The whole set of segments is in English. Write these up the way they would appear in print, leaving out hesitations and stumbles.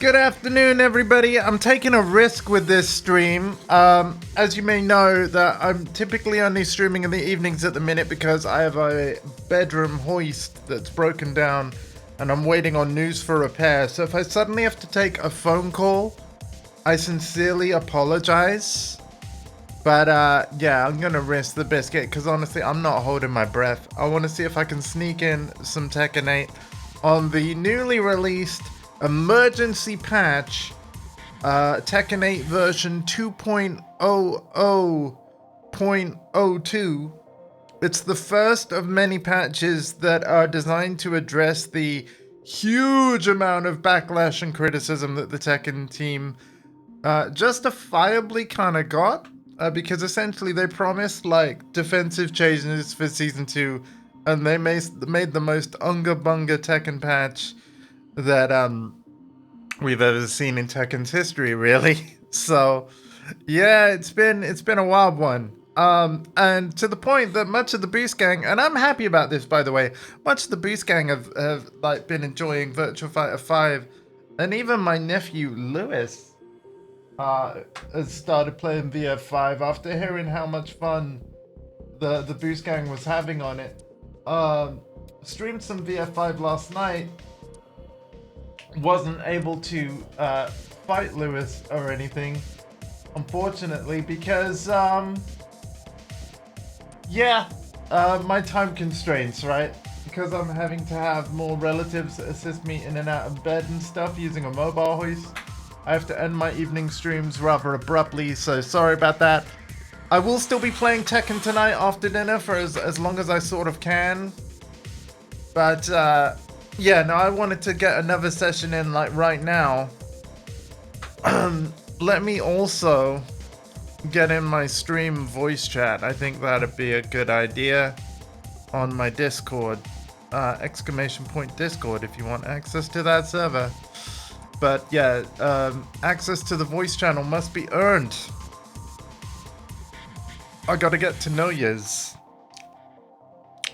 Good afternoon, everybody. I'm taking a risk with this stream. As you may know, that I'm typically only streaming in the evenings at the minute because I have a bedroom hoist that's broken down and I'm waiting on news for repair. So if I suddenly have to take a phone call, I sincerely apologize. But yeah, I'm gonna risk the biscuit because honestly, I'm not holding my breath. I want to see if I can sneak in some Tekken 8 on the newly released emergency patch, Tekken 8 version 2.00.02. It's the first of many patches that are designed to address the huge amount of backlash and criticism that the Tekken team justifiably kind of got, because essentially they promised like defensive changes for season 2, and they made the most unga bunga Tekken patch that we've ever seen in Tekken's history, really. So yeah, it's been a wild one. And to the point that much of the Boost Gang, and I'm happy about this, by the way, much of the Boost Gang have like been enjoying Virtua Fighter 5, and even my nephew Lewis has started playing VF5 after hearing how much fun the Boost Gang was having on it. Streamed some VF5 last night. Wasn't able to fight Lewis or anything, unfortunately, because my time constraints, right? Because I'm having to have more relatives assist me in and out of bed and stuff using a mobile hoist. I have to end my evening streams rather abruptly, so sorry about that. I will still be playing Tekken tonight after dinner for as long as I sort of can. But yeah, no, I wanted to get another session in like right now. Let me also get in my stream voice chat. I think that'd be a good idea on my Discord. !Discord if you want access to that server. But yeah, access to the voice channel must be earned. I gotta get to know yous.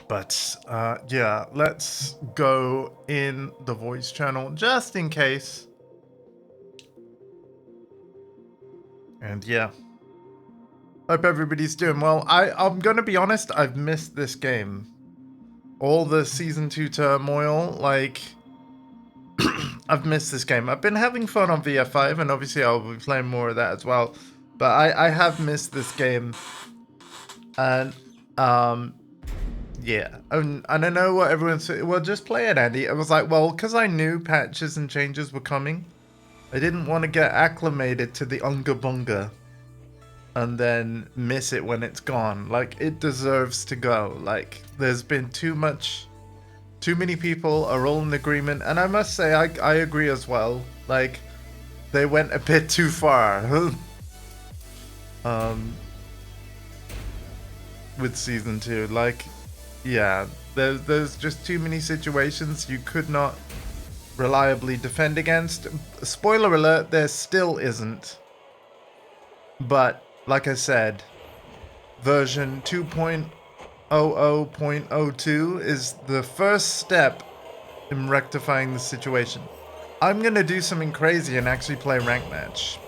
But yeah, let's go in the voice channel just in case. And yeah, hope everybody's doing well. I'm gonna be honest, I've missed this game. All the season 2 turmoil, like, I've missed this game. I've been having fun on VF5, and obviously I'll be playing more of that as well. But I have missed this game. And yeah, and I know what everyone's saying. Well, just play it, Andy. I was like, well, because I knew patches and changes were coming, I didn't want to get acclimated to the unga bunga and then miss it when it's gone. Like, it deserves to go. Like, there's been too many people are all in agreement, and I must say, I agree as well. Like, they went a bit too far. With season 2, like, yeah, there's just too many situations you could not reliably defend against. Spoiler alert, there still isn't. But like I said, version 2.00.02 is the first step in rectifying the situation. I'm gonna do something crazy and actually play rank match.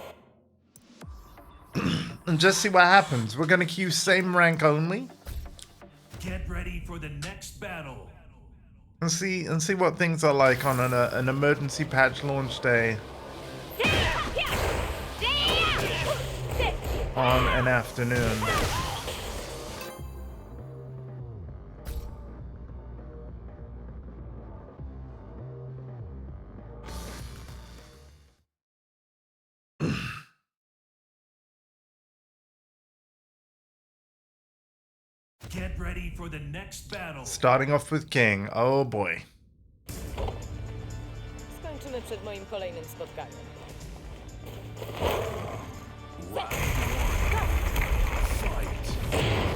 And just see what happens. We're gonna queue same rank only. Get ready for the next battle. And see what things are like on an emergency patch launch day. On an afternoon. Get ready for the next battle. Starting off with King. Oh boy. Skończymy przed moim kolejnym spotkaniem.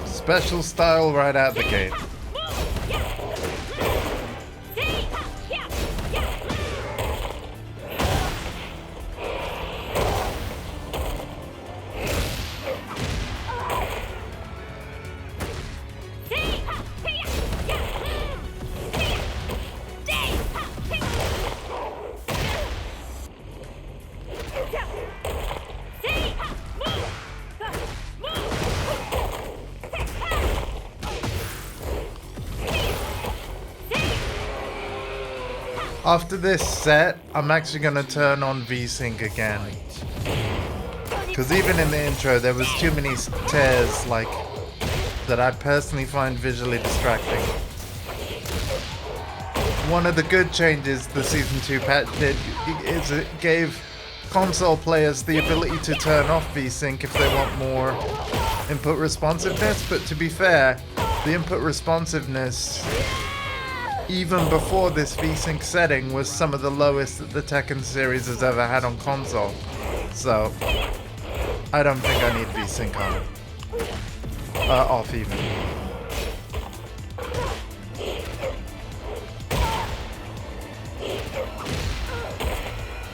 Special style right out the gate. After this set, I'm actually gonna turn on VSync again. Because even in the intro, there was too many tears, like, that I personally find visually distracting. One of the good changes the Season 2 patch did is it gave console players the ability to turn off VSync if they want more input responsiveness, but to be fair, the input responsiveness, even before this VSync setting, was some of the lowest that the Tekken series has ever had on console. So, I don't think I need VSync on. Off even.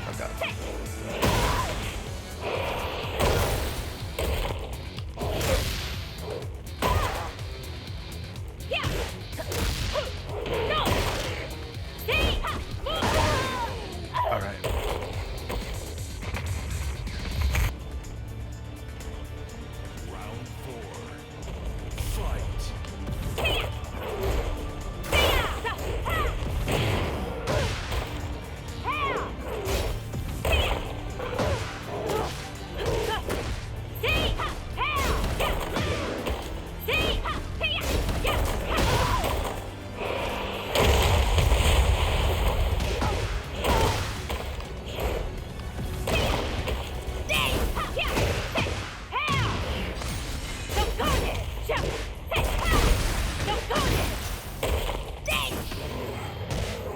Okay. Alright. Round 4. Fight.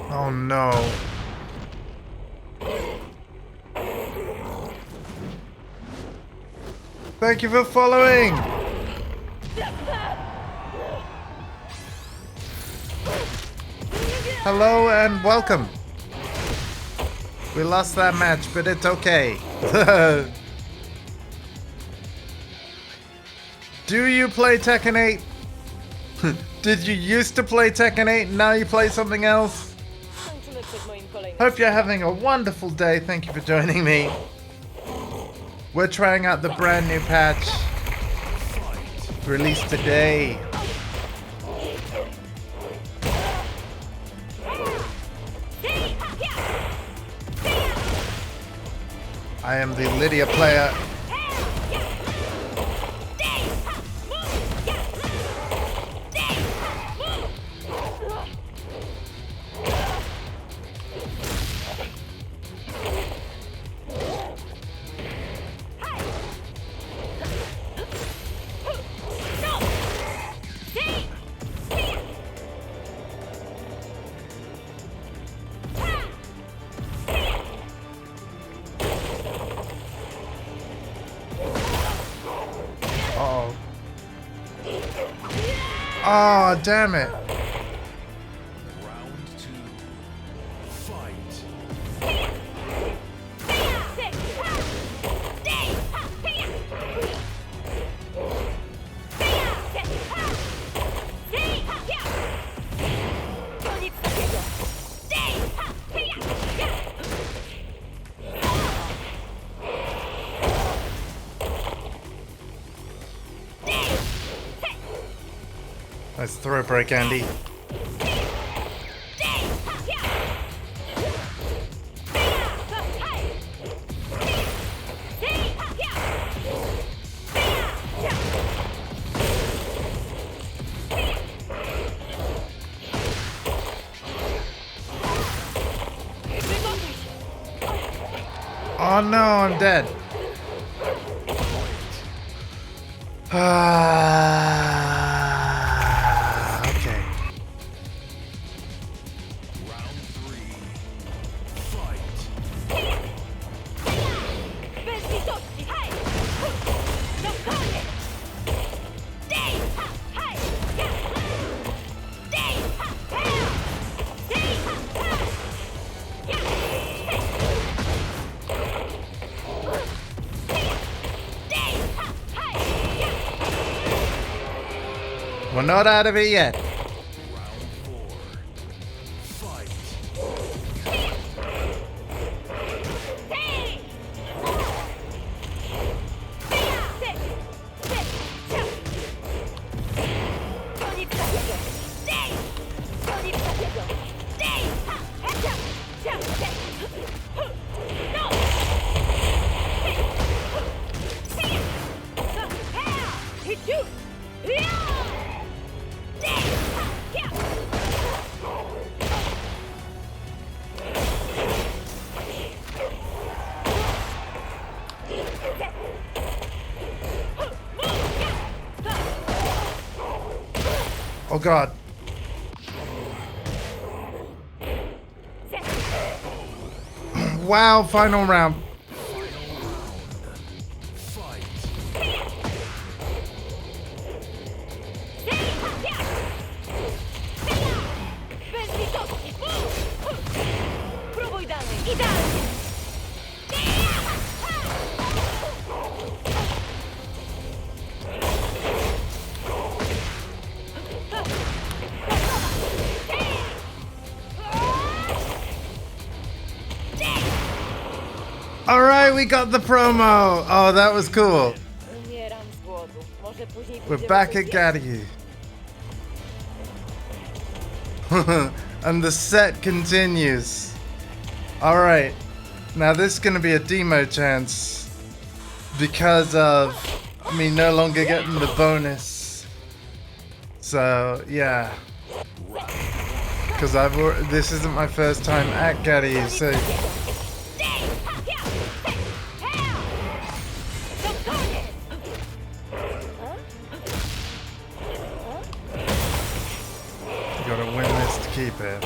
Oh no. Thank you for following! Hello and welcome. We lost that match, but it's okay. Do you play Tekken 8? Did you used to play Tekken 8 and now you play something else? Kończymy przed moim kolejnym. Hope you're having a wonderful day. Thank you for joining me. We're trying out the brand new patch released today. I am the Lydia player. Uh-oh. Oh, damn it. Round 2. Fight. Nic takiego. Nice throw break, Andy. Oh no, I'm dead. Okay. Round 3. Fight. Bez litości, hej! Do koniec! We're not out of it yet. Round 4. Fight. To nic takiego. To nic takiego. Oh god. Wow, final round. Bez litości! Próbuj dalej! Idealnie! Alright, we got the promo. Oh, that was cool. Umieram z głodu. Może później We're pójdziemy back coś at Gaddy. And the set continues. Alright. Now this is gonna be a demo chance because of me no longer getting the bonus. So yeah. Because this isn't my first time at Gaddy, so gotta win this to keep it.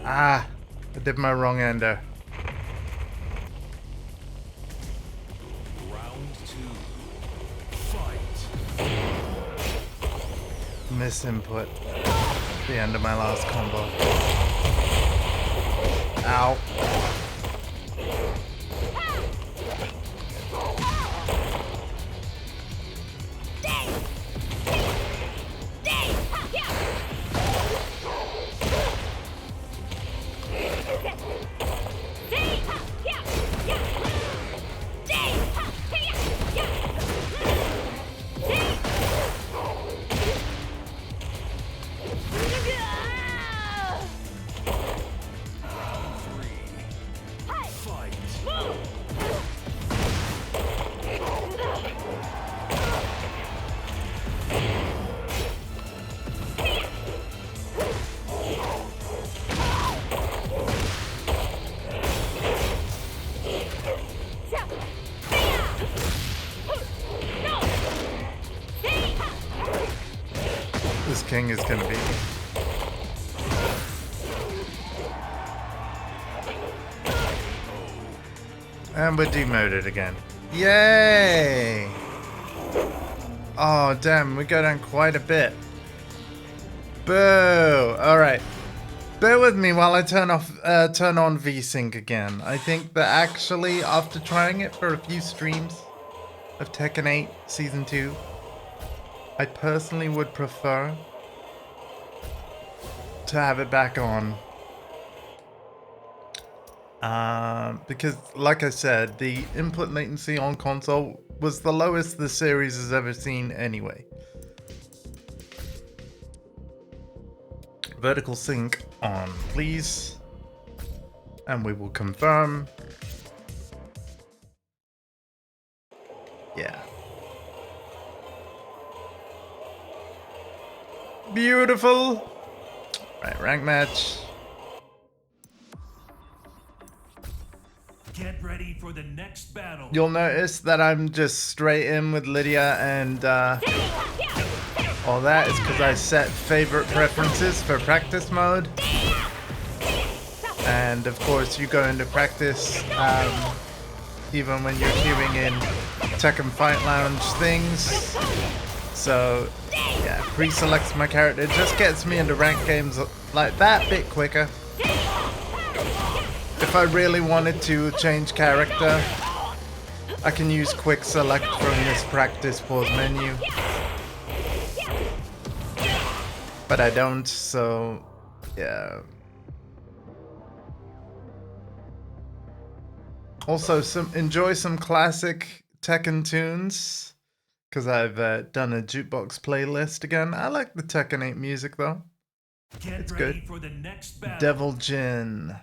Ah, I did my wrong ender. Round 2. Fight. Misinput. The end of my last combo. Ow. This king is gonna be. And we're demoted again. Yay! Oh damn, we go down quite a bit. Boo! Alright. Bear with me while I turn on VSync again. I think that actually, after trying it for a few streams of Tekken 8 Season 2, I personally would prefer to have it back on. Because, like I said, the input latency on console was the lowest the series has ever seen anyway. Vertical sync on, please. And we will confirm. Yeah. Beautiful. Right, rank match. Get ready for the next battle. You'll notice that I'm just straight in with Lydia and all that is because I set favorite preferences for practice mode. And of course you go into practice even when you're queuing in Tekken Fight Lounge things. So yeah, pre-selects my character. It just gets me into ranked games like that bit quicker. If I really wanted to change character, I can use quick select from this practice pause menu. but I don't, so yeah. Also, enjoy some classic Tekken tunes, because I've done a jukebox playlist again. I like the Tekken 8 music though. Get It's ready good. for the next battle. Devil Jin.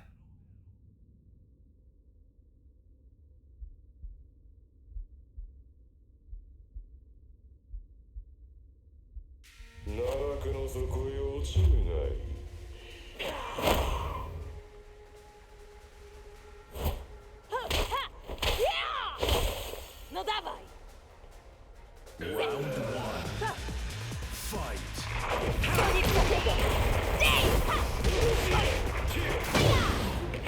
No dawaj! Round one. Fight. Nic takiego! Dej!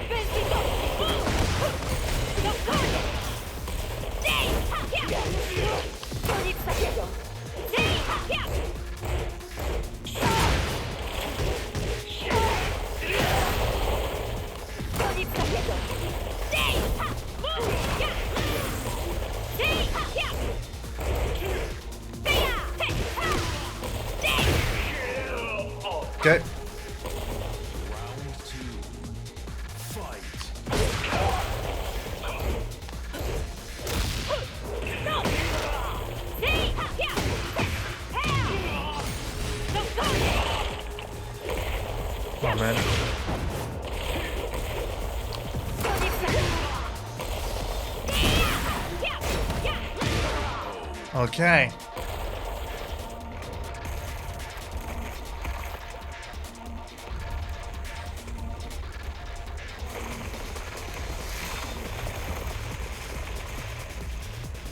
Bez litości! No koniec! Dej! To nic takiego! Dej! To nic takiego! Dej! Okay. Round two. Fight. Oh man. Okay.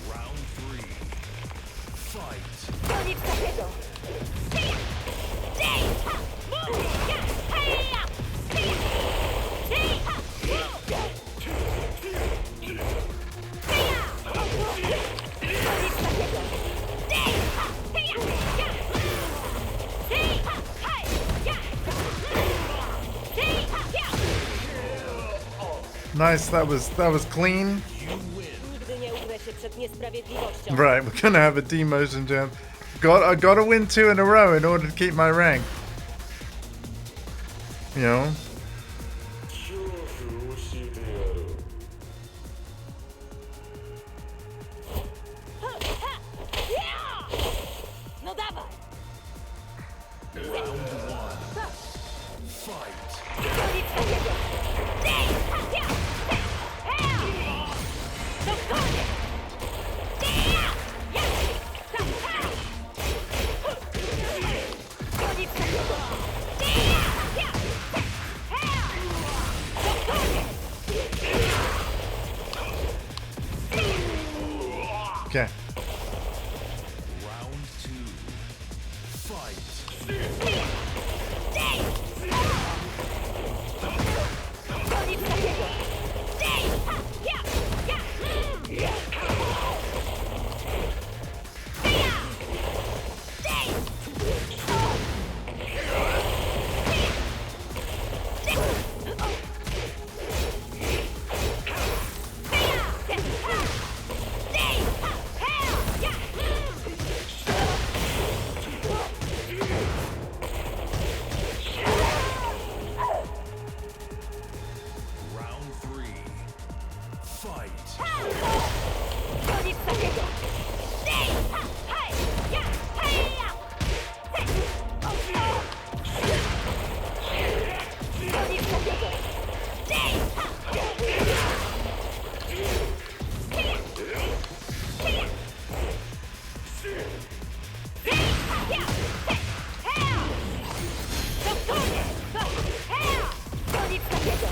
Round three. Fight. To nic takiego! Nice, that was clean. Nigdy nie ugnę się przed niesprawiedliwością. Right, we're gonna have a demotion jam. I gotta win 2 in a row in order to keep my rank. You know? No dawaj! Round one. Fight. To nic takiego! No koniec! To nic takiego! Okay. Round two. Fight. To nic takiego! Round three. Fight. To nic takiego! To nic takiego! To nic takiego!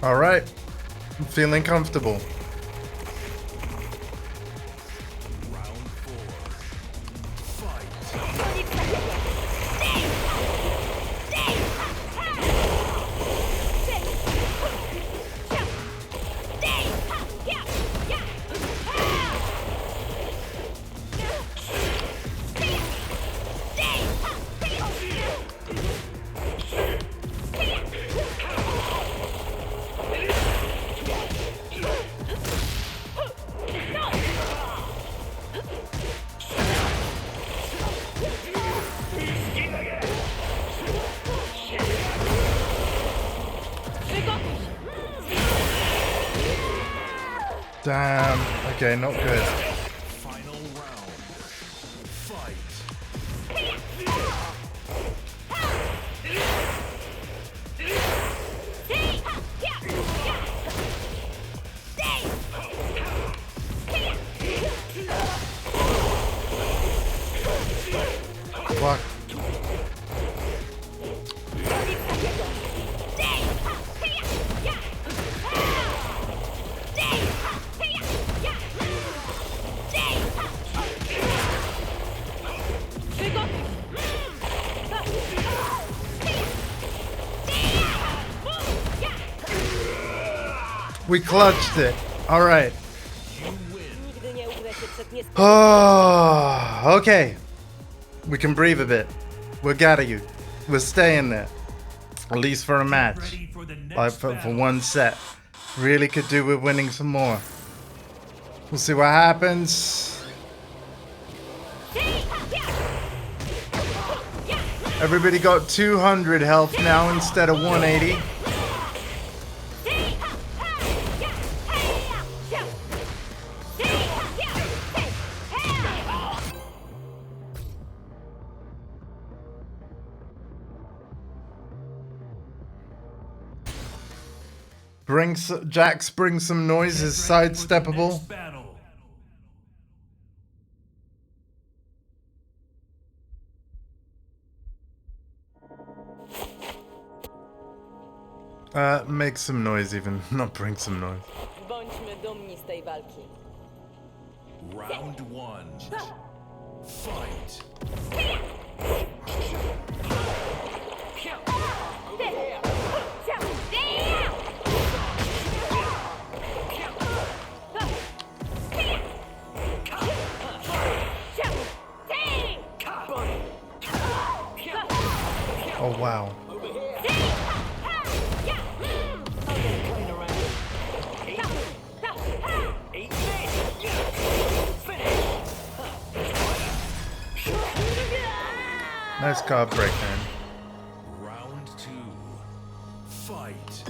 All right. I'm feeling comfortable. Round four. Fight. To nic takiego! Damn. Okay, not good. Final round. Fight. Fuck. We clutched it. All right. Nigdy nie ugnę się przed niesprawiedliwością. Oh, okay. We can breathe a bit. We got you. We're staying there. At least for a match. Ready for the next Like for battle. one set. Really could do with winning some more. We'll see what happens. Everybody got 200 health now instead of 180. Jax brings some noise, is sidesteppable. Next battle. Make some noise even, not bring some noise. Bądźmy dumni z tej walki. Round one. Fight. Oh wow. Nice card break, man. Round two. Fight.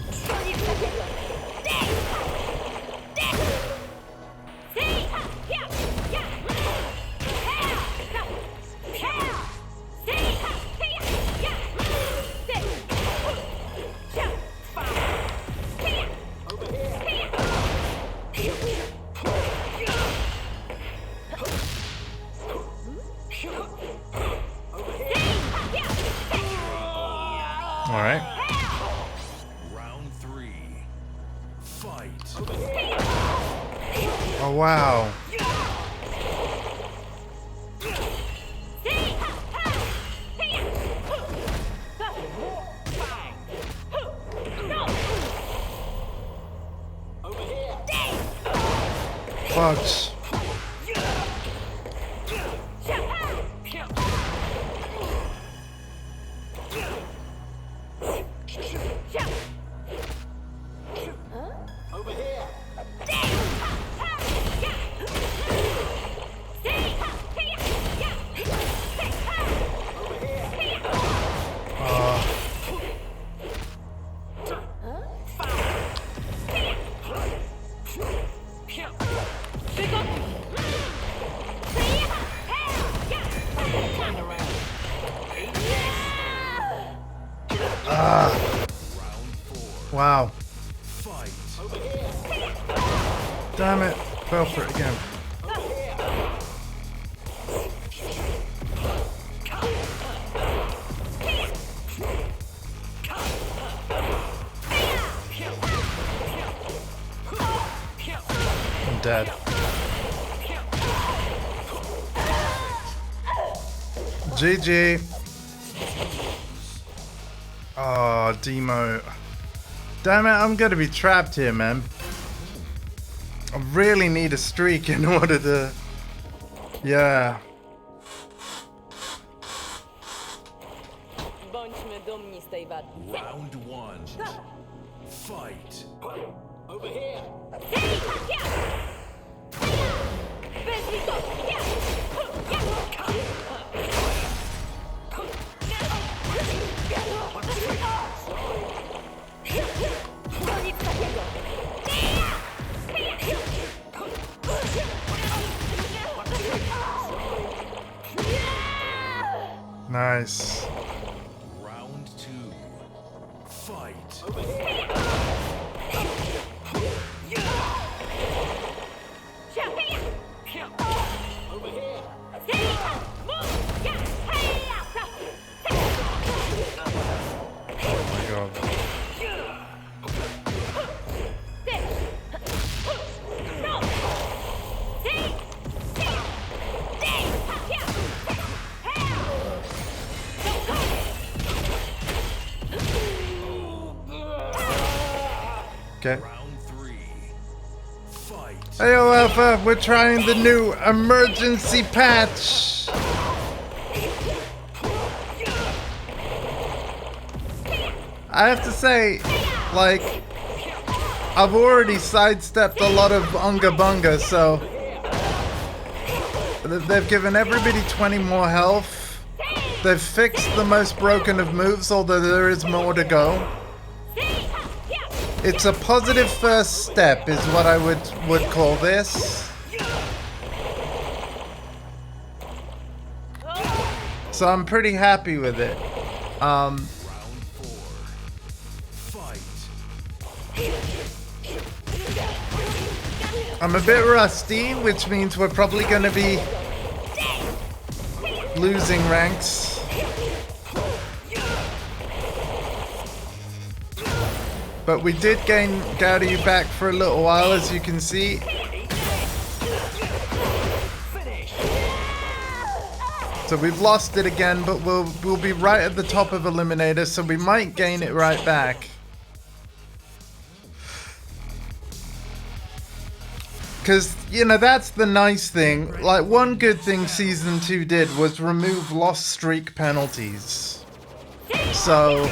All right. Round three. Fight. Oh wow. Fudge. Wow. Fight. Damn it. Fell for it again. I'm dead. GG. Oh, Demo. Damn it, I'm gonna be trapped here, man. I really need a streak in order to... Yeah. Bądźmy dumni z tej walki. Round one. Fight. Over here. Bez litości. To nic takiego. Nice. Round 2. Fight. Oh my god. Okay. Round 3. Fight. Hey, Alpha, we're trying the new emergency patch. I have to say, like, I've already sidestepped a lot of Unga Bunga, so they've given everybody 20 more health. They've fixed the most broken of moves, although there is more to go. It's a positive first step, is what I would call this. So I'm pretty happy with it. Round 4. Fight. I'm a bit rusty, which means we're probably going to be losing ranks. But we did gain Gaudi back for a little while, as you can see. So we've lost it again, but we'll be right at the top of Eliminator, so we might gain it right back. Because, you know, that's the nice thing. Like, one good thing Season 2 did was remove lost streak penalties. So,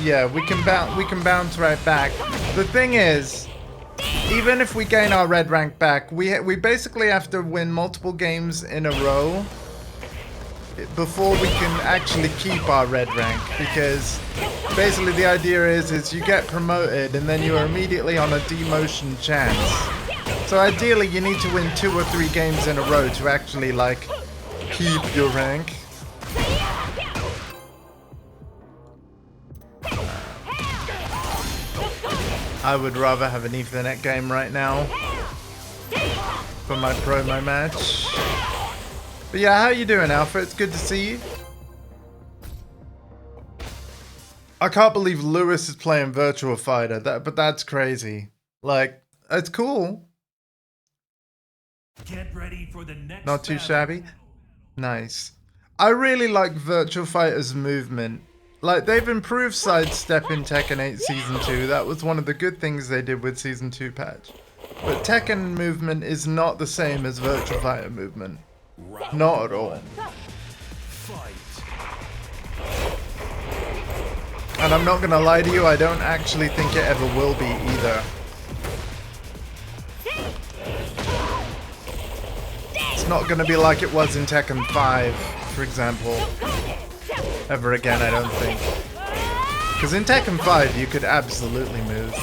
yeah, we can bounce right back. The thing is, even if we gain our red rank back, we basically have to win multiple games in a row before we can actually keep our red rank, because basically the idea is you get promoted and then you are immediately on a demotion chance. So ideally you need to win 2 or 3 games in a row to actually, like, keep your rank. I would rather have an Ethernet game right now for my promo match. But yeah, how you doing, Alpha? It's good to see you. I can't believe Lewis is playing Virtua Fighter, but that's crazy. Like, it's cool. Get ready for the next Not too battle. shabby. Nice. I really like Virtua Fighter's movement. Like, they've improved sidestep in Tekken 8 Season 2. That was one of the good things they did with Season 2 patch. But Tekken movement is not the same as Virtua Fighter movement. Not at all. Fight. And I'm not gonna lie to you, I don't actually think it ever will be either. It's not gonna be like it was in Tekken 5, for example. Ever again, I don't think. Because in Tekken 5, you could absolutely move.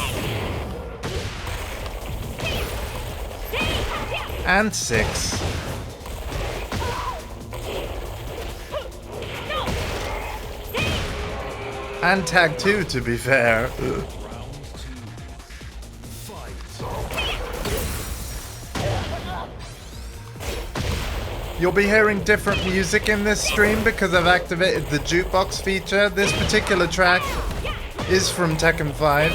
And 6. And tag 2, to be fair. Ugh. Round 2. Fight. You'll be hearing different music in this stream because I've activated the jukebox feature. This particular track is from Tekken 5.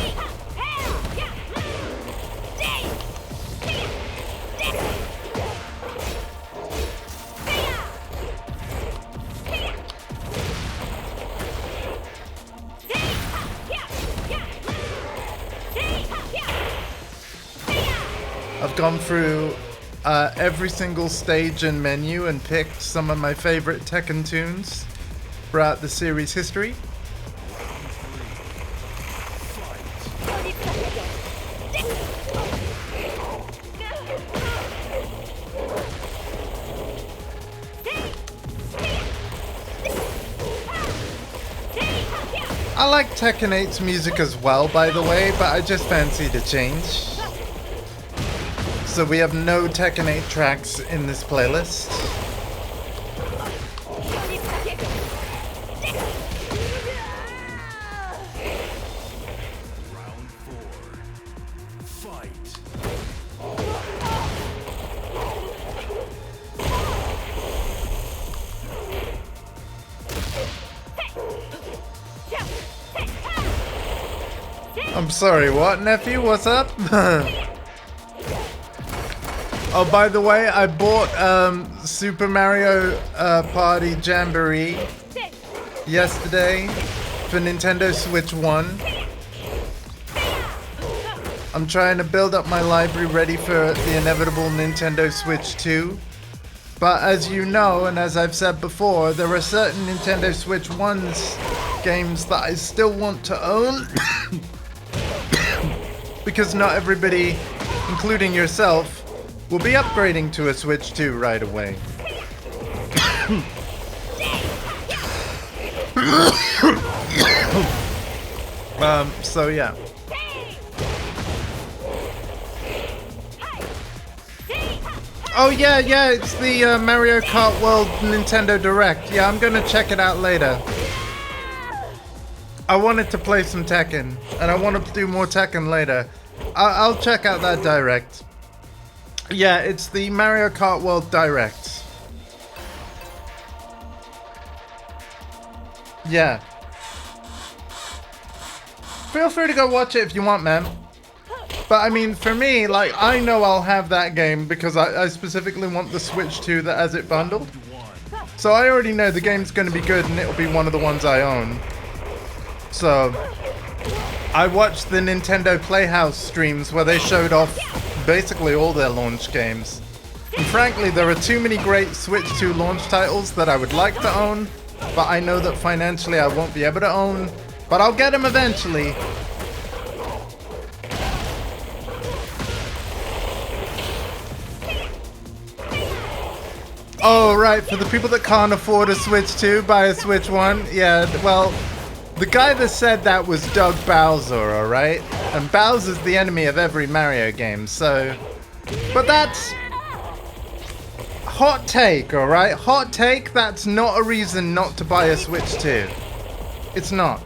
I've gone through every single stage and menu and picked some of my favorite Tekken tunes throughout the series history. I like Tekken 8's music as well, by the way, but I just fancied a change. So we have no Tekken 8 tracks in this playlist. I'm sorry, what, nephew? What's up? Oh, by the way, I bought Super Mario Party Jamboree yesterday for Nintendo Switch 1. I'm trying to build up my library ready for the inevitable Nintendo Switch 2. But as you know, and as I've said before, there are certain Nintendo Switch 1's games that I still want to own. Because not everybody, including yourself, will be upgrading to a Switch 2 right away. So yeah. Oh yeah, it's the Mario Kart World Nintendo Direct. Yeah, I'm gonna check it out later. I wanted to play some Tekken, and I want to do more Tekken later. I'll check out that Direct. Yeah, it's the Mario Kart World Direct. Yeah. Feel free to go watch it if you want, man. But I mean, for me, like, I know I'll have that game because I specifically want the Switch 2 that has it bundled. So I already know the game's going to be good and it'll be one of the ones I own. So I watched the Nintendo Playhouse streams where they showed off basically all their launch games. And frankly, there are too many great Switch 2 launch titles that I would like to own, but I know that financially I won't be able to own, but I'll get them eventually. Oh, right, for the people that can't afford a Switch 2, buy a Switch 1. Yeah, well, the guy that said that was Doug Bowser, alright? And Bowser's the enemy of every Mario game, so... But that's... hot take, alright? Hot take, that's not a reason not to buy a Switch 2. It's not.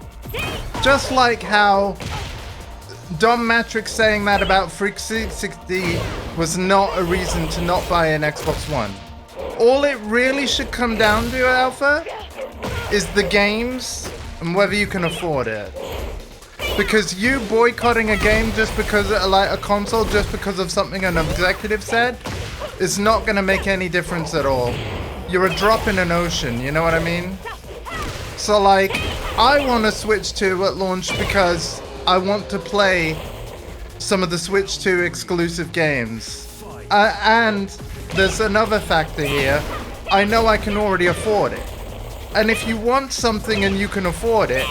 Just like how Dom Matrix saying that about Freak 360 was not a reason to not buy an Xbox One. All it really should come down to, Alpha, is the games and whether you can afford it. Because you boycotting a game just because, like a console, just because of something an executive said, is not going to make any difference at all. You're a drop in an ocean, you know what I mean? So like, I want to Switch 2 at launch because I want to play some of the Switch 2 exclusive games. And there's another factor here. I know I can already afford it. And if you want something and you can afford it,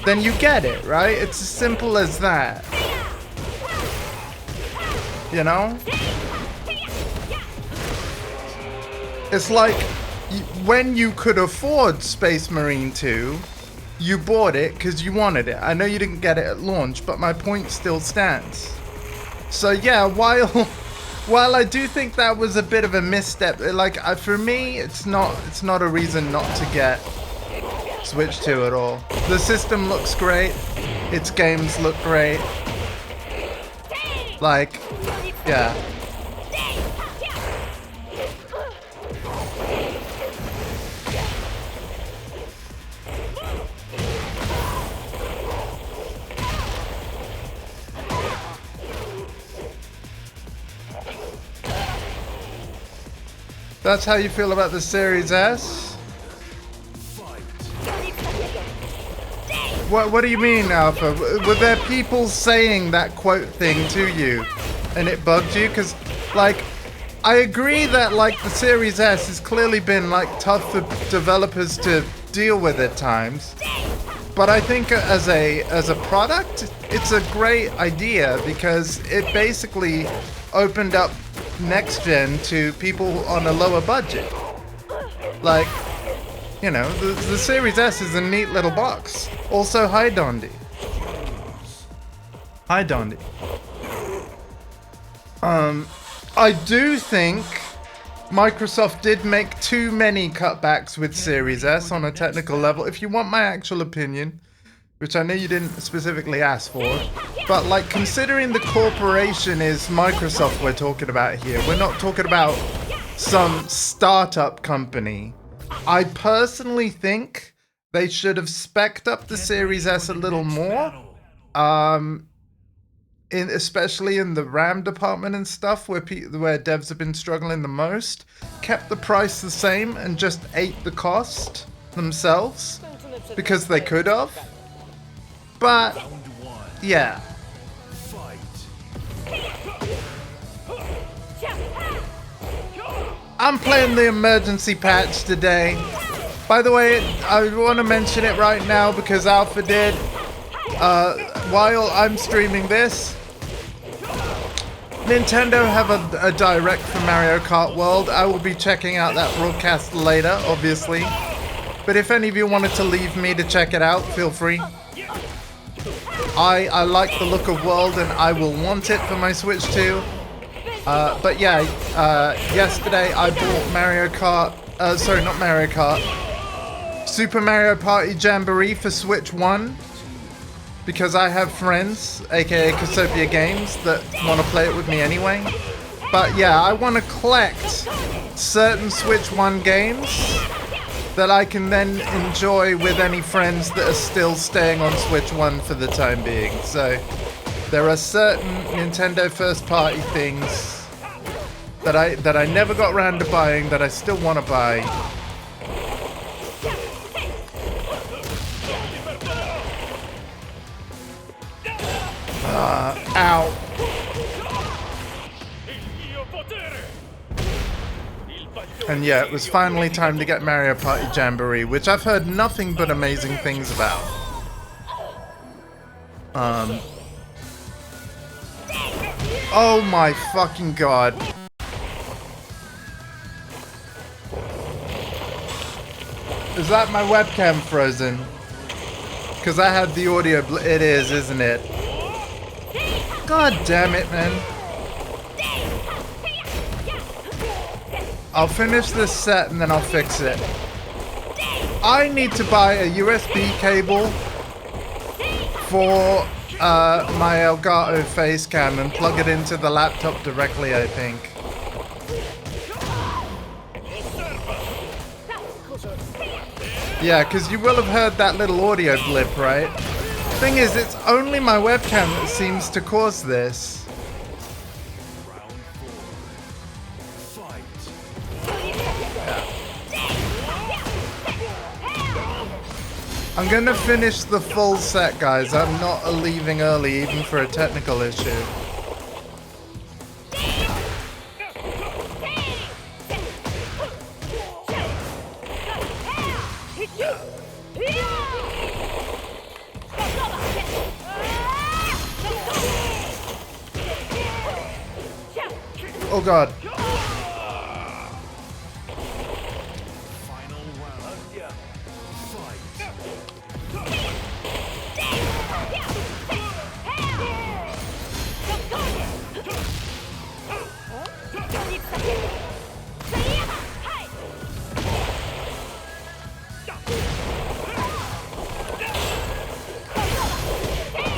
then you get it, right? It's as simple as that. You know? It's like, when you could afford Space Marine 2, you bought it because you wanted it. I know you didn't get it at launch, but my point still stands. So yeah, while I do think that was a bit of a misstep, like for me, it's not a reason not to get Switch 2 at all. The system looks great. Its games look great. Like, yeah. That's how you feel about the Series S? What do you mean, Alpha? Were there people saying that quote thing to you and it bugged you? Because, like, I agree that, like, the Series S has clearly been, like, tough for developers to deal with at times. But I think as a product, it's a great idea because it basically opened up next gen to people on a lower budget. Like, you know, the Series S is a neat little box. Also, hi Dondi. Hi Dondi. I do think Microsoft did make too many cutbacks with Series S on a technical level. If you want my actual opinion, which I know you didn't specifically ask for, but like considering the corporation is Microsoft we're talking about here, we're not talking about some startup company. I personally think they should have spec'd up the Series S a little more. especially in the RAM department and stuff, where devs have been struggling the most, kept the price the same and just ate the cost themselves Kończymy przed because they could have. spotkanie. But Round one. yeah, Fight. I'm playing the emergency patch today. By the way, I want to mention it right now because Alpha did. While I'm streaming this, Nintendo have a direct for Mario Kart World. I will be checking out that broadcast later, obviously. But if any of you wanted to leave me to check it out, feel free. I like the look of World and I will want it for my Switch too. But yeah, yesterday I bought Mario Kart, sorry, not Mario Kart, Super Mario Party Jamboree for Switch 1. Because I have friends, aka Casopia Games, that want to play it with me anyway. But yeah, I want to collect certain Switch 1 games that I can then enjoy with any friends that are still staying on Switch 1 for the time being. So there are certain Nintendo first party things that I never got around to buying that I still want to buy. Ow. And yeah, it was finally time to get Mario Party Jamboree, which I've heard nothing but amazing things about. Oh my fucking god. Is that my webcam frozen? Because I had the audio, it is, isn't it? God damn it, man. I'll finish this set and then I'll fix it. I need to buy a USB cable for my Elgato face cam and plug it into the laptop directly, I think. Yeah, because you will have heard that little audio blip, right? Thing is, it's only my webcam that seems to cause this. Round four. Fight. I'm gonna finish the full set, guys. I'm not leaving early, even for a technical issue. Oh god. Final round. Fight.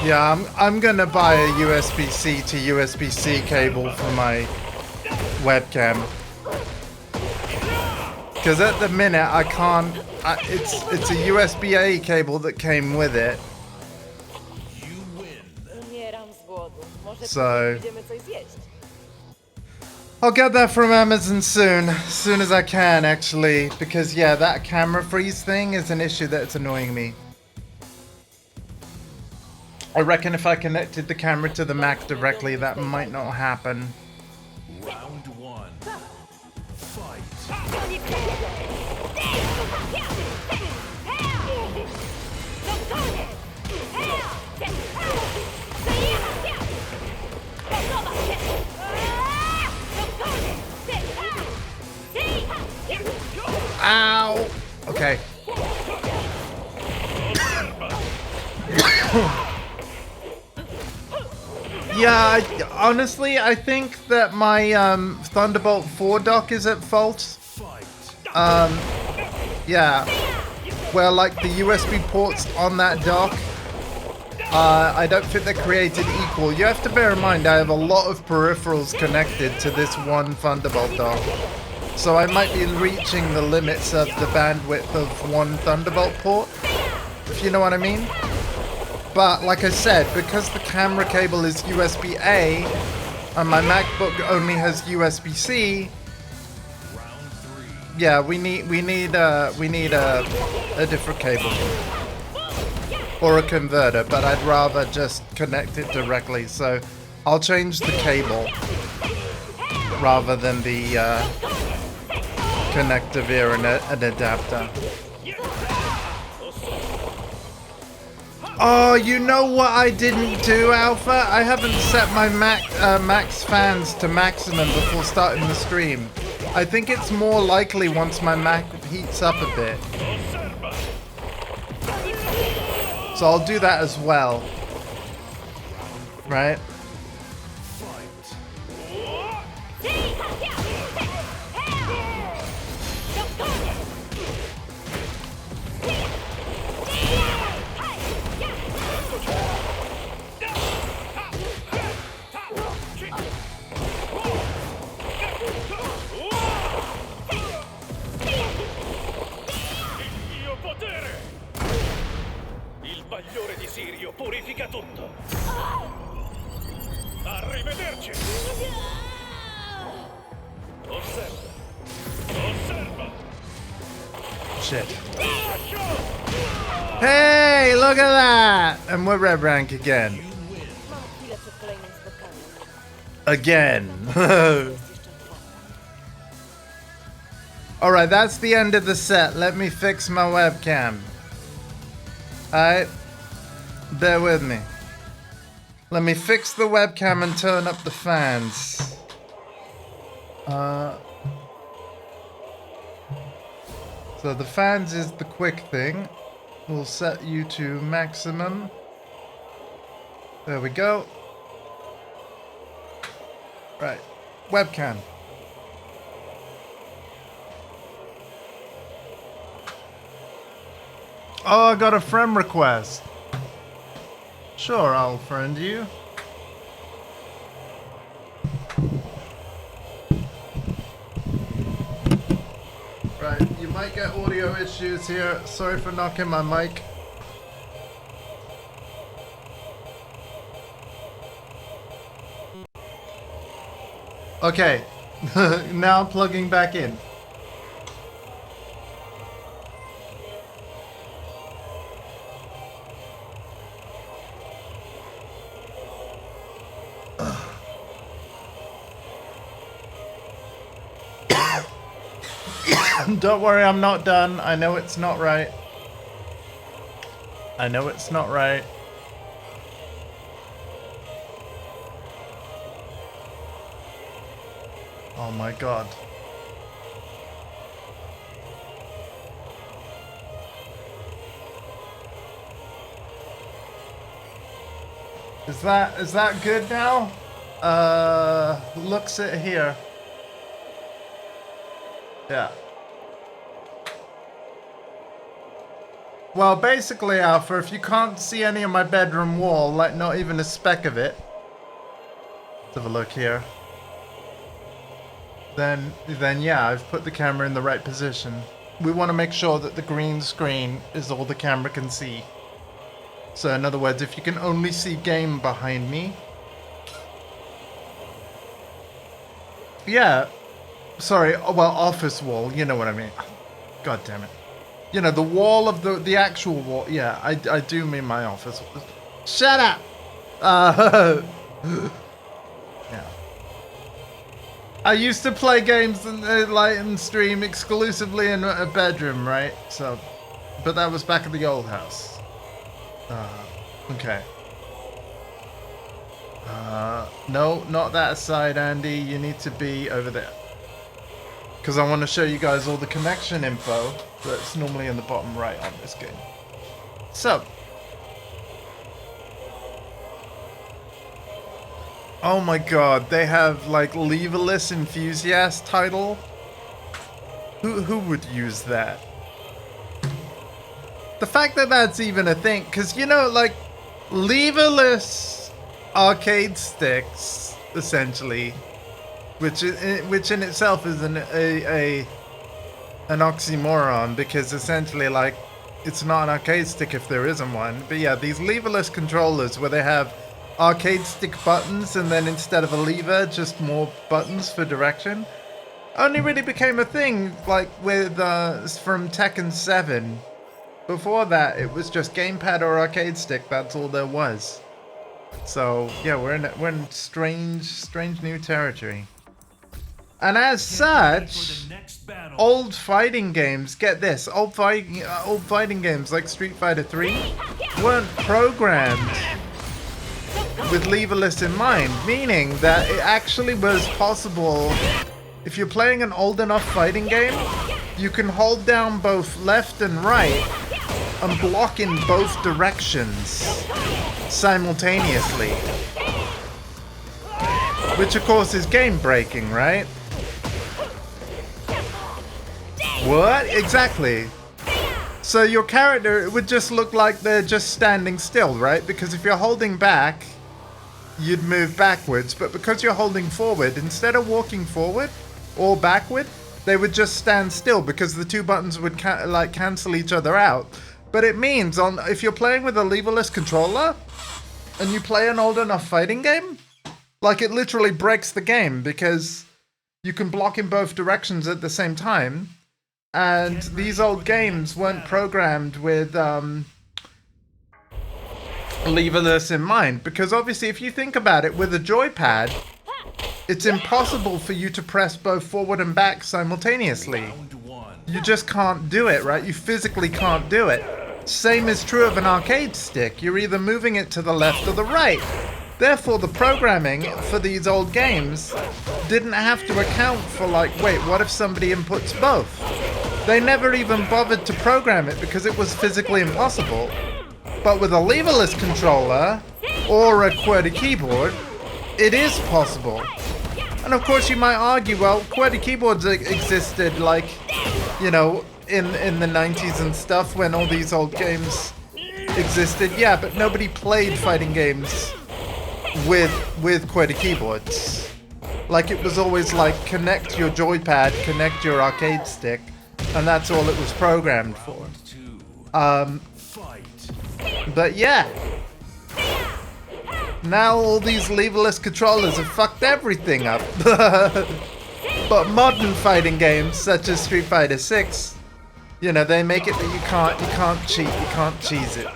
Yeah, I'm gonna buy a USB-C to USB-C cable for my webcam. Because at the minute I can't. It's a USB-A cable that came with it. You win. Umieram z głodu. Może So- pójdziemy coś zjeść. I'll get that from Amazon soon as I can, actually. Because yeah, that camera freeze thing is an issue that's annoying me. I reckon if I connected the camera to the Mac directly, that might not happen. Round one. Fight. Ow! Okay. Yeah, honestly, I think that my Thunderbolt 4 dock is at fault. Fight. Yeah. Where, like, the USB ports on that dock, I don't think they're created equal. You have to bear in mind, I have a lot of peripherals connected to this one Thunderbolt dock. So I might be reaching the limits of the bandwidth of one Thunderbolt port, if you know what I mean. But like I said, because the camera cable is USB-A and my MacBook only has USB-C, yeah, we need a different cable or a converter, but I'd rather just connect it directly. So I'll change the cable rather than the connector via an adapter. Oh, you know what I didn't do, Alpha? I haven't set my max fans to maximum before starting the stream. I think it's more likely once my Mac heats up a bit. So I'll do that as well. Right? Purifica tutto. Arrivederci. Osserva. Osserva. Shit. Hey, look at that! And we're red rank again. Mam chwilę przed kolejnym spotkaniem. Again. Alright, that's the end of the set. Let me fix my webcam. Alright. Bear with me. Let me fix the webcam and turn up the fans. So the fans is the quick thing. We'll set you to maximum. There we go. Right. Webcam. Oh, I got a friend request. Sure, I'll friend you. Right, you might get audio issues here. Sorry for knocking my mic. Okay, now I'm plugging back in. Don't worry, I'm not done. I know it's not right. I know it's not right. Oh my god. Is that good now? Looks it here. Yeah. Well, basically, Alpha, if you can't see any of my bedroom wall, like not even a speck of it, let's have a look here. Then yeah, I've put the camera in the right position. We want to make sure that the green screen is all the camera can see. So in other words, if you can only see game behind me. Yeah. Sorry, well, office wall, you know what I mean. God damn it. You know, the wall of the actual wall. Yeah, I do mean my office. Shut up! Yeah. I used to play games and stream exclusively in a bedroom, right? So, but that was back at the old house. Okay. No, not that side, Andy. You need to be over there. Because I want to show you guys all the connection info that's normally in the bottom right on this game. So. Oh my god, they have like leverless enthusiast title. Who would use that? The fact that that's even a thing, because you know, like leverless arcade sticks, essentially, which in itself is an oxymoron, because essentially, like, it's not an arcade stick if there isn't one. But yeah, these leverless controllers where they have arcade stick buttons and then instead of a lever, just more buttons for direction, only really became a thing like with from Tekken 7. Before that, it was just gamepad or arcade stick. That's all there was. So yeah, we're in strange new territory. And as such, old fighting games, get this, old fighting games like Street Fighter 3 weren't programmed with leverless in mind, meaning that it actually was possible, if you're playing an old enough fighting game, you can hold down both left and right and block in both directions simultaneously. Which of course is game breaking, right? What? Exactly. So your character, it would just look like they're just standing still, right? Because if you're holding back, you'd move backwards. But because you're holding forward, instead of walking forward or backward, they would just stand still because the two buttons would cancel each other out. But it means if you're playing with a leverless controller and you play an old enough fighting game, like it literally breaks the game because you can block in both directions at the same time. And these old games weren't programmed with leverless in mind. Because obviously if you think about it, with a joypad, it's impossible for you to press both forward and back simultaneously. You just can't do it, right? You physically can't do it. Same is true of an arcade stick. You're either moving it to the left or the right. Therefore, the programming for these old games didn't have to account for like, wait, what if somebody inputs both? They never even bothered to program it because it was physically impossible. But with a leverless controller or a QWERTY keyboard, it is possible. And of course you might argue, well, QWERTY keyboards existed like, you know, in the 90s and stuff when all these old games existed. Yeah, but nobody played fighting games with QWERTY keyboards. Like it was always like connect your joypad, connect your arcade stick, and that's all it was programmed for. But yeah. Now all these leverless controllers have fucked everything up. But modern fighting games such as Street Fighter 6, you know, they make it that you can't cheat, you can't cheese it.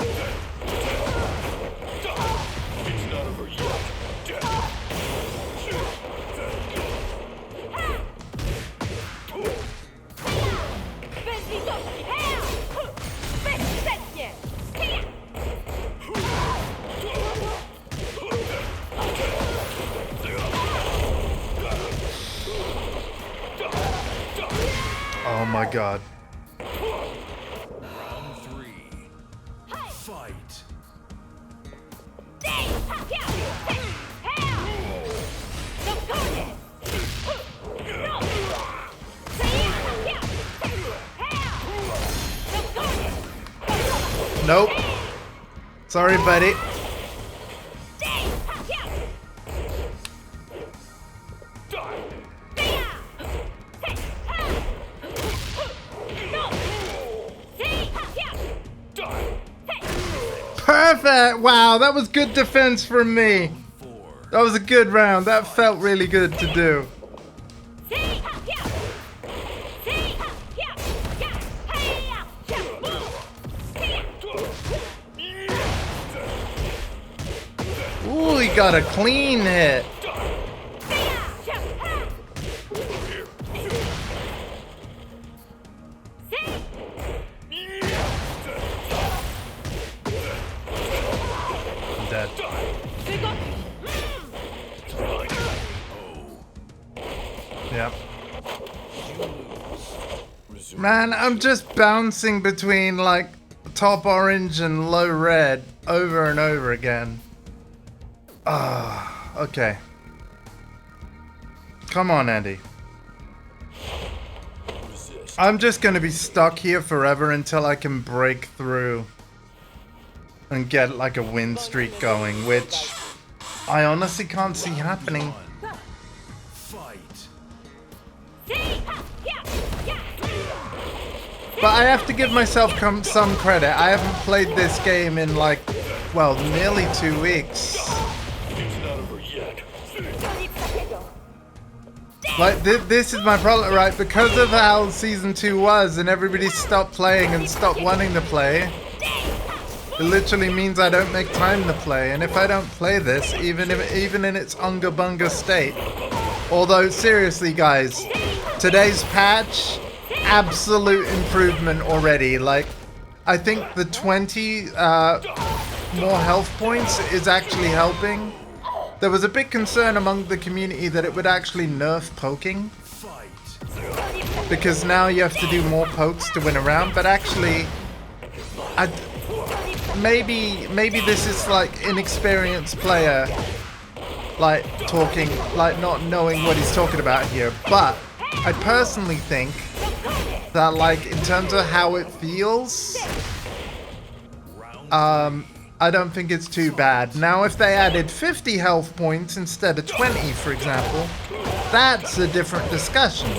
Oh my god. Round 3. Fight. Nope. Sorry, buddy. Perfect! Wow, that was good defense from me. That was a good round. That felt really good to do. Ooh, he got a clean hit. I'm dead. Yep. Man, I'm just bouncing between like top orange and low red over and over again. Ah, okay. Come on, Andy. I'm just gonna be stuck here forever until I can break through and get like a win streak going, which I honestly can't see happening. Fight. But I have to give myself some credit. I haven't played this game in like, well, nearly 2 weeks. It's not over yet. Like, this is my problem, right? Because of how Season 2 was and everybody stopped playing and stopped wanting to play, it literally means I don't make time to play. And if I don't play this, even in its unga bunga state, although seriously guys, today's patch, absolute improvement already. Like, I think the 20 more health points is actually helping. There was a big concern among the community that it would actually nerf poking, because now you have to do more pokes to win a round. But actually, maybe this is like inexperienced player like talking, like not knowing what he's talking about here. But I personally think that, like, in terms of how it feels, I don't think it's too bad. Now, if they added 50 health points instead of 20, for example, that's a different discussion,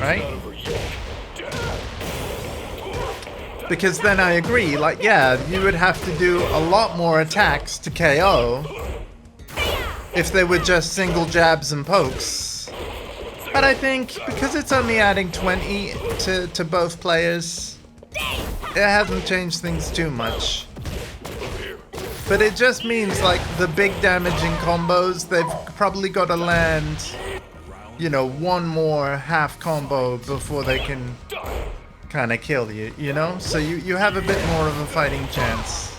right? Because then I agree, like, yeah, you would have to do a lot more attacks to KO if they were just single jabs and pokes. But I think because it's only adding 20 to both players, it hasn't changed things too much. But it just means, like, the big damaging combos, they've probably got to land, you know, one more half combo before they can kind of kill you, you know? So you have a bit more of a fighting chance.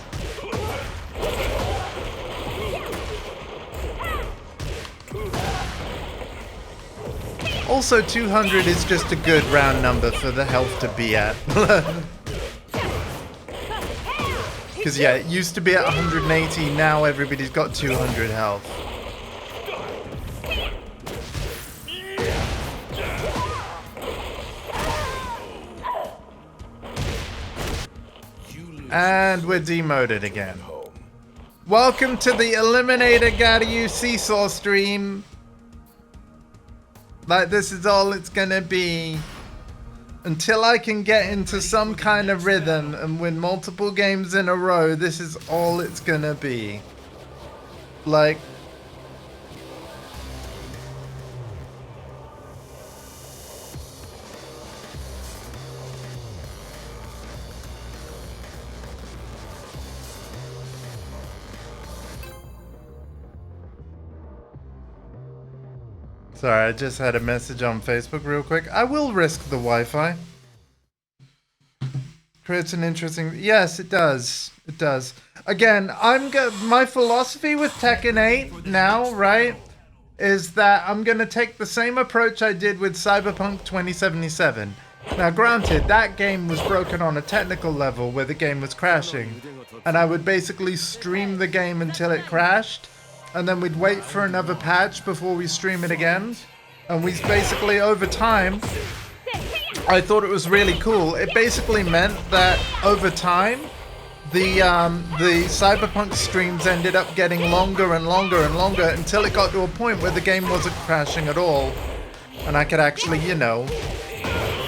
Also, 200 is just a good round number for the health to be at. Because, yeah, it used to be at 180, now everybody's got 200 health. And we're demoted again. Welcome to the Eliminator Garu Seesaw stream. Like, this is all it's gonna be. Until I can get into some kind of rhythm and win multiple games in a row, this is all it's gonna be. Like... Sorry, I just had a message on Facebook real quick. I will risk the Wi-Fi. Creates an interesting... Yes, it does. It does. Again, my philosophy with Tekken 8 now, right, is that I'm going to take the same approach I did with Cyberpunk 2077. Now, granted, that game was broken on a technical level where the game was crashing. And I would basically stream the game until it crashed. And then we'd wait for another patch before we stream it again. And we basically, over time, I thought it was really cool. It basically meant that over time, the Cyberpunk streams ended up getting longer and longer and longer until it got to a point where the game wasn't crashing at all. And I could actually, you know,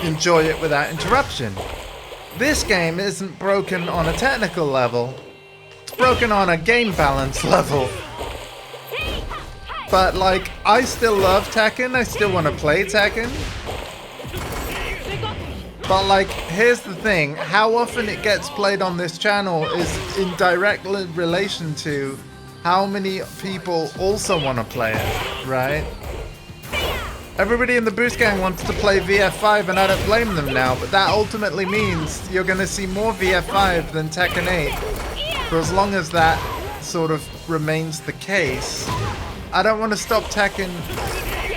enjoy it without interruption. This game isn't broken on a technical level. It's broken on a game balance level. But, like, I still love Tekken, I still want to play Tekken. But, like, here's the thing, how often it gets played on this channel is in direct relation to how many people also want to play it, right? Everybody in the Boost Gang wants to play VF5 and I don't blame them now, but that ultimately means you're going to see more VF5 than Tekken 8. For as long as that sort of remains the case. I don't want to stop Tekken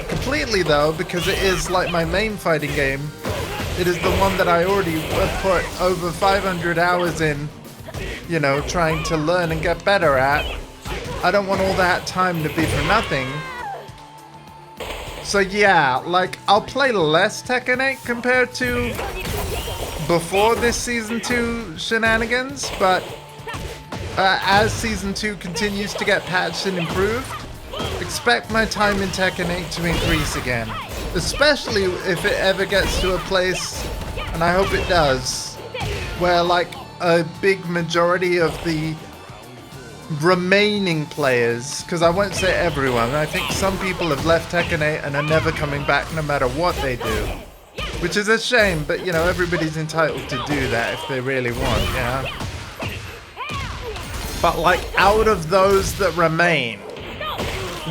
completely though, because it is like my main fighting game. It is the one that I already put over 500 hours in, you know, trying to learn and get better at. I don't want all that time to be for nothing. So yeah, like, I'll play less Tekken 8 compared to before this Season 2 shenanigans, but as Season 2 continues to get patched and improved, expect my time in Tekken 8 to increase again. especially if it ever gets to a place, and I hope it does, where like a big majority of the remaining players, because I won't say everyone, I think some people have left Tekken 8 and are never coming back no matter what they do, which is a shame, but you know, everybody's entitled to do that if they really want, yeah. But like, out of those that remain,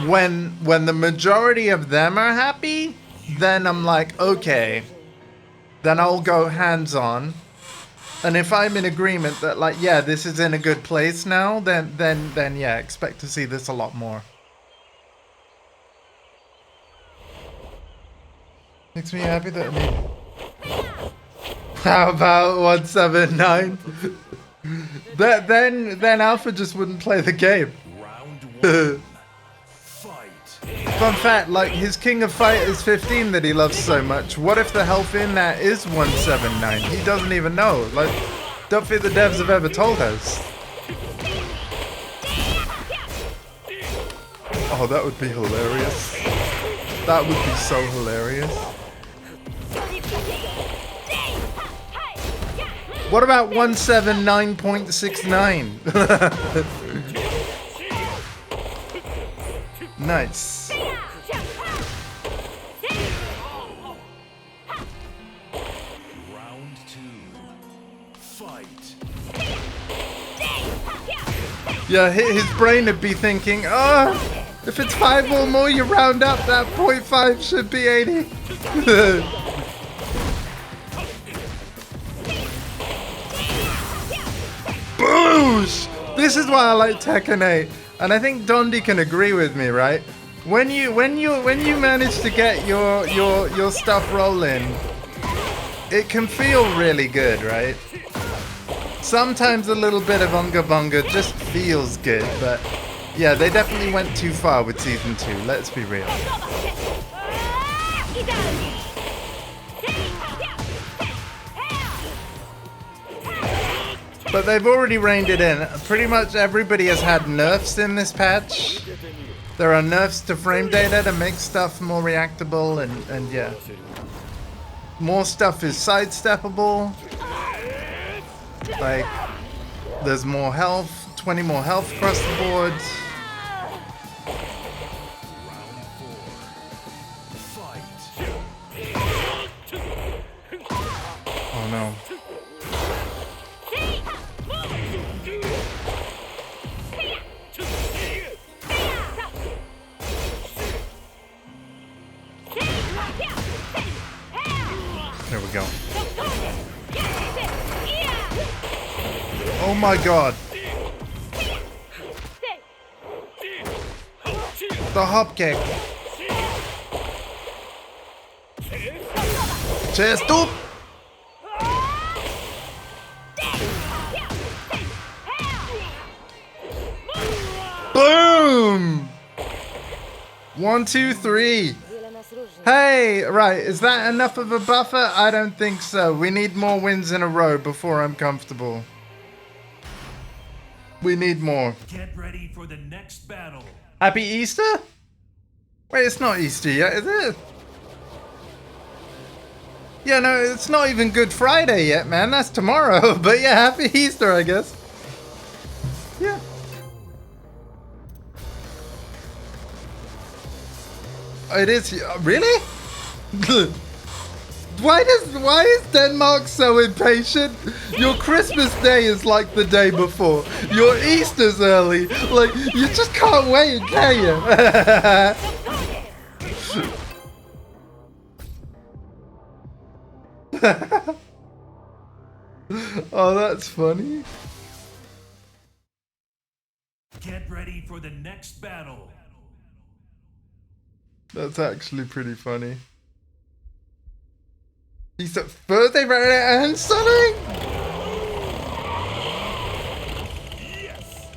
when the majority of them are happy, then I'm like, okay, then I'll go hands-on. And if I'm in agreement that, like, yeah, this is in a good place now, then yeah, expect to see this a lot more. Makes me happy that How about 179? then Alpha just wouldn't play the game. Round 1. Fight. Fun fact, like, his King of Fighters 15 that he loves so much, what if the health in that is 179? He doesn't even know. Like, don't think the devs have ever told us. Oh, that would be hilarious. That would be so hilarious. What about 179.69? Nice. Round 2. Fight. Yeah, his brain would be thinking, oh, if it's 5 or more, you round up, that 0.5 should be 80. Boosh! This is why I like Tekken 8. And I think Dondi can agree with me, right? When you manage to get your stuff rolling, it can feel really good, right? Sometimes a little bit of Unga Bunga just feels good, but yeah, they definitely went too far with Season 2, let's be real. But they've already reined it in. Pretty much everybody has had nerfs in this patch. There are nerfs to frame data to make stuff more reactable, and yeah. More stuff is sidesteppable. Like, there's more health, 20 more health across the board. Oh no. There we go. Oh my god. The hop kick. Chest up. Boom. 1, 2, 3. Hey, right, is that enough of a buffer? I don't think so. We need more wins in a row before I'm comfortable. We need more. Get ready for the next battle. Happy Easter? Wait, it's not Easter yet, is it? Yeah, no, it's not even Good Friday yet, man. That's tomorrow. But yeah, happy Easter, I guess. Yeah. It is, really? Why is Denmark so impatient? Your Christmas Day is like the day before. Your Easter's early. Like, you just can't wait, can you? Oh, that's funny. Get ready for the next battle. That's actually pretty funny. He's a birthday and something? Yes.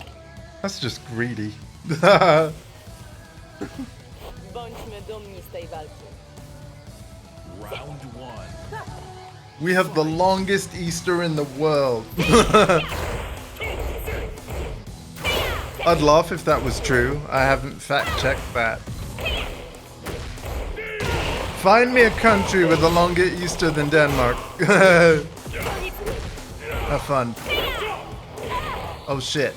That's just greedy. Bądźmy dumni z tej walki. Round 1. We have the longest Easter in the world. I'd laugh if that was true. I haven't fact checked that. Find me a country with a longer Easter than Denmark. Have fun. Oh shit.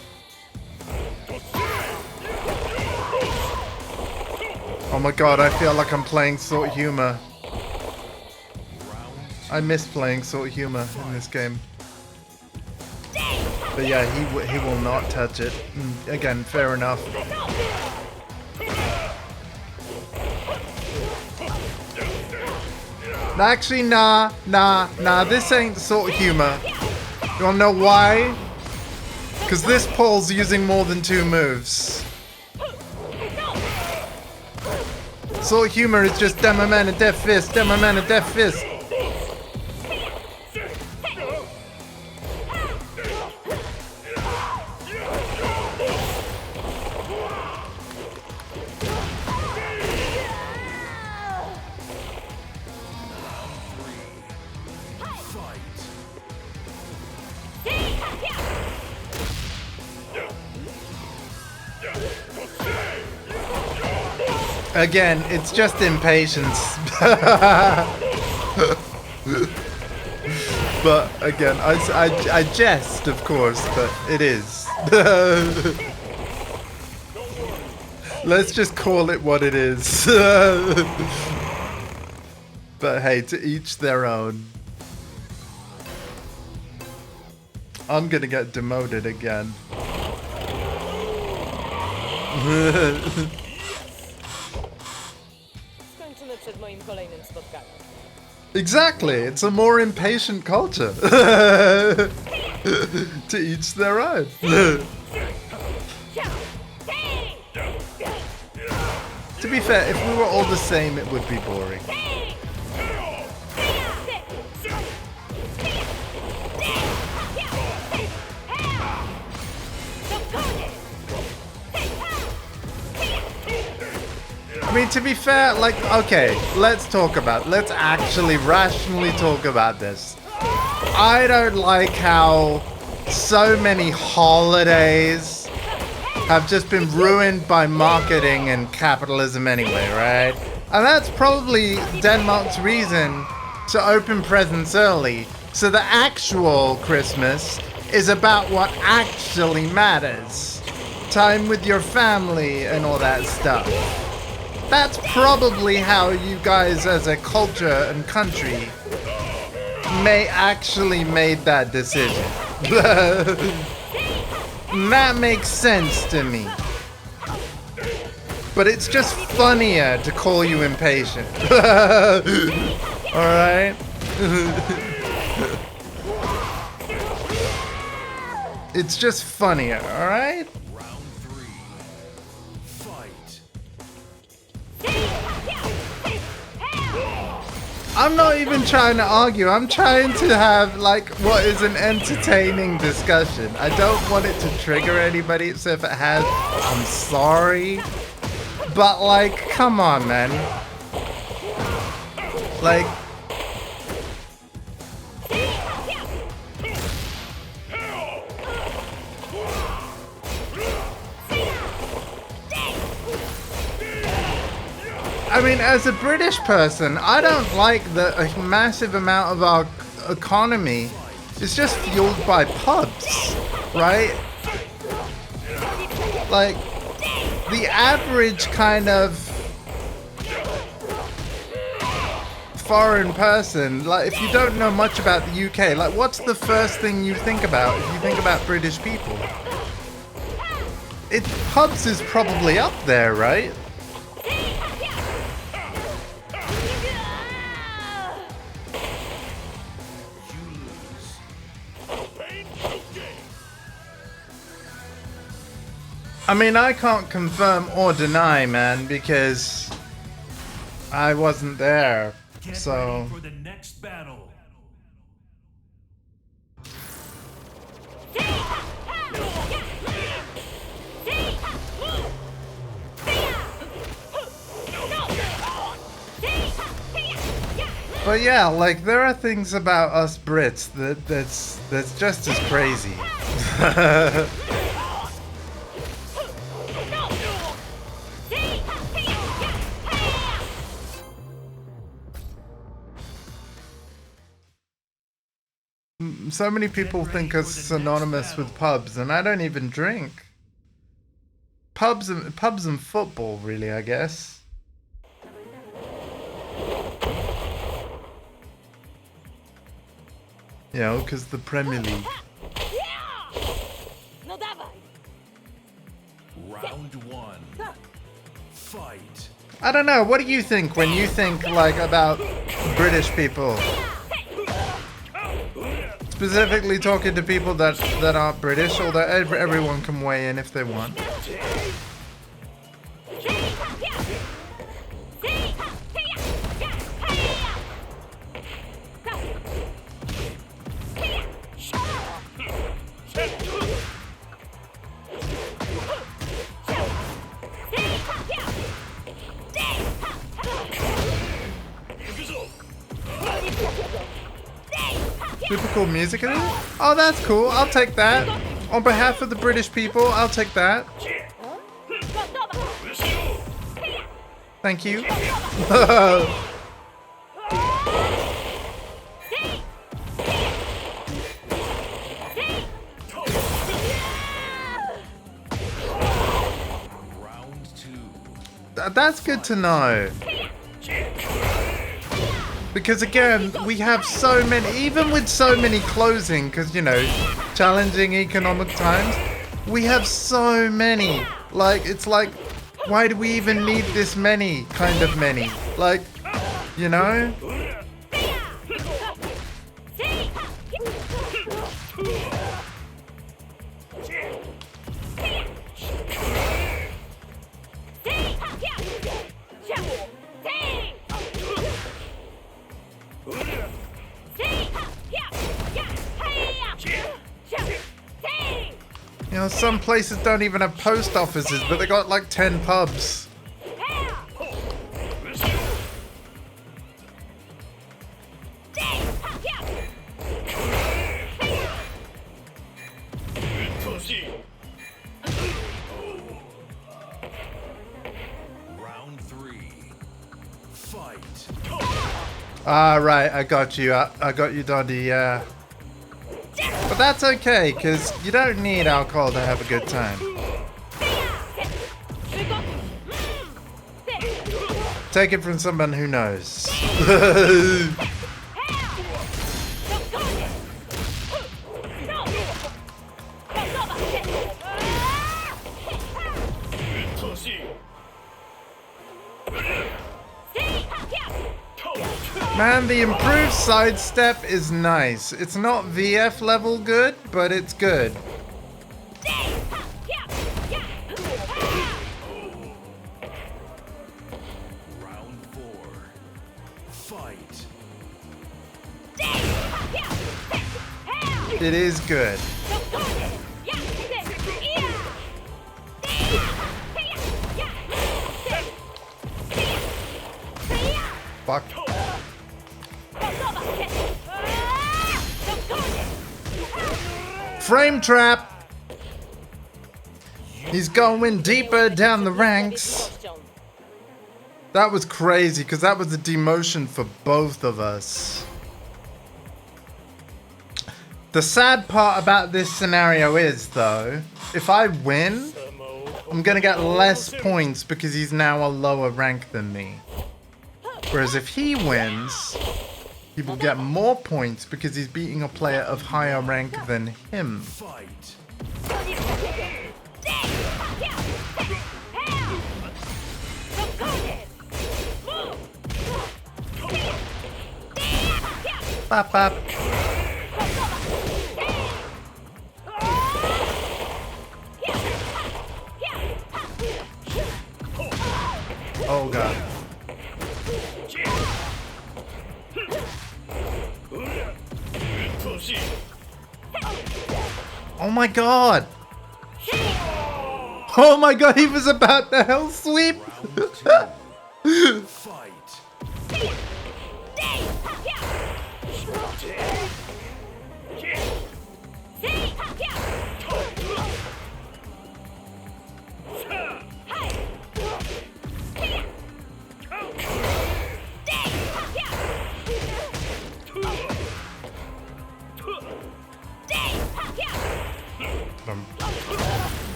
Oh my god, I feel like I'm playing Sort Humor. I miss playing Sort Humor in this game. But yeah, he will not touch it. Again, fair enough. Actually, nah, this ain't Sort Humor. You wanna know why? Because this Paul's using more than 2 moves. Sort Humor is just Demo Man and Death Fist, Demo Man and Death Fist. Again, it's just impatience. But again, I jest, of course, but it is. Let's just call it what it is. But hey, to each their own. I'm gonna get demoted again. Skończymy przed moim kolejnym spotkaniem. Exactly, it's a more impatient culture. To each their own. To be fair, if we were all the same, it would be boring. I mean, to be fair, like, okay, let's actually rationally talk about this. I don't like how so many holidays have just been ruined by marketing and capitalism anyway, right? And that's probably Denmark's reason to open presents early, so the actual Christmas is about what actually matters. Time with your family and all that stuff. That's probably how you guys as a culture and country may actually made that decision. That makes sense to me. But it's just funnier to call you impatient. Alright? It's just funnier, alright? I'm not even trying to argue. I'm trying to have, like, what is an entertaining discussion. I don't want it to trigger anybody, so if it has, I'm sorry. But, like, come on, man. Like... I mean, as a British person, I don't like that a massive amount of our economy is just fueled by pubs, right? Like, the average kind of foreign person, like, if you don't know much about the UK, like, what's the first thing you think about if you think about British people? Pubs is probably up there, right? I mean, I can't confirm or deny, man, because I wasn't there, so... Get ready for the next battle. But yeah, like, there are things about us Brits that's just as crazy. So many people think us synonymous with pubs, and I don't even drink. Pubs and football, really, I guess. You know, because the Premier League. No dawaj! Round one. Fight. I don't know, what do you think when you think, like, about British people? Specifically talking to people that aren't British, although everyone can weigh in if they want. Super cool music in it? Oh, that's cool. I'll take that. On behalf of the British people, I'll take that. Thank you. Round two. That's good to know. Because again, we have so many, even with so many closing, because, you know, challenging economic times, we have so many. Like, it's like, why do we even need this many, kind of many? Like, you know? You know, some places don't even have post offices, but they got like 10 pubs. Round three. Fight. Ah, right, I got you. I got you, Doddy, yeah. But that's okay, because you don't need alcohol to have a good time. Take it from someone who knows. Man, the improved sidestep is nice. It's not VF level good, but it's good. Round four. Fight. It is good. Fuck. Frame trap! He's going deeper down the ranks. That was crazy, because that was a demotion for both of us. The sad part about this scenario is, though, if I win, I'm gonna get less points because he's now a lower rank than me. Whereas if he wins, he will get more points because he's beating a player of higher rank than him. Fight. Bop, bop. Oh god. Oh my god! Oh my god, he was about to hell sweep! Round two. Fight.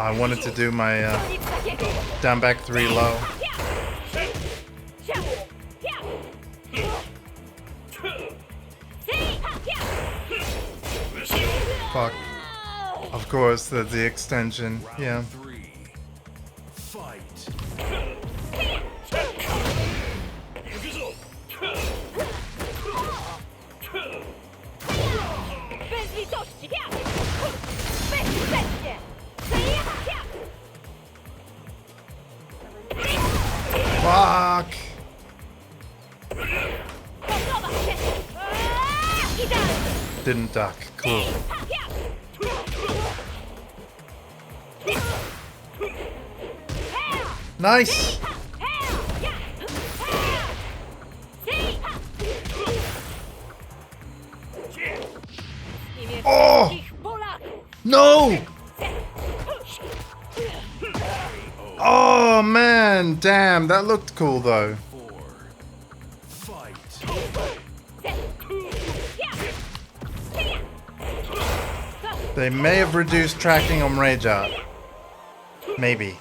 I wanted to do my down back 3 low. Fuck. Of course, that's the extension. Yeah. Fuck. Didn't duck. Cool. Nice. Oh no. Oh man, damn, that looked cool though. They may have reduced tracking on Rage Art. Maybe.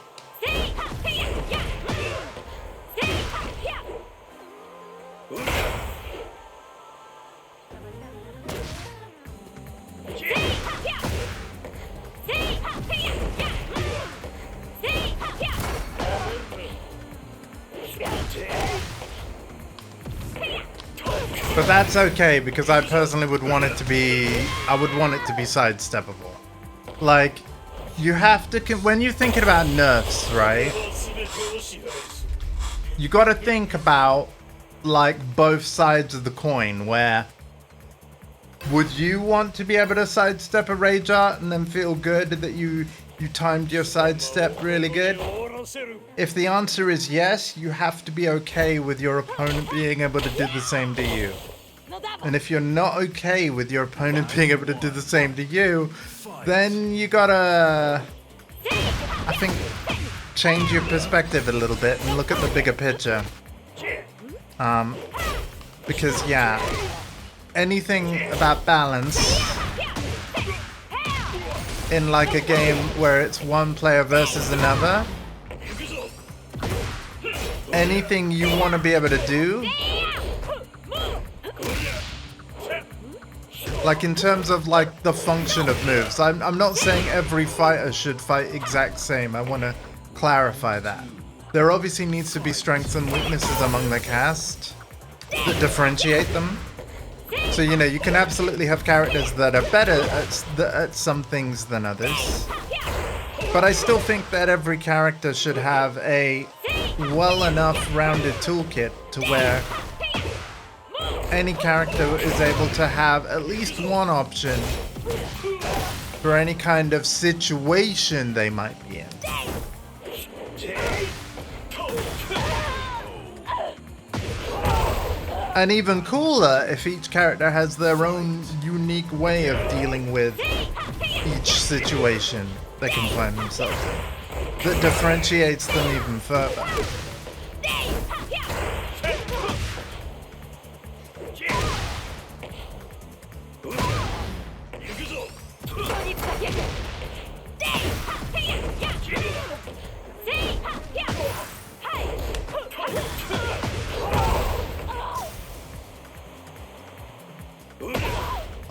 But that's okay because I personally would want it to be, I would want it to be sidesteppable. Like, you have to, when you're thinking about nerfs, right? You gotta think about, like, both sides of the coin, where would you want to be able to sidestep a Rage Art and then feel good that you timed your sidestep really good? If the answer is yes, you have to be okay with your opponent being able to do the same to you. And if you're not okay with your opponent being able to do the same to you, then you gotta, I think, change your perspective a little bit and look at the bigger picture. Because yeah, anything about balance in like a game where it's one player versus another, anything you want to be able to do, like in terms of like the function of moves, I'm not saying every fighter should fight exact same. I want to clarify that. There obviously needs to be strengths and weaknesses among the cast that differentiate them. So, you know, you can absolutely have characters that are better at some things than others. But I still think that every character should have a well enough rounded toolkit to where any character is able to have at least one option for any kind of situation they might be in. And even cooler if each character has their own unique way of dealing with each situation they can find themselves in, that differentiates them even further.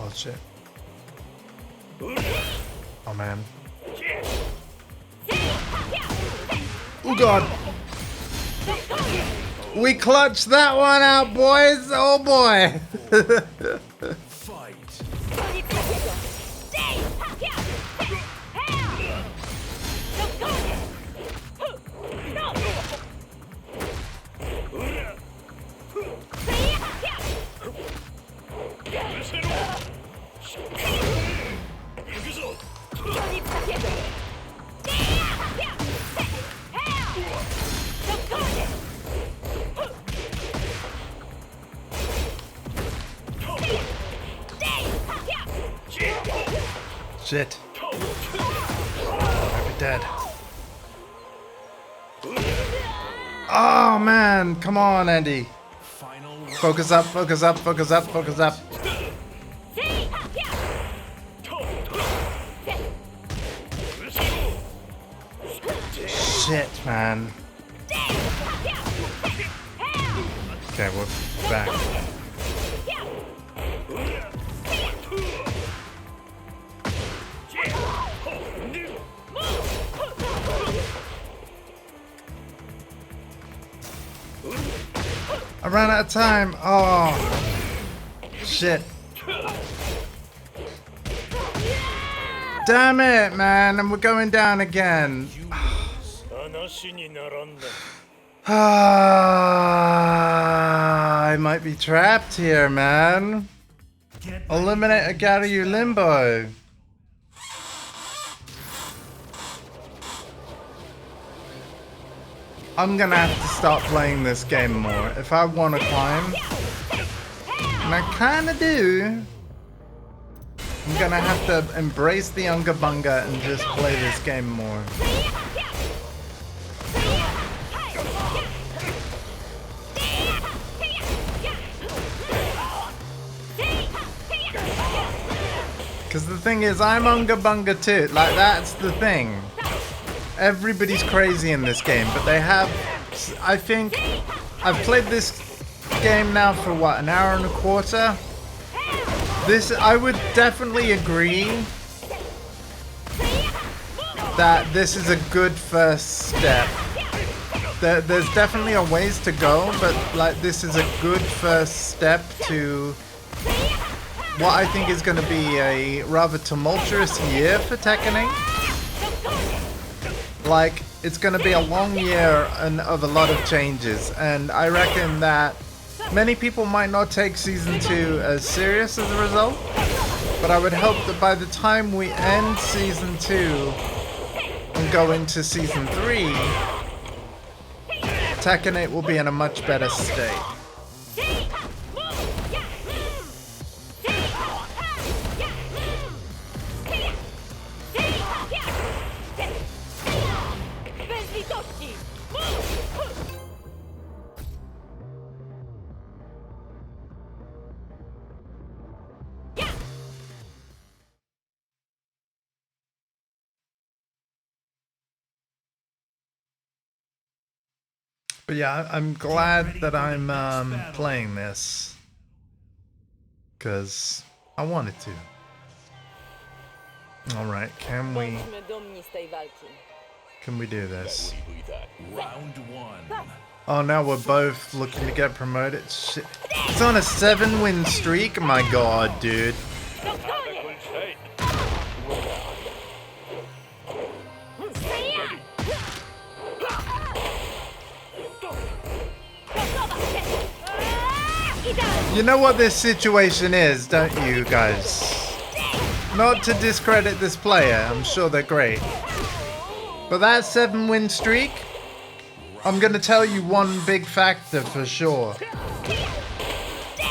Oh shit. Oh man. Oh god. We clutched that one out, boys. Oh boy. Shit. I'd be dead. Oh man, come on, Andy. Focus up, focus up, focus up, focus up. shit, man. Okay, we're back. I ran out of time. Oh, shit. Damn it, man. And we're going down again. I might be trapped here, man. Eliminate a Garyu Limbo. I'm gonna have to start playing this game more if I want to climb. And I kinda do. I'm gonna have to embrace the Unga Bunga and just play this game more. Because the thing is, I'm Unga Bunga too. Like, that's the thing. Everybody's crazy in this game, but they have... I think I've played this game now for what, an hour and a quarter? I would definitely agree that this is a good first step. There's definitely a ways to go, but like this is a good first step to what I think is going to be a rather tumultuous year for Tekken 8. Like, it's going to be a long year and of a lot of changes, and I reckon that many people might not take Season 2 as serious as a result, but I would hope that by the time we end Season 2 and go into Season 3, Tekken 8 will be in a much better state. But yeah, I'm glad that I'm playing this, because I wanted to. Alright, can we do this? Round one. Oh, now we're both looking to get promoted. Shit. It's on a 7-win streak? My god, dude. You know what this situation is, don't you guys? Not to discredit this player, I'm sure they're great. But that 7-win streak, I'm gonna tell you one big factor for sure.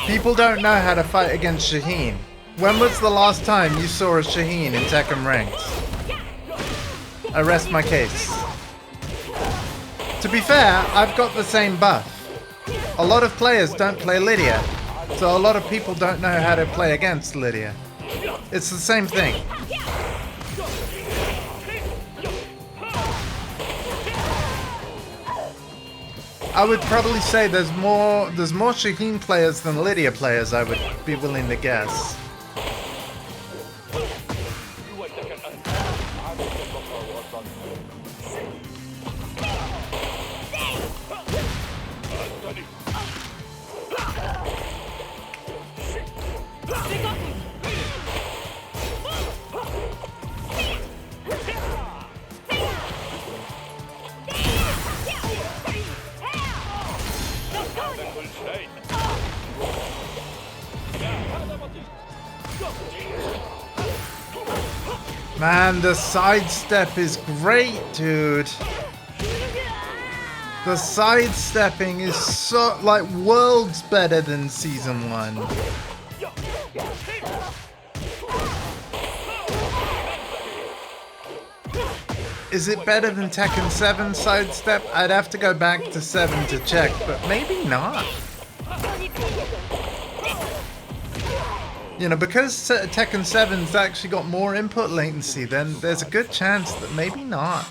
People don't know how to fight against Shaheen. When was the last time you saw a Shaheen in Tekken Ranked? I rest my case. To be fair, I've got the same buff. A lot of players don't play Lydia, so a lot of people don't know how to play against Lydia. It's the same thing. I would probably say there's more Shaheen players than Lydia players, I would be willing to guess. Man, the sidestep is great, dude. The sidestepping is so, like, worlds better than Season 1. Is it better than Tekken 7 sidestep? I'd have to go back to 7 to check, but maybe not. You know, because Tekken 7's actually got more input latency, then there's a good chance that maybe not.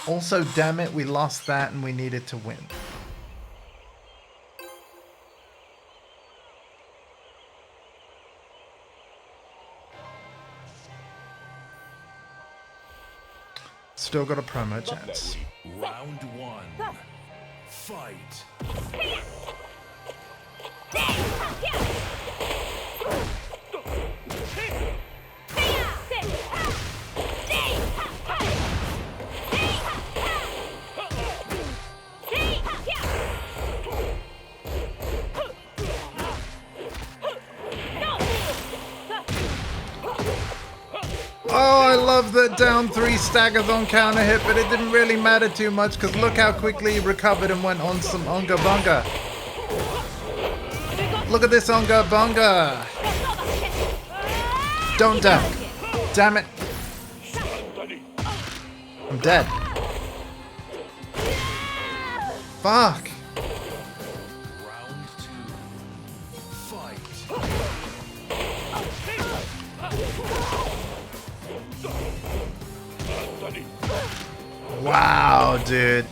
Also, damn it, we lost that and we needed to win. Still got a promo chance. Round one. Fight. Oh, I love that down 3 staggers on counter hit, but it didn't really matter too much because look how quickly he recovered and went on some Unga Bunga. Look at this Unga Bunga. Don't duck. Damn it. I'm dead. Fuck. Round two. Fight. Wow, dude.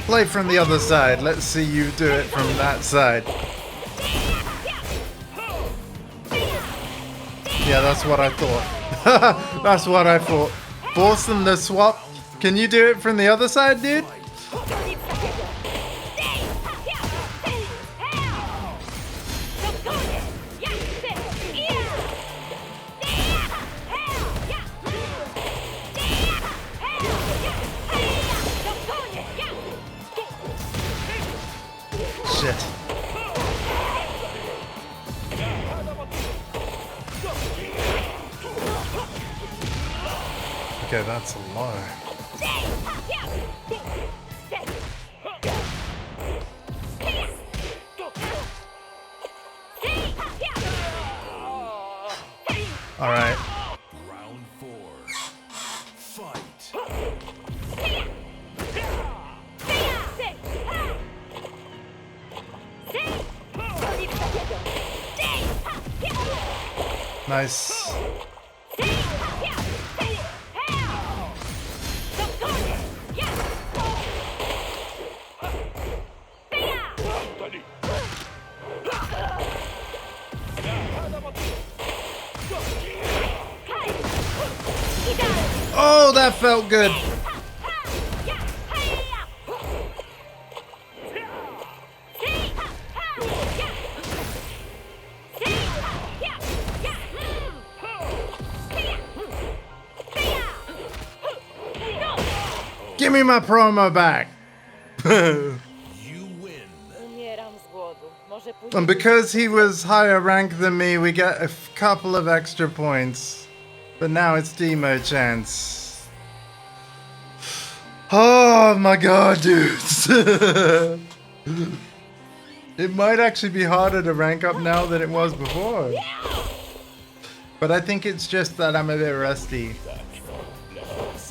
Play from the other side. Let's see you do it from that side. Yeah, that's what I thought. That's what I thought. Force them to swap. Can you do it from the other side, dude? Shit. Okay, that's a low. All right. Round four. Fight. Nice. Oh, that felt good. Give me my promo back. You win. Umieram z głodu. Może później... And because he was higher rank than me, we get a couple of extra points. But now it's demo chance. Oh my god, dudes. It might actually be harder to rank up now than it was before. But I think it's just that I'm a bit rusty.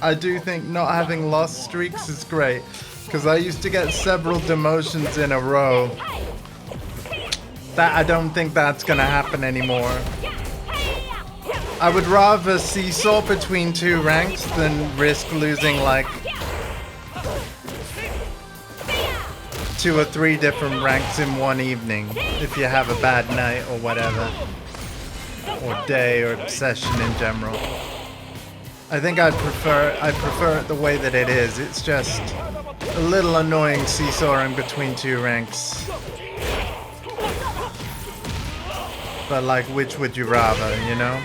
I do think not having lost streaks is great, because I used to get several demotions in a row. That I don't think that's gonna happen anymore. I would rather seesaw between 2 ranks than risk losing like 2 or 3 different ranks in one evening if you have a bad night or whatever, or day or session in general. I think I prefer it the way that it is. It's just a little annoying seesawing between 2 ranks. But like, which would you rather, you know?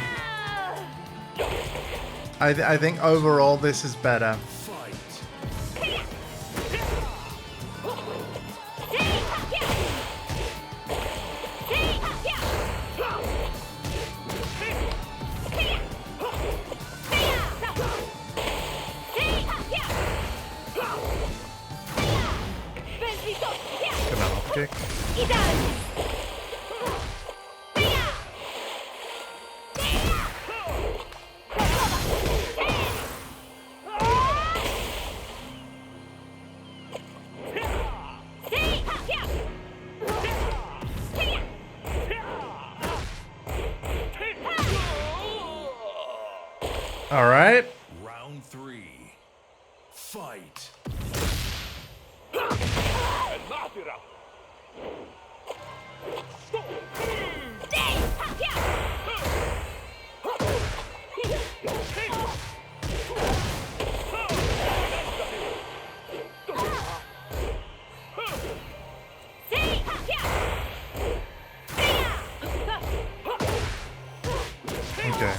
I think overall this is better. Gonna kick. All right. Round 3. Fight. Okay.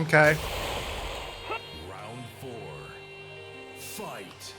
Okay. Round 4. Fight.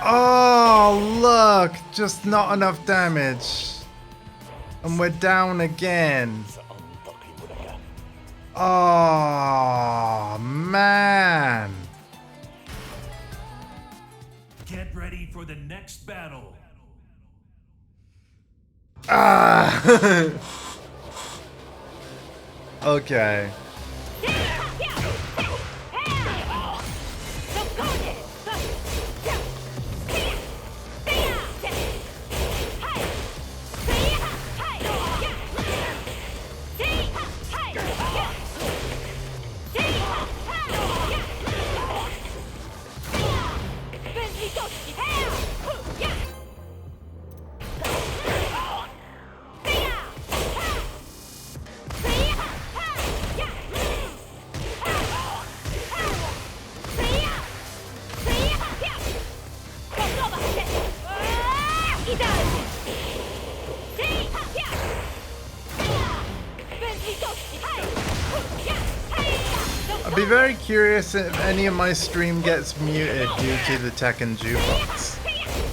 Oh, look! Just not enough damage. And we're down again. Oh, man. Get ready for the next battle. Ah! Okay. I'd be very curious if any of my stream gets muted due to the Tekken jukebox.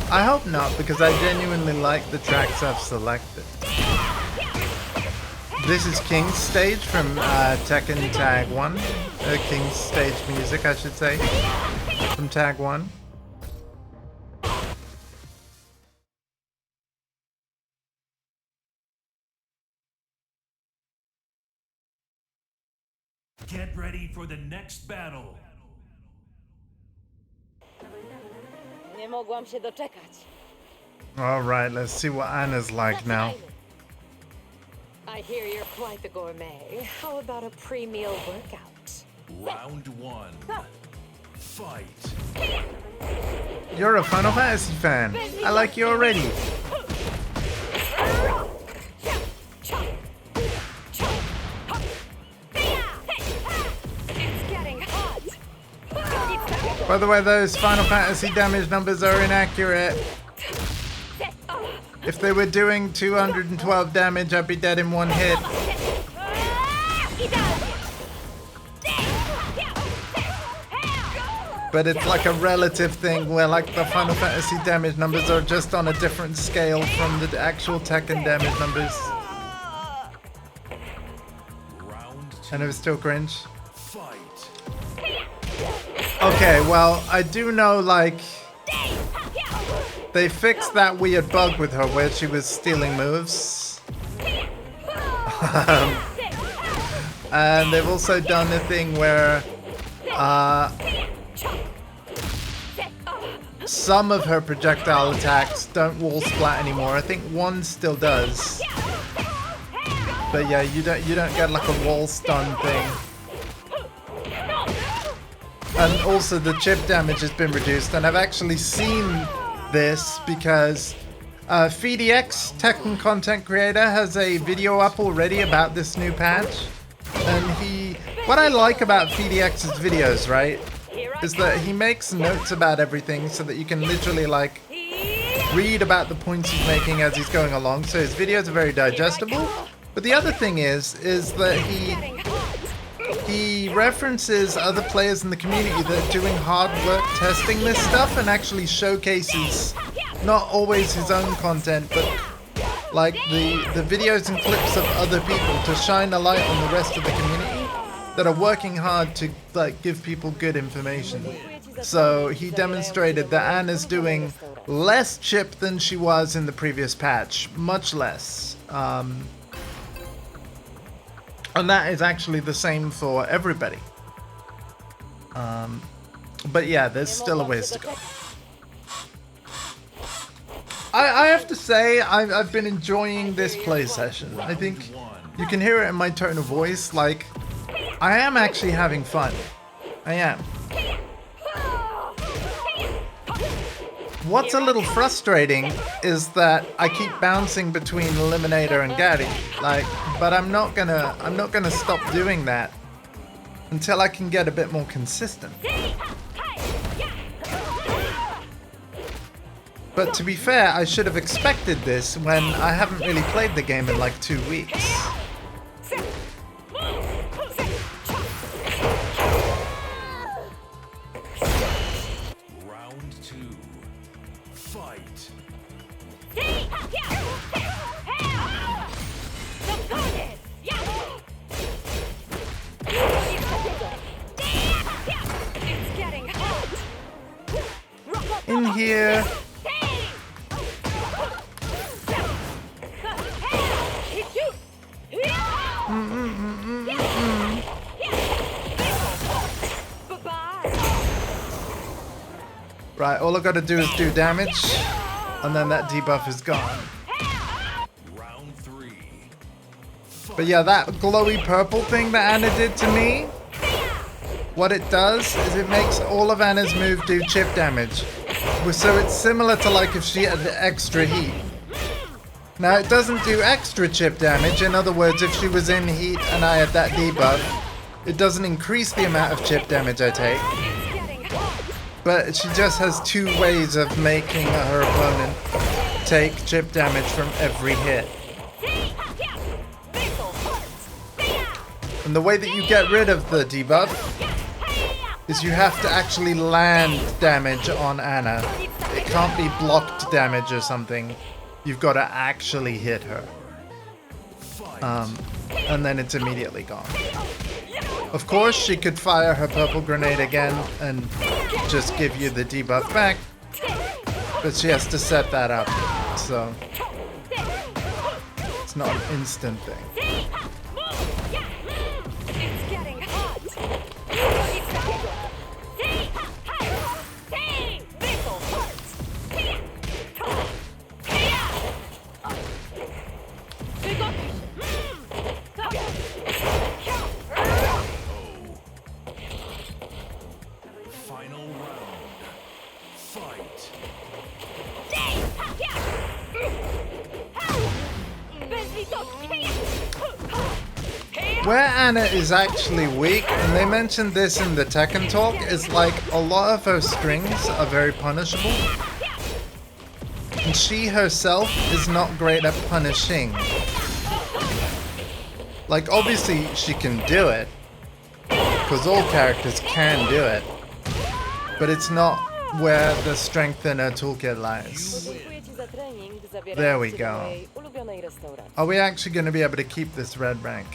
I hope not, because I genuinely like the tracks I've selected. This is King's stage from Tekken Tag 1. King's stage music, I should say, from Tag 1. Get ready for the next battle. Nie mogłam się doczekać. Alright, let's see what Anna's like now. I hear you're quite the gourmet. How about a pre-meal workout? Round 1. Fight. You're a Final Fantasy fan. I like you already. It's getting hot. By the way, those Final Fantasy damage numbers are inaccurate. If they were doing 212 damage, I'd be dead in one hit. But it's like a relative thing where like the Final Fantasy damage numbers are just on a different scale from the actual Tekken damage numbers. And it was still cringe. Fight. Okay, well, I do know, like, they fixed that weird bug with her where she was stealing moves. And they've also done the thing where some of her projectile attacks don't wall splat anymore. I think one still does. But yeah, you don't get like a wall stun thing. And also the chip damage has been reduced, and I've actually seen this because FeedEx, Tekken content creator, has a video up already about this new patch, and he what I like about FDX's videos, right, is that he makes notes about everything so that you can literally like read about the points he's making as he's going along. So his videos are very digestible. But the other thing is that he references other players in the community that are doing hard work testing this stuff and actually showcases not always his own content, but like the videos and clips of other people to shine a light on the rest of the community that are working hard to like give people good information. So he demonstrated that Anna's doing less chip than she was in the previous patch, much less. And that is actually the same for everybody. But yeah, there's still a ways to go. I have to say, I've been enjoying this play session. I think you can hear it in my tone of voice. Like, I am actually having fun. I am. What's a little frustrating is that I keep bouncing between Eliminator and Gaddy. Like, but I'm not gonna stop doing that until I can get a bit more consistent. But to be fair, I should have expected this when I haven't really played the game in like 2 weeks. Round 2. Fight. In here. Right, all I gotta do is do damage, and then that debuff is gone. Round 3. But yeah, that glowy purple thing that Anna did to me, what it does is it makes all of Anna's move do chip damage. So it's similar to like if she had extra heat. Now it doesn't do extra chip damage, in other words, if she was in heat and I had that debuff, it doesn't increase the amount of chip damage I take. But she just has 2 ways of making her opponent take chip damage from every hit. And the way that you get rid of the debuff is you have to actually land damage on Anna. It can't be blocked damage or something. You've got to actually hit her. And then it's immediately gone. Of course, she could fire her purple grenade again and just give you the debuff back, but she has to set that up, so it's not an instant thing. Final round. Fight. Where Anna is actually weak, and they mentioned this in the Tekken talk, is like a lot of her strings are very punishable. And she herself is not great at punishing. Like, obviously she can do it, because all characters can do it, but it's not where the strength in her toolkit lies. There we go. Are we actually going to be able to keep this red rank?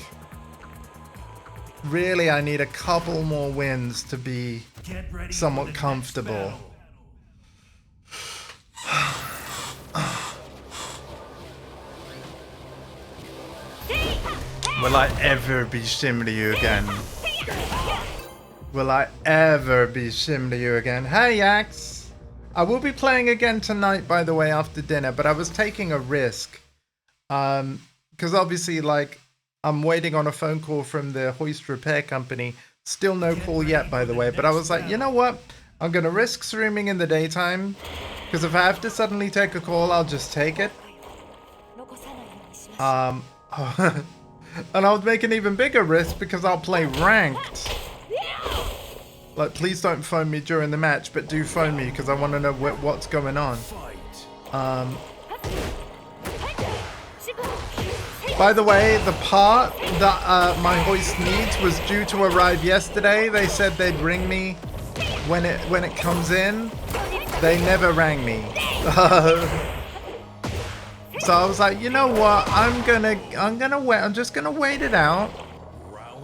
Really, I need a couple more wins to be Get ready somewhat for the comfortable. next battle. Will I ever be Shimryu again? Will I ever be Shimryu again? Hey, Yax! I will be playing again tonight, by the way, after dinner, but I was taking a risk. Because obviously, like, I'm waiting on a phone call from the hoist repair company. Still no call yet, by the way, but I was like, you know what? I'm going to risk streaming in the daytime, because if I have to suddenly take a call, I'll just take it. And I'll make an even bigger risk because I'll play ranked. Like, please don't phone me during the match, but do phone me because I want to know what's going on. By the way, the part that my hoist needs was due to arrive yesterday. They said they'd ring me when it comes in. They never rang me. So I was like, you know what? I'm gonna wait. I'm just gonna wait it out.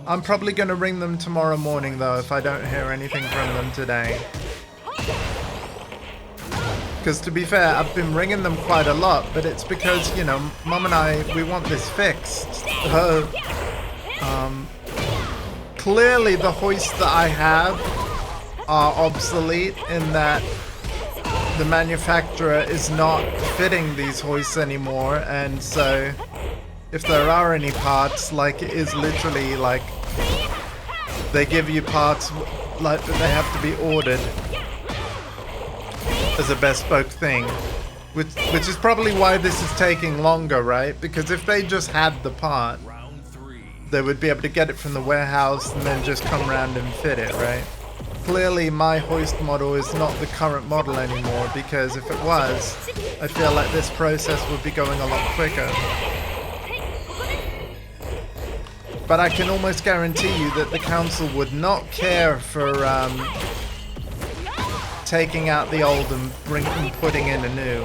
I'm probably gonna ring them tomorrow morning though if I don't hear anything from them today. Because to be fair, I've been ringing them quite a lot, but it's because, you know, Mum and I, we want this fixed. Clearly the hoists that I have are obsolete in that the manufacturer is not fitting these hoists anymore, and so if there are any parts, like, it is literally like they give you parts like that they have to be ordered as a bespoke thing, which is probably why this is taking longer, right? Because if they just had the part, they would be able to get it from the warehouse and then just come around and fit it, right? Clearly my hoist model is not the current model anymore, because if it was, I feel like this process would be going a lot quicker. But I can almost guarantee you that the council would not care for taking out the old and putting in a new.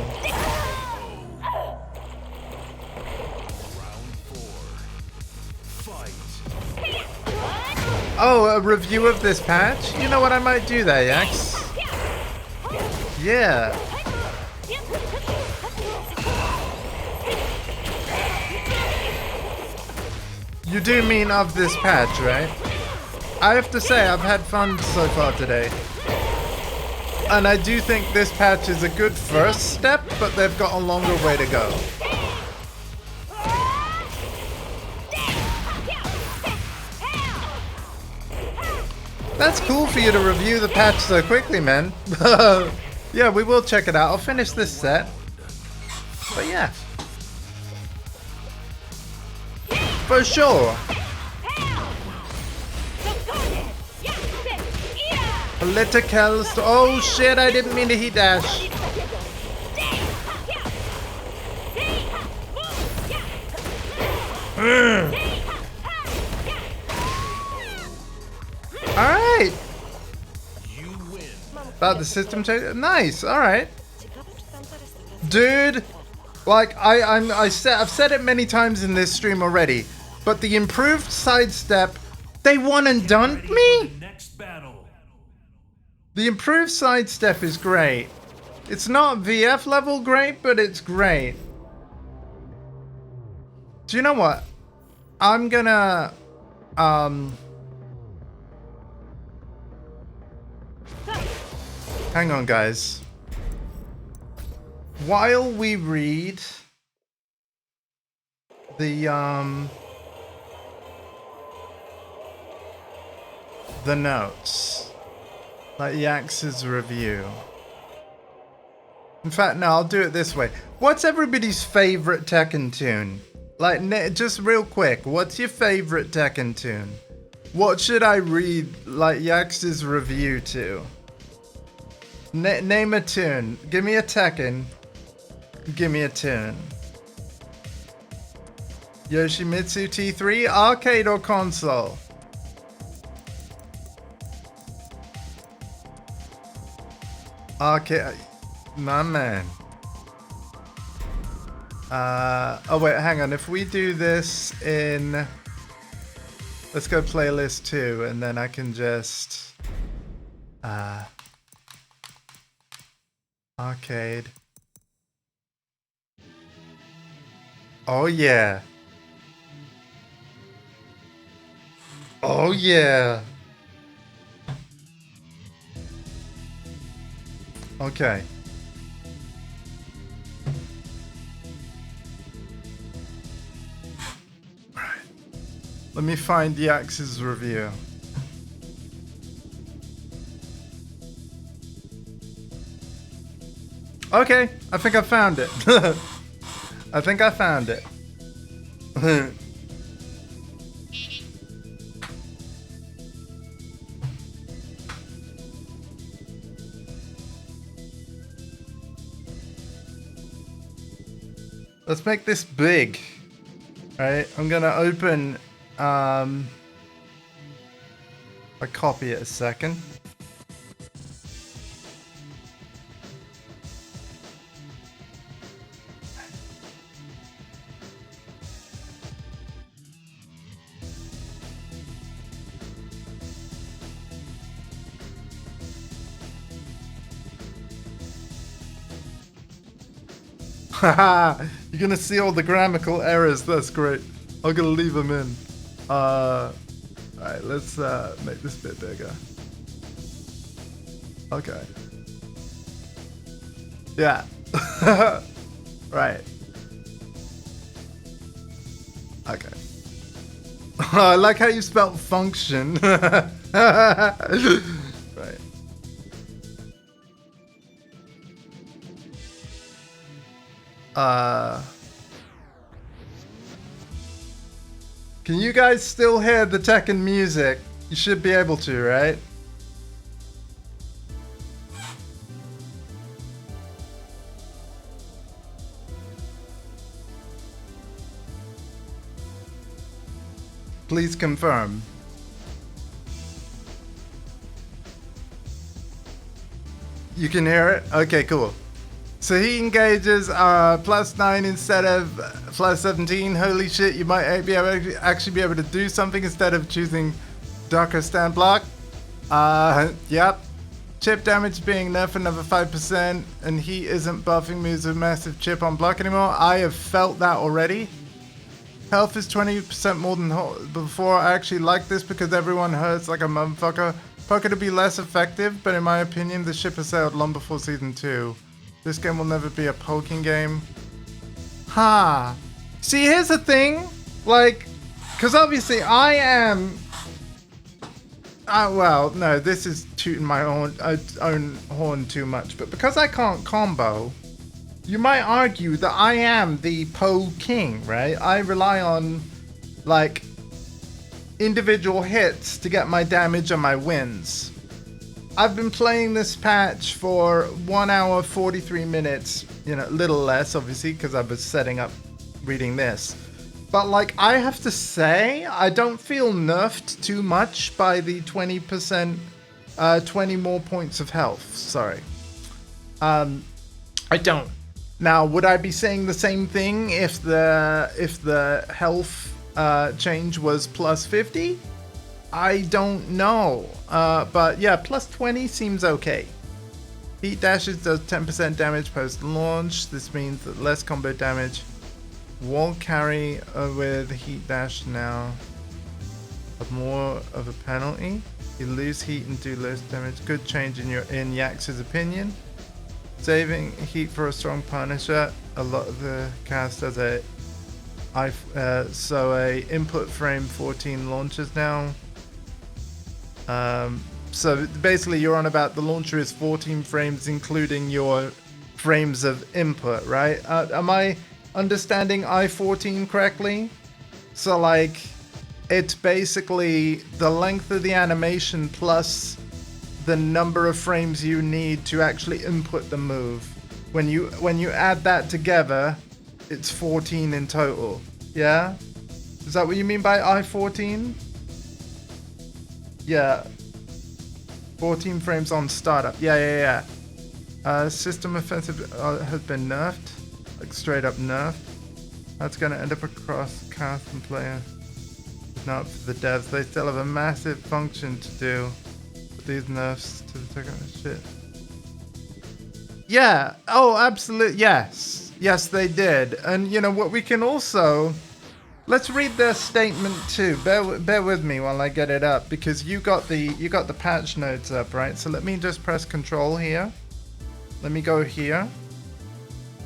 Oh, a review of this patch? You know what, I might do that, Yax. Yeah. You do mean of this patch, right? I have to say, I've had fun so far today. And I do think this patch is a good first step, but they've got a longer way to go. That's cool for you to review the patch so quickly, man. Yeah, we will check it out. I'll finish this set. But yeah. For sure. Political. Oh shit, I didn't mean to heat dash. Alright. About the system change. Nice, alright. Dude, like I've said it many times in this stream already, but the improved sidestep, they one and done me? The improved sidestep is great. It's not VF level great, but it's great. Do you know what? I'm gonna hang on, guys. While we read the notes, like Yax's review. In fact, no, I'll do it this way. What's everybody's favorite Tekken tune? Like, just real quick, what's your favorite Tekken tune? What should I read, like, Yax's review to? Name a tune. Give me a Tekken. Give me a tune. Yoshimitsu T3, arcade or console? Arcade. My man. Oh wait, hang on. If we do this in... Let's go playlist 2, and then I can just... arcade. Oh yeah. Oh yeah. Okay. Alright. Let me find the Axe's review. Okay, I think I found it. I think I found it. Let's make this big. Alright, I'm gonna open I copy it a second. Haha, you're gonna see all the grammatical errors. That's great. I'm gonna leave them in. Alright, let's make this bit bigger. Okay. Yeah. Right. Okay. I like how you spelled function. Right. Can you guys still hear the Tekken music? You should be able to, right? Please confirm. You can hear it? Okay, cool. So he engages +9 instead of +17. Holy shit, you might be able to actually be able to do something instead of choosing Darker Stand Block. Yep. Chip damage being nerfed another 5%, and he isn't buffing moves with massive chip on block anymore. I have felt that already. Health is 20% more than before. I actually like this because everyone hurts like a motherfucker. Poker to be less effective, but in my opinion, the ship has sailed long before Season 2. This game will never be a poking game. Ha! See, here's the thing. Like, because obviously I am... well, no, this is tooting my own horn too much. But because I can't combo, you might argue that I am the Po King, right? I rely on, like, individual hits to get my damage and my wins. I've been playing this patch for 1 hour 43 minutes, you know, a little less obviously because I was setting up reading this. But like, I have to say, I don't feel nerfed too much by the 20%, 20 more points of health, sorry. I don't. Now, would I be saying the same thing if the health change was +50? I don't know, but yeah, +20 seems okay. Heat dashes does 10% damage post launch. This means that less combo damage won't carry with heat dash now. More of a penalty. You lose heat and do less damage. Good change in Yax's opinion. Saving heat for a strong punisher. A lot of the cast has a input frame 14 launches now. So basically you're on about the launcher is 14 frames including your frames of input, right? Am I understanding I14 correctly? So like, it's basically the length of the animation plus the number of frames you need to actually input the move. When you add that together, it's 14 in total. Yeah? Is that what you mean by I14? Yeah. 14 frames on startup. Yeah. System offensive has been nerfed. Like straight up nerfed. That's gonna end up across cast and player. Not up to the devs. They still have a massive function to do. With these nerfs to the Tekken shit. Yeah. Oh, absolutely. Yes. Yes, they did. And you know what? We can also. Let's read their statement too. Bear with me while I get it up because you got the patch notes up, right? So let me just press Control here. Let me go here.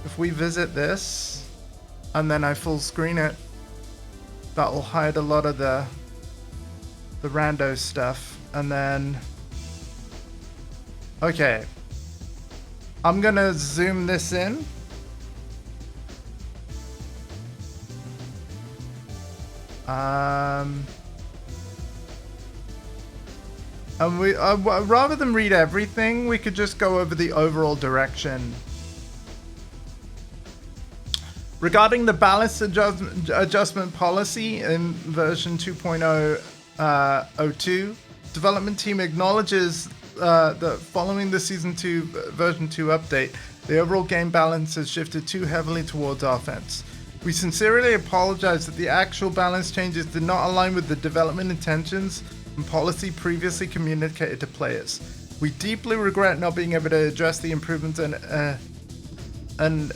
If we visit this, and then I full screen it, that will hide a lot of the rando stuff. And then, okay, I'm gonna zoom this in. And we rather than read everything, we could just go over the overall direction. Regarding the balance adjustment policy in version 2.002, development team acknowledges that following the Season 2 version 2 update, the overall game balance has shifted too heavily towards offense. We sincerely apologize that the actual balance changes did not align with the development intentions and policy previously communicated to players. We deeply regret not being able to address the improvements and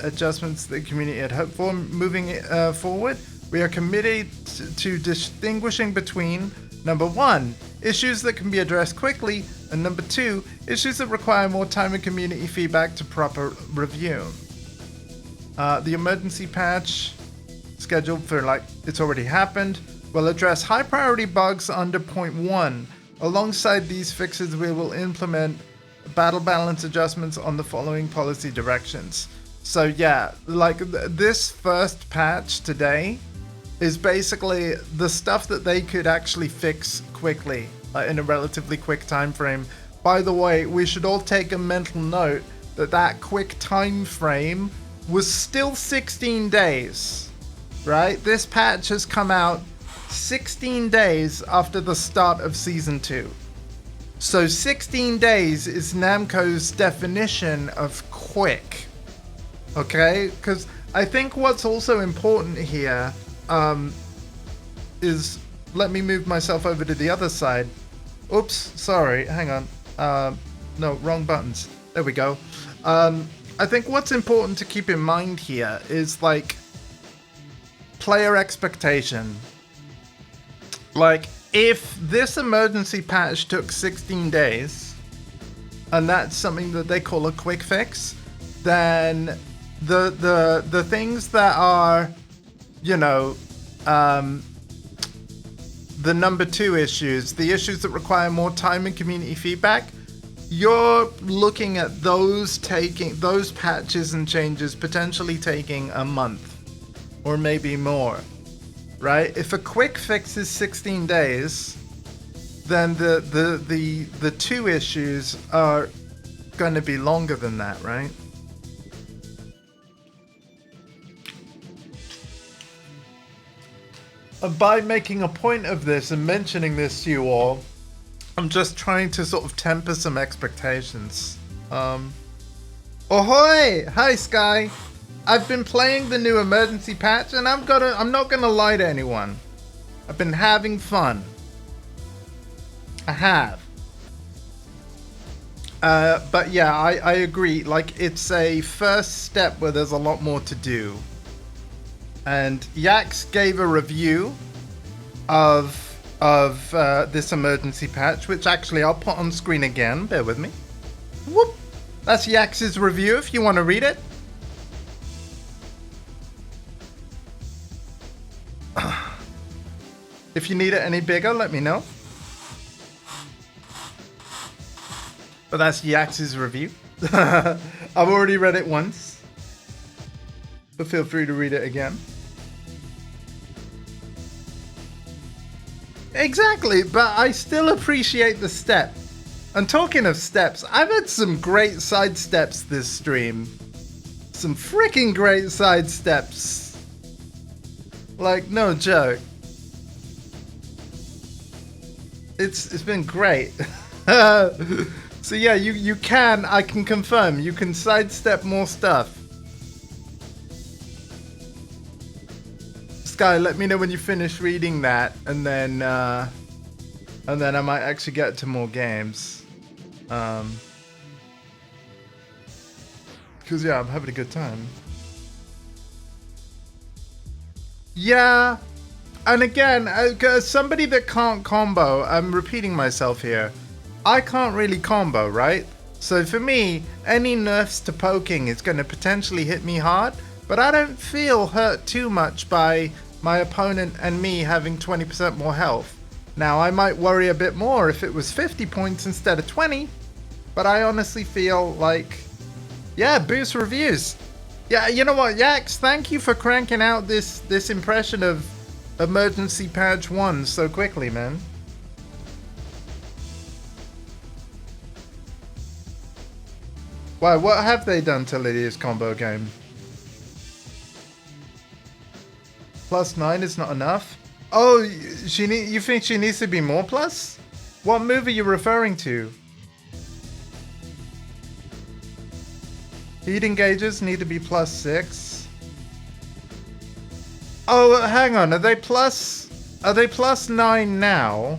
adjustments the community had hoped for. Moving forward, we are committed to distinguishing between, number one, issues that can be addressed quickly, and number two, issues that require more time and community feedback to proper review. The emergency patch, scheduled for it's already happened, will address high priority bugs under point 1. Alongside these fixes, we will implement battle balance adjustments on the following policy directions. So yeah, this first patch today is basically the stuff that they could actually fix quickly in a relatively quick time frame. By the way, we should all take a mental note that quick time frame was still 16 days, right? This patch has come out 16 days after the start of Season 2. So 16 days is Namco's definition of quick. Okay, because I think what's also important here is, let me move myself over to the other side. Oops, sorry, hang on. No, wrong buttons. There we go. I think what's important to keep in mind here is player expectation. If this emergency patch took 16 days, and that's something that they call a quick fix, then the things that are, the number 2 issues, the issues that require more time and community feedback, you're looking at those patches and changes potentially taking a month or maybe more, right? If a quick fix is 16 days, then the 2 issues are going to be longer than that, right? By making a point of this and mentioning this to you all, I'm just trying to sort of temper some expectations. Ahoy! Hi, Sky. I've been playing the new emergency patch, and I'm not gonna lie to anyone. I've been having fun. I have. But yeah, I agree. It's a first step where there's a lot more to do. And Yax gave a review of this emergency patch, which actually I'll put on screen again. Bear with me. Whoop! That's Yax's review if you want to read it. If you need it any bigger, let me know. But that's Yax's review. I've already read it once, but feel free to read it again. Exactly, but I still appreciate the step. And talking of steps, I've had some great side steps this stream. Some freaking great side steps. No joke. It's been great. So yeah, I can confirm, you can sidestep more stuff. Sky, let me know when you finish reading that, and then I might actually get to more games. Because yeah, I'm having a good time. Yeah, and again, as somebody that can't combo, I'm repeating myself here. I can't really combo, right? So for me, any nerfs to poking is going to potentially hit me hard, but I don't feel hurt too much by my opponent and me having 20% more health. Now, I might worry a bit more if it was 50 points instead of 20, but I honestly feel yeah, boost reviews. Yeah, you know what, Yax, thank you for cranking out this impression of emergency patch 1 so quickly, man. Why, what have they done to Lydia's combo game? +9 is not enough? Oh, you think she needs to be more plus? What move are you referring to? Heat engagers need to be +6. Oh, hang on. Are they +9 now?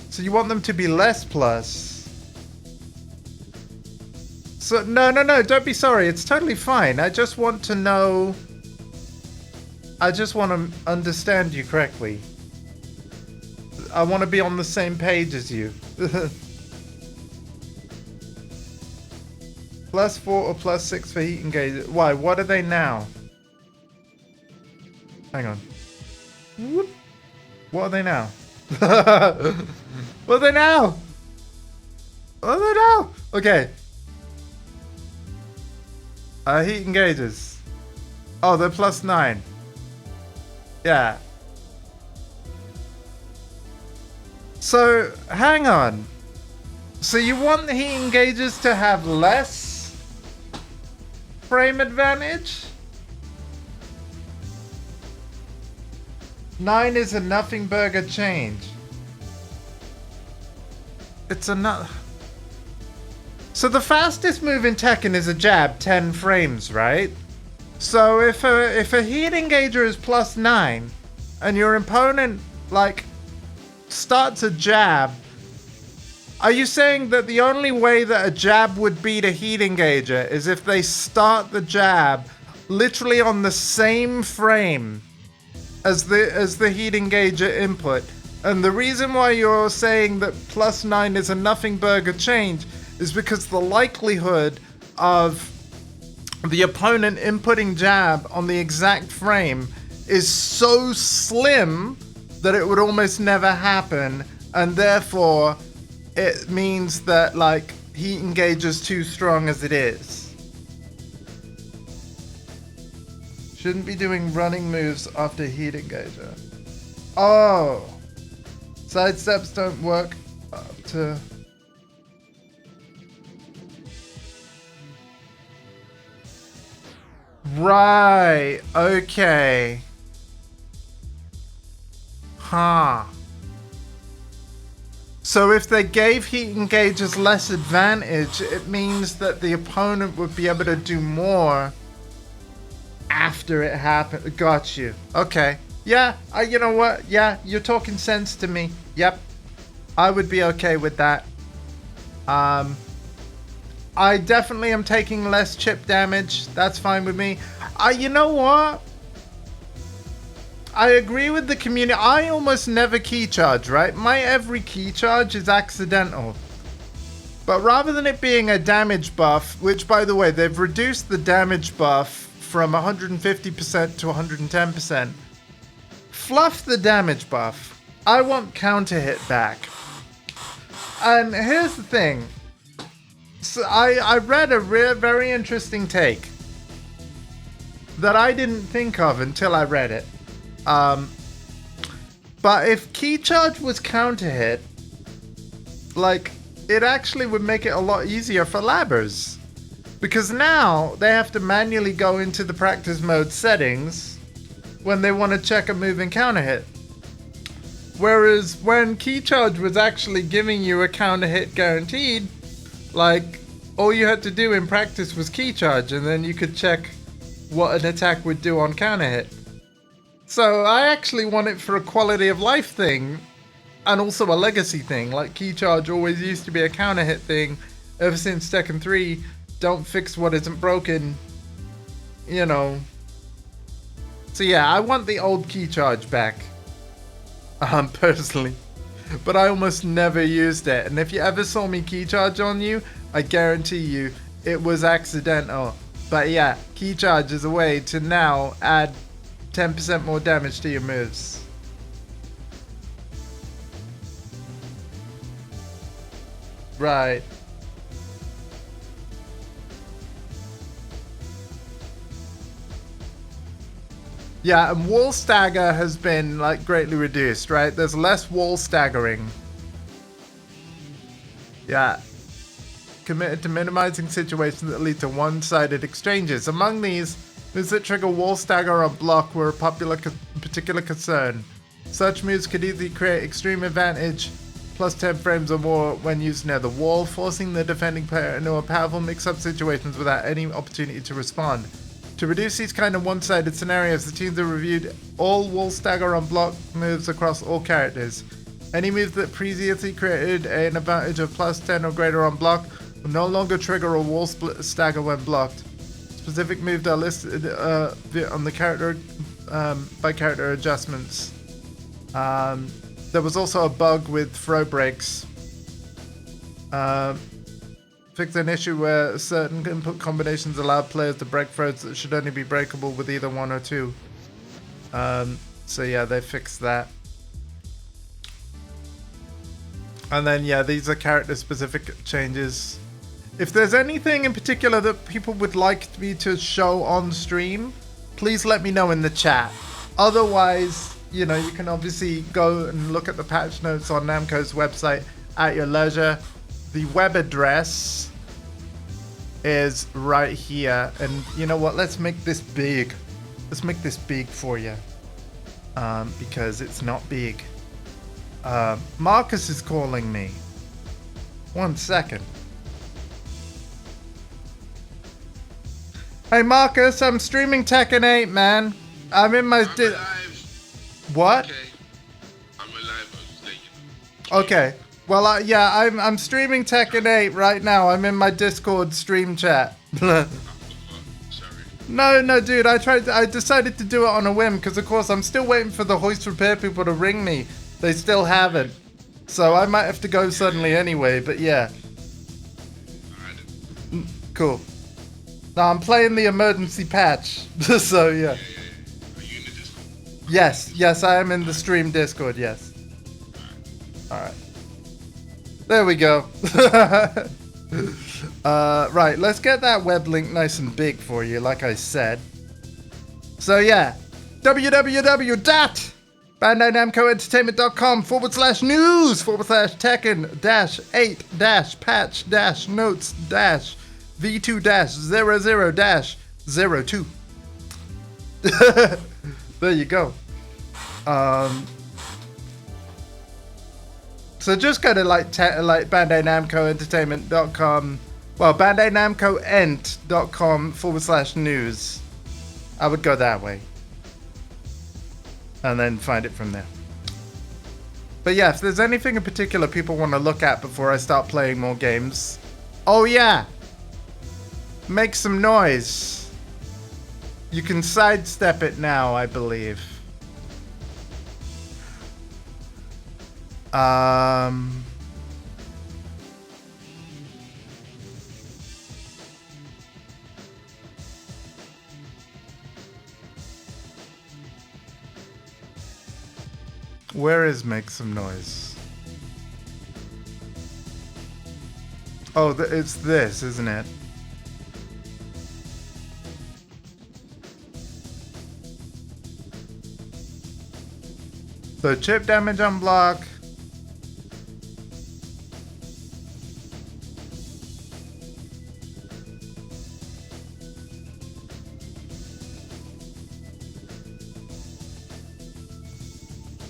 So you want them to be less plus? So no, don't be sorry. It's totally fine. I just want to know. I just want to understand you correctly. I want to be on the same page as you. +4 or +6 for heat engagers. Why? What are they now? Hang on. Whoop. What are they now? What are they now? What are they now? Okay. Heat engagers. Oh, they're +9. Yeah. So, hang on. So you want the heat engagers to have less frame advantage? 9 is a nothing burger change. It's a not. So the fastest move in Tekken is a jab, 10 frames, right? So if a heat engager is +9 and your opponent like starts a jab, are you saying that the only way that a jab would beat a heat engager is if they start the jab literally on the same frame as the heat engager input? And the reason why you're saying that +9 is a nothing burger change is because the likelihood of the opponent inputting jab on the exact frame is so slim that it would almost never happen, and therefore it means that like heat engager's too strong as it is. Shouldn't be doing running moves after heat engager. Oh, sidesteps don't work up to. Right, okay. Huh. So if they gave heat engagers less advantage, it means that the opponent would be able to do more after it happened. Got you. Okay. Yeah, you know what? Yeah, you're talking sense to me. Yep. I would be okay with that. I definitely am taking less chip damage. That's fine with me. You know what? I agree with the community. I almost never key charge, right? My every key charge is accidental. But rather than it being a damage buff, which by the way, they've reduced the damage buff from 150% to 110%. Fluff the damage buff. I want counter hit back. And here's the thing. So I read a very interesting take that I didn't think of until I read it. But if key charge was counter hit, like it actually would make it a lot easier for labbers, because now they have to manually go into the practice mode settings when they want to check a move and counter hit. Whereas when key charge was actually giving you a counter hit guaranteed, like all you had to do in practice was key charge, and then you could check what an attack would do on counter hit. So I actually want it for a quality of life thing, and also a legacy thing. Like key charge always used to be a counter hit thing. Ever since Tekken 3, don't fix what isn't broken, you know. So yeah, I want the old key charge back, personally. But I almost never used it, and if you ever saw me key charge on you, I guarantee you it was accidental. But yeah, key charge is a way to now add 10% more damage to your moves. Right. Yeah, and wall stagger has been like greatly reduced, right? There's less wall staggering. Yeah. Committed to minimizing situations that lead to one-sided exchanges. Among these, Moves that trigger wall stagger or block were a particular concern. Such moves could easily create extreme advantage, plus 10 frames or more when used near the wall, forcing the defending player into a powerful mix-up situations without any opportunity to respond. To reduce these kind of one-sided scenarios, the teams have reviewed all wall stagger on block moves across all characters. Any move that previously created an advantage of plus 10 or greater on block will no longer trigger a wall stagger when blocked. Specific moves are listed on the character by character adjustments. There was also a bug with throw breaks. Fixed an issue where certain input combinations allowed players to break throws that should only be breakable with either 1 or 2. So yeah, they fixed that. And then yeah, these are character specific changes. If there's anything in particular that people would like me to show on stream, please let me know in the chat. Otherwise, you know, you can obviously go and look at the patch notes on Namco's website at your leisure. The web address is right here. And you know what? Let's make this big. Let's make this big for you. Because it's not big. Marcus is calling me. 1 second. Hey Marcus, I'm streaming Tekken 8, man. I'm in my... What? Okay. I'm alive. Okay. Well, yeah, I'm streaming Tekken 8 right now. I'm in my Discord stream chat. Sorry. No, dude. I decided to do it on a whim because, of course, I'm still waiting for the hoist repair people to ring me. They still haven't. So I might have to go suddenly anyway, but yeah. Cool. Now I'm playing the emergency patch. So yeah. Are you in the Discord? Yes, I am in the stream Discord, yes. Alright. There we go. Right, let's get that web link nice and big for you, like I said. So yeah, www.bandai-tekken.com/news/Tekken-8-patch-notes-v2-00-02. There you go. So just go to like Bandai Namco Entertainment.com. Well, Bandai Namco Ent.com/news. I would go that way. And then find it from there. But yeah, if there's anything in particular people want to look at before I start playing more games. Oh yeah! Make some noise. You can sidestep it now, I believe. Where is make some noise? Oh, it's this, isn't it? So chip damage on block.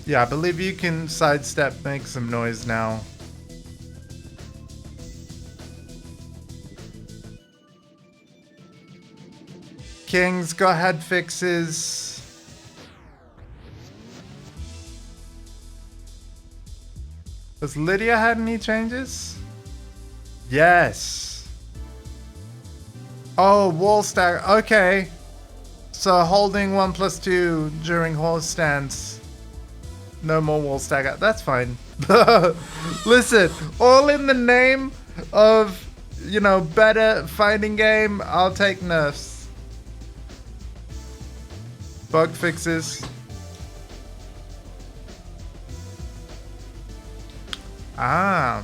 Yeah, I believe you can sidestep, make some noise now. King's got head fixes. Has Lydia had any changes? Yes. Oh, wall stack. Okay. So holding 1+2 during horse stance. No more wall stagger. That's fine. Listen, all in the name of, you know, better fighting game. I'll take nerfs. Bug fixes. Ah.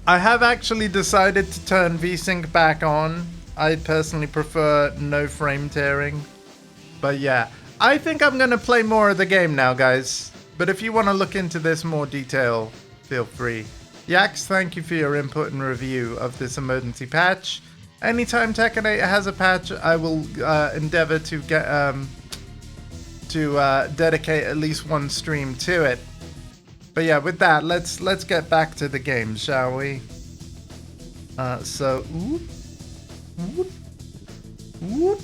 I have actually decided to turn VSync back on. I personally prefer no frame tearing. But yeah. I think I'm going to play more of the game now, guys. But if you want to look into this more detail, feel free. Yax, thank you for your input and review of this emergency patch. anytime Tekken 8 has a patch, I will endeavor to get dedicate at least one stream to it. But yeah, with that, let's get back to the game, shall we? So, whoop, whoop, whoop.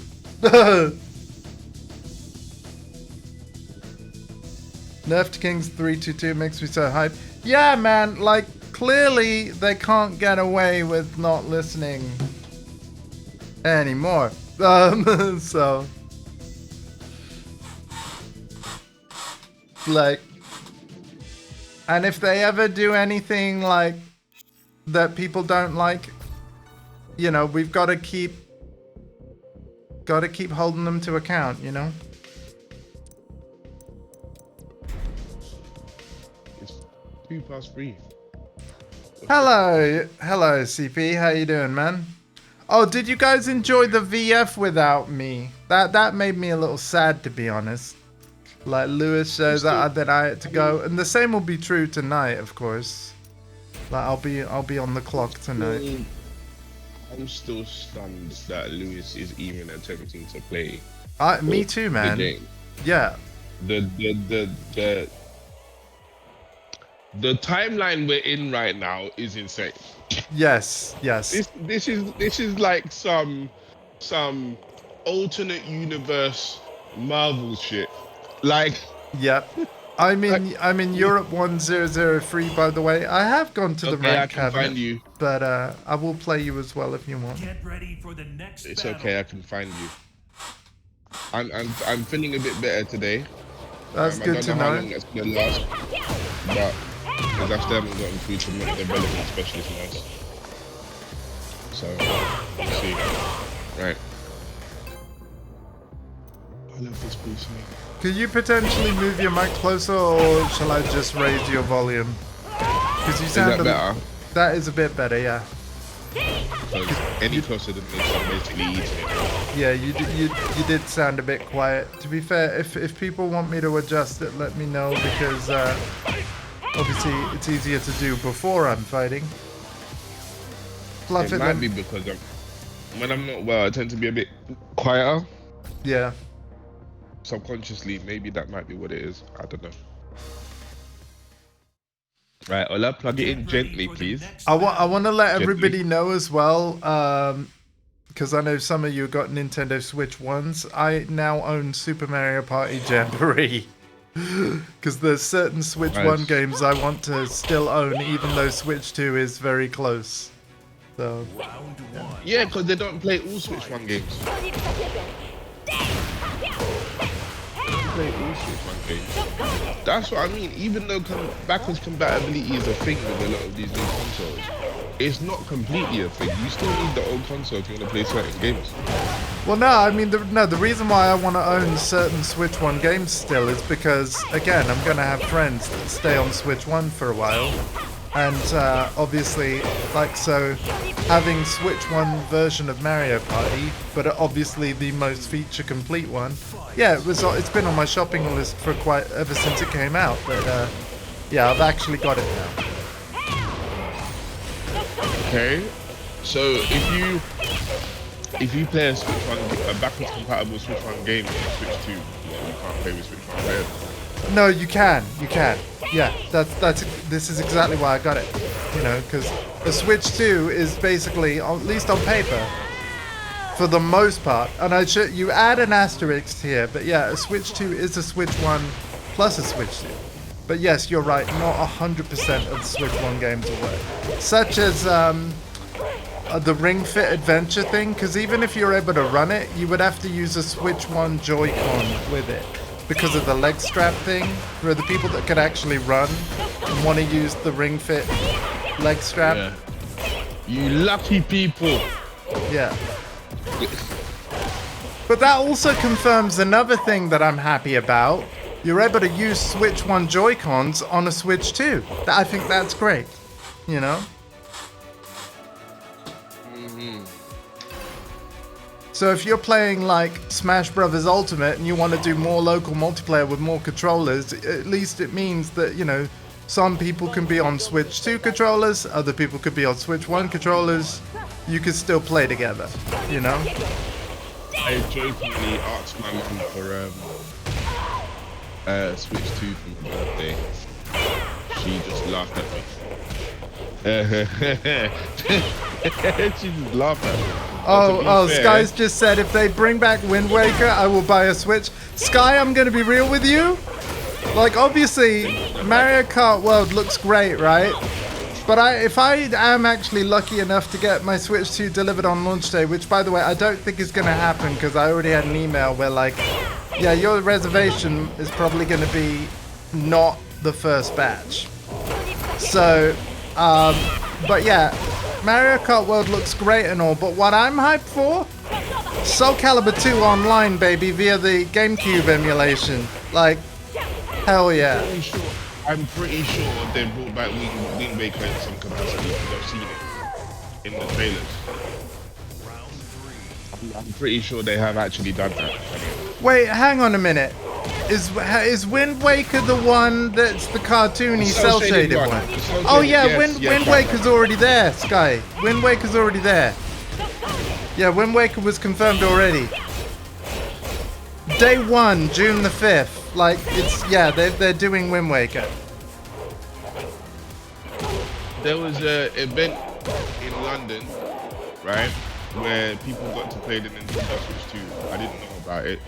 Nerf to Kings 322 makes me so hyped. Yeah, man, like, clearly they can't get away with not listening anymore. So, like, and if they ever do anything, like, that people don't like, you know, we've got to keep holding them to account, you know? It's 3:03. Hello, CP. How you doing, man? Oh, did you guys enjoy the VF without me? That made me a little sad, to be honest. Like Lewis says that I had to go, and the same will be true tonight, of course. Like I'll be on the clock tonight. I'm still stunned that Lewis is even attempting to play. Me too, man. The game. Yeah. The timeline we're in right now is insane. Yes. This is like some alternate universe Marvel shit. Like, yep. I'm in Europe 1003, by the way. I have gone to the rank cabinet, find you. but I will play you as well if you want. Get ready for the next It's battle. okay, I can find you. I'm feeling a bit better today. That's good to I don't know how know. long that's gonna last, but because I still haven't gotten through to the development specialist now. So let's see. Right. I love this PC. Could you potentially move your mic closer, or shall I just raise your volume? Because you sound Is that better? That is a bit better, yeah. Because any closer than this, I'm basically eating it. Yeah, you did sound a bit quiet. To be fair, if people want me to adjust it, let me know, because obviously it's easier to do before I'm fighting. Fluff It it might then. be because when I'm not well, I tend to be a bit quieter. Yeah. Subconsciously, maybe that might be what it is. I don't know. Right, Ola, plug it in gently, please. I want to let Gently. everybody know as well, because I know some of you got Nintendo Switch ones. I now own Super Mario Party Jamboree. Because there's certain Switch Nice. 1 games I want to still own, even though Switch 2 is very close. So, Round one. Yeah, because they don't play all Switch 1 games. They play all Switch 1 games. That's what I mean. Even though backwards compatibility is a thing with a lot of these new consoles, it's not completely a thing. You still need the old console if you want to play certain games. well, no, I mean, the reason why I want to own certain Switch 1 games still is because, again, I'm going to have friends that stay on Switch 1 for a while. And obviously, like, so having Switch 1 version of Mario Party, but obviously the most feature complete one. Yeah, it's been on my shopping list for ever since it came out. But yeah, I've actually got it now. Okay, so if you play a Switch 1, a backwards compatible Switch 1 game on Switch 2, you can't play with Switch 1 players. No, you can. Yeah, this is exactly why I got it. You know, because the Switch 2 is basically, at least on paper, for the most part, and you add an asterisk here, but yeah, a Switch 2 is a Switch 1 plus a Switch 2. But yes, you're right, not 100% of the Switch 1 games will work. Such as the Ring Fit Adventure thing, because even if you're able to run it, you would have to use a Switch 1 Joy-Con with it. Because of the leg strap thing, for the people that could actually run and want to use the Ring Fit leg strap. Yeah. You lucky people. Yeah. But that also confirms another thing that I'm happy about. You're able to use Switch 1 Joy-Cons on a Switch 2. I think that's great, you know? So if you're playing like Smash Brothers Ultimate and you want to do more local multiplayer with more controllers, at least it means that, you know, some people can be on Switch 2 controllers, other people could be on Switch 1 controllers, you could still play together, you know? I jokingly asked my mum for Switch 2 for my birthday. She just laughed at me. She just laughed at me. Oh, Sky's just said if they bring back Wind Waker, I will buy a Switch. Sky, I'm gonna be real with you. Like, obviously, Mario Kart World looks great, right? But if I am actually lucky enough to get my Switch 2 delivered on launch day, which, by the way, I don't think is going to happen because I already had an email where, like, yeah, your reservation is probably going to be not the first batch. So, but yeah, Mario Kart World looks great and all, but what I'm hyped for? Soul Calibur 2 online, baby, via the GameCube emulation. Like, hell yeah. I'm pretty sure they brought back Wind Waker in some capacity because I've seen it in the trailers. I'm pretty sure they have actually done that. Wait, hang on a minute. Is Wind Waker the one that's the cartoony cel-shaded one? Oh yeah, Wind Waker's already there, Sky. Wind Waker's already there. Yeah, Wind Waker was confirmed already. Day 1, June the 5th. Like, it's, yeah, they're doing Wind Waker. There was an event in London, right, where people got to play the Nintendo Switch 2. I didn't know about it.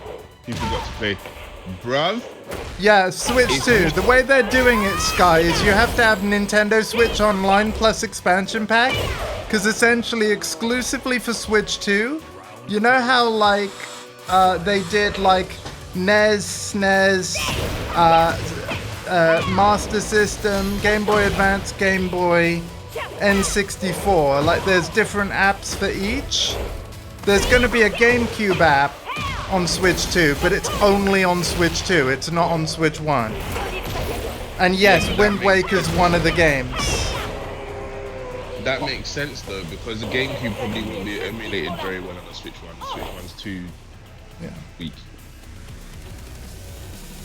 People got to play. Bruv? Yeah, Switch 2. The way they're doing it, Sky, is you have to have Nintendo Switch Online plus expansion pack. Because essentially, exclusively for Switch 2, you know how, like, they did, like, NES, SNES, Master System, Game Boy Advance, Game Boy, N64. Like, there's different apps for each. There's going to be a GameCube app on Switch 2, but it's only on Switch 2. It's not on Switch 1. And yes, Wind Waker's one of the games. That makes sense though, because the GameCube probably won't be emulated very well on the Switch 1. The Switch 1's too weak.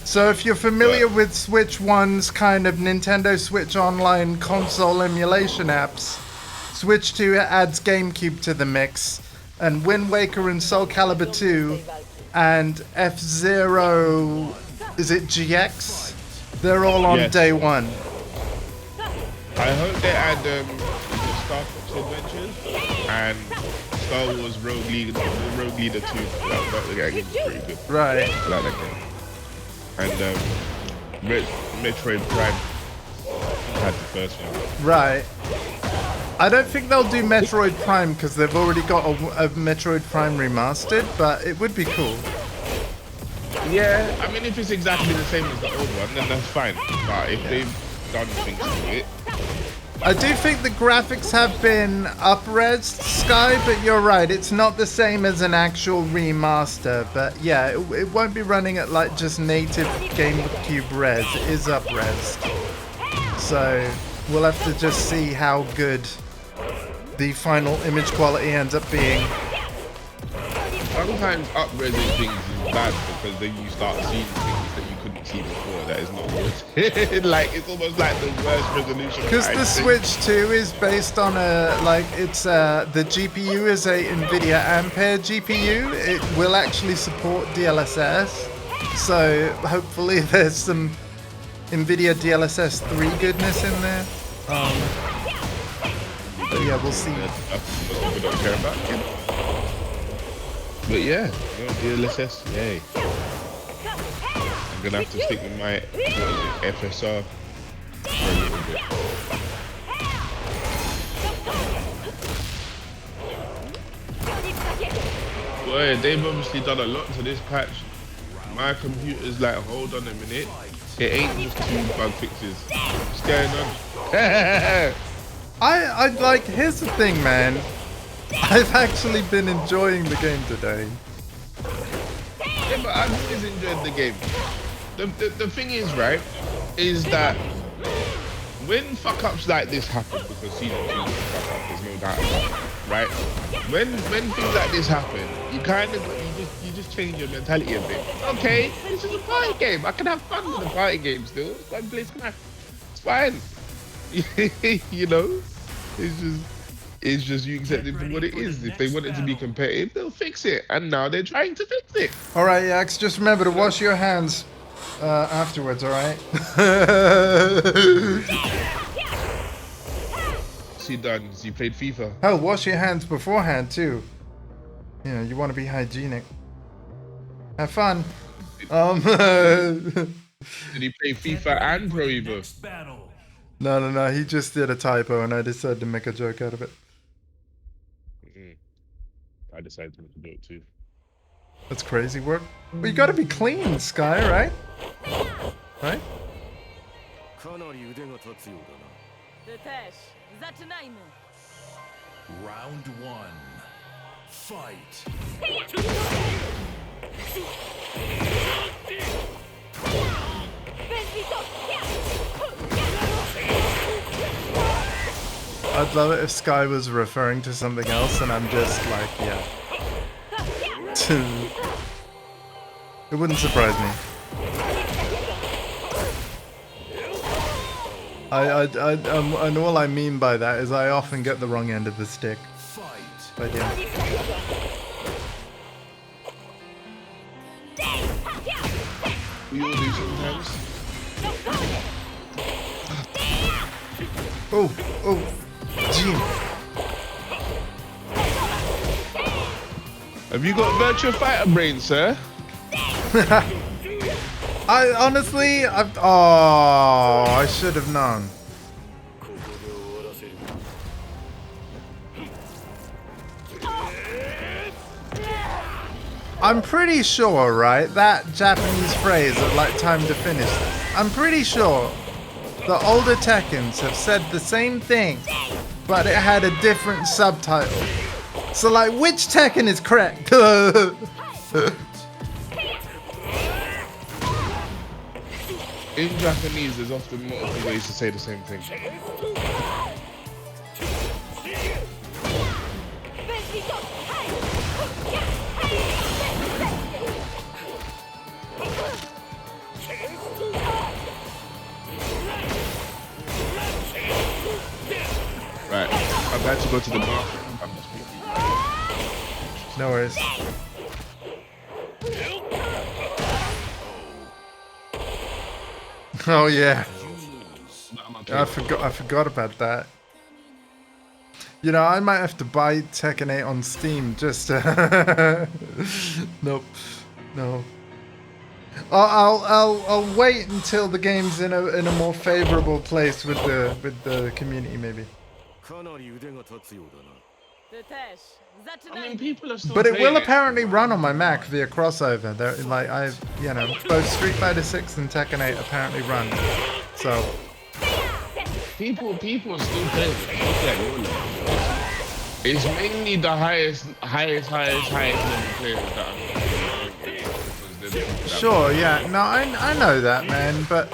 So if you're familiar with Switch 1's kind of Nintendo Switch Online console emulation apps, Switch 2 adds GameCube to the mix, and Wind Waker and Soul Calibur 2 and F-Zero, is it GX? They're all on day 1. I hope they add Star Fox Adventures and Star Wars Rogue Leader 2. That game's pretty good. Right. I like that game. And Metroid Prime had the first one. Right. I don't think they'll do Metroid Prime because they've already got a Metroid Prime remastered, but it would be cool. Yeah, I mean, if it's exactly the same as the old one, then that's fine. But if they've done things to it... I do think the graphics have been up-resed, Sky, but you're right, it's not the same as an actual remaster, but yeah, it won't be running at like just native GameCube res, it is up-resed. So, we'll have to just see how good the final image quality ends up being. Sometimes up-resing things is bad because then you start seeing things that you couldn't see before that is not good. Like, it's almost like the worst resolution. Because the Switch 2 is based on a, like, it's, the GPU is a NVIDIA Ampere GPU. It will actually support DLSS. So, hopefully there's some NVIDIA DLSS 3 goodness in there. But yeah, we'll see. We don't care about it. But yeah, DLSS, yay. I'm gonna have to stick with my FSR for a little bit. Boy, they've obviously done a lot to this patch. My computer's like, hold on a minute. It ain't just 2 bug fixes. What's going on? I like, here's the thing, man. I've actually been enjoying the game today. Yeah, but I've always enjoyed the game. The thing is, right, is that when fuck-ups like this happen, because Season 2 is a fuck-up, there's no doubt about it, right? When things like this happen, you kind of, you just change your mentality a bit. Okay, this is a party game. I can have fun with a party game still. I can play Smash. It's fine. You know? It's just... It's just you accept it for what it is. If they want it to be competitive, they'll fix it. And now they're trying to fix it. All right, Yax, just remember to wash your hands afterwards, all right? See, done. You played FIFA. Hell, wash your hands beforehand, too. You know, you want to be hygienic. Have fun. Did he play FIFA and Pro Evo? Next battle. No. He just did a typo, and I decided to make a joke out of it. I decided to do it too. That's crazy work. But you gotta be clean, Sky, right? Right? Round one. Fight. I'd love it if Sky was referring to something else, and I'm just like, yeah. It wouldn't surprise me. And all I mean by that is I often get the wrong end of the stick. But yeah. We all do sometimes. Oh, gee. Have you got virtual fighter brain, sir? I honestly, I should have known. I'm pretty sure, right, that Japanese phrase of like time to finish this, I'm pretty sure the older Tekkens have said the same thing, but it had a different subtitle. So like, which Tekken is correct? In Japanese, there's often multiple ways to say the same thing. Right, I'm about to go to the bathroom. I'm just walking. No worries. Oh yeah. I forgot about that. You know, I might have to buy Tekken 8 on Steam just to Nope. No. I'll wait until the game's in a more favorable place with the community maybe. I mean, people are still But it will playing apparently run on my Mac via crossover. There, like both Street Fighter 6 and Tekken 8 apparently run. So People are still playing it. It's mainly the highest level players that are sure, yeah. No, I know that, man. But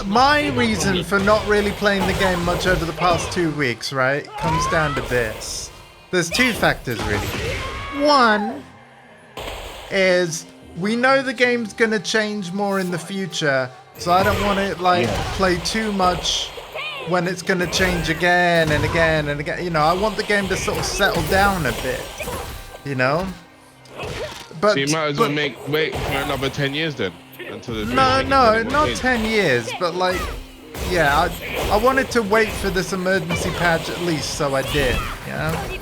my reason for not really playing the game much over the past 2 weeks, right, comes down to this. There's two factors, really. One is we know the game's gonna change more in the future, so I don't want to play too much when it's gonna change again and again and again. You know, I want the game to sort of settle down a bit. You know. But so you might as well wait for another 10 years then until the no, not 10 years, but like, yeah, I wanted to wait for this emergency patch at least, so I did. Yeah.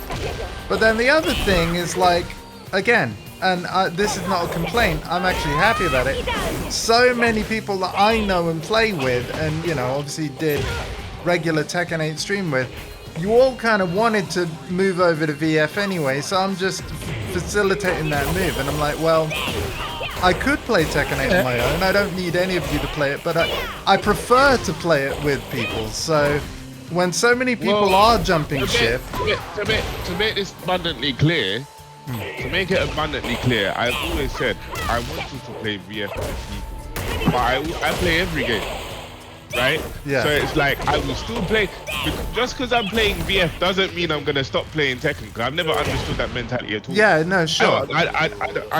But then the other thing is like, again, and this is not a complaint, I'm actually happy about it. So many people that I know and play with, and you know, obviously did regular Tekken 8 stream with, you all kind of wanted to move over to VF anyway, so I'm just facilitating that move. And I'm like, well, I could play Tekken 8 on my own. I don't need any of you to play it, but I prefer to play it with people. So when so many people are jumping ship... To make this abundantly clear, I've always said I wanted to play VF with people, but I play every game. Right? Yeah. So it's like I will still play. Just because I'm playing VF doesn't mean I'm gonna stop playing Tekken. Because I've never understood that mentality at all. Yeah, no, sure. I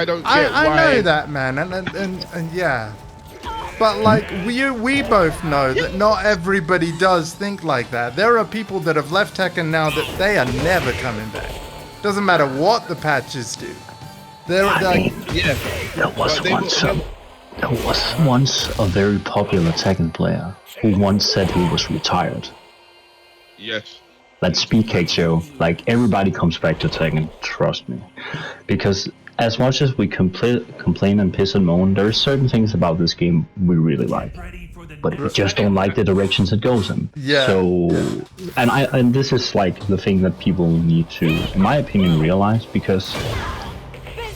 don't get why. I know that, man, and yeah. But like we both know that not everybody does think like that. There are people that have left Tekken now that they are never coming back. Doesn't matter what the patches do. They're like, Yeah. There was once a very popular Tekken player who once said he was retired. Yes. That Speedcake show, like everybody comes back to Tekken, trust me. Because as much as we complain and piss and moan, there are certain things about this game we really like. But we just don't like the directions it goes in. Yeah. So, and this is like the thing that people need to, in my opinion, realize, because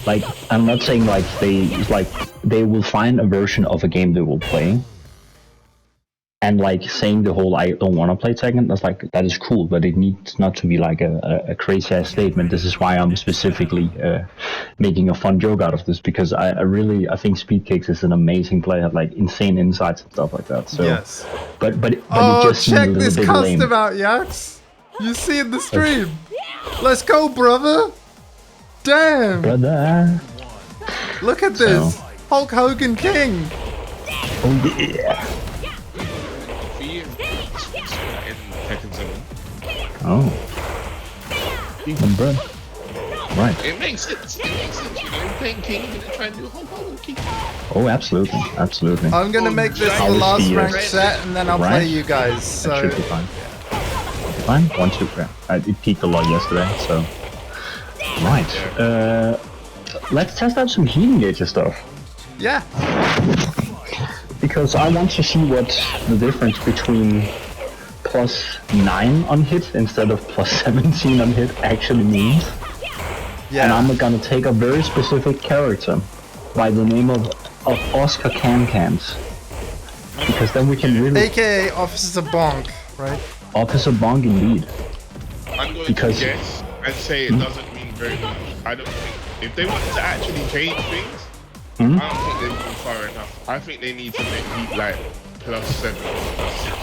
like, I'm not saying like they will find a version of a game they will play, and like saying the whole I don't want to play Tekken, that is cool, but it needs not to be like a crazy ass statement. This is why I'm specifically making a fun joke out of this, because I think Speedcakes is an amazing player, like insane insights and stuff like that. So yes. But it Oh, just seemed a check little this bit custom lame. out, Yax. You see in the stream. Let's go, brother. Damn. Brother. Look at this. Hulk Hogan King. Oh yeah. Oh. Bro. Right. It makes sense. It makes sense. You know, you're playing King, you're gonna try and do Hulk Hogan King. Oh, absolutely, absolutely. I'm gonna make this the How is last the, ranked set, and then I'll play you guys. That So should be fine. Fine. 1-2. Yeah. It peaked a lot yesterday, so. Right. Let's test out some healing gauge stuff. yeah, Because I want to see what the difference between +9 on hit instead of +17 on hit actually means. yeah. And I'm gonna take a very specific character by the name of Oscar Can-Cans. Because then we can really... AKA Officer Bonk, right? Officer Bong indeed. I'm going Because- to guess and say it doesn't mean very much. I don't think if they wanted to actually change things, I don't think they've gone far enough. I think they need to make heat like +7 or +6.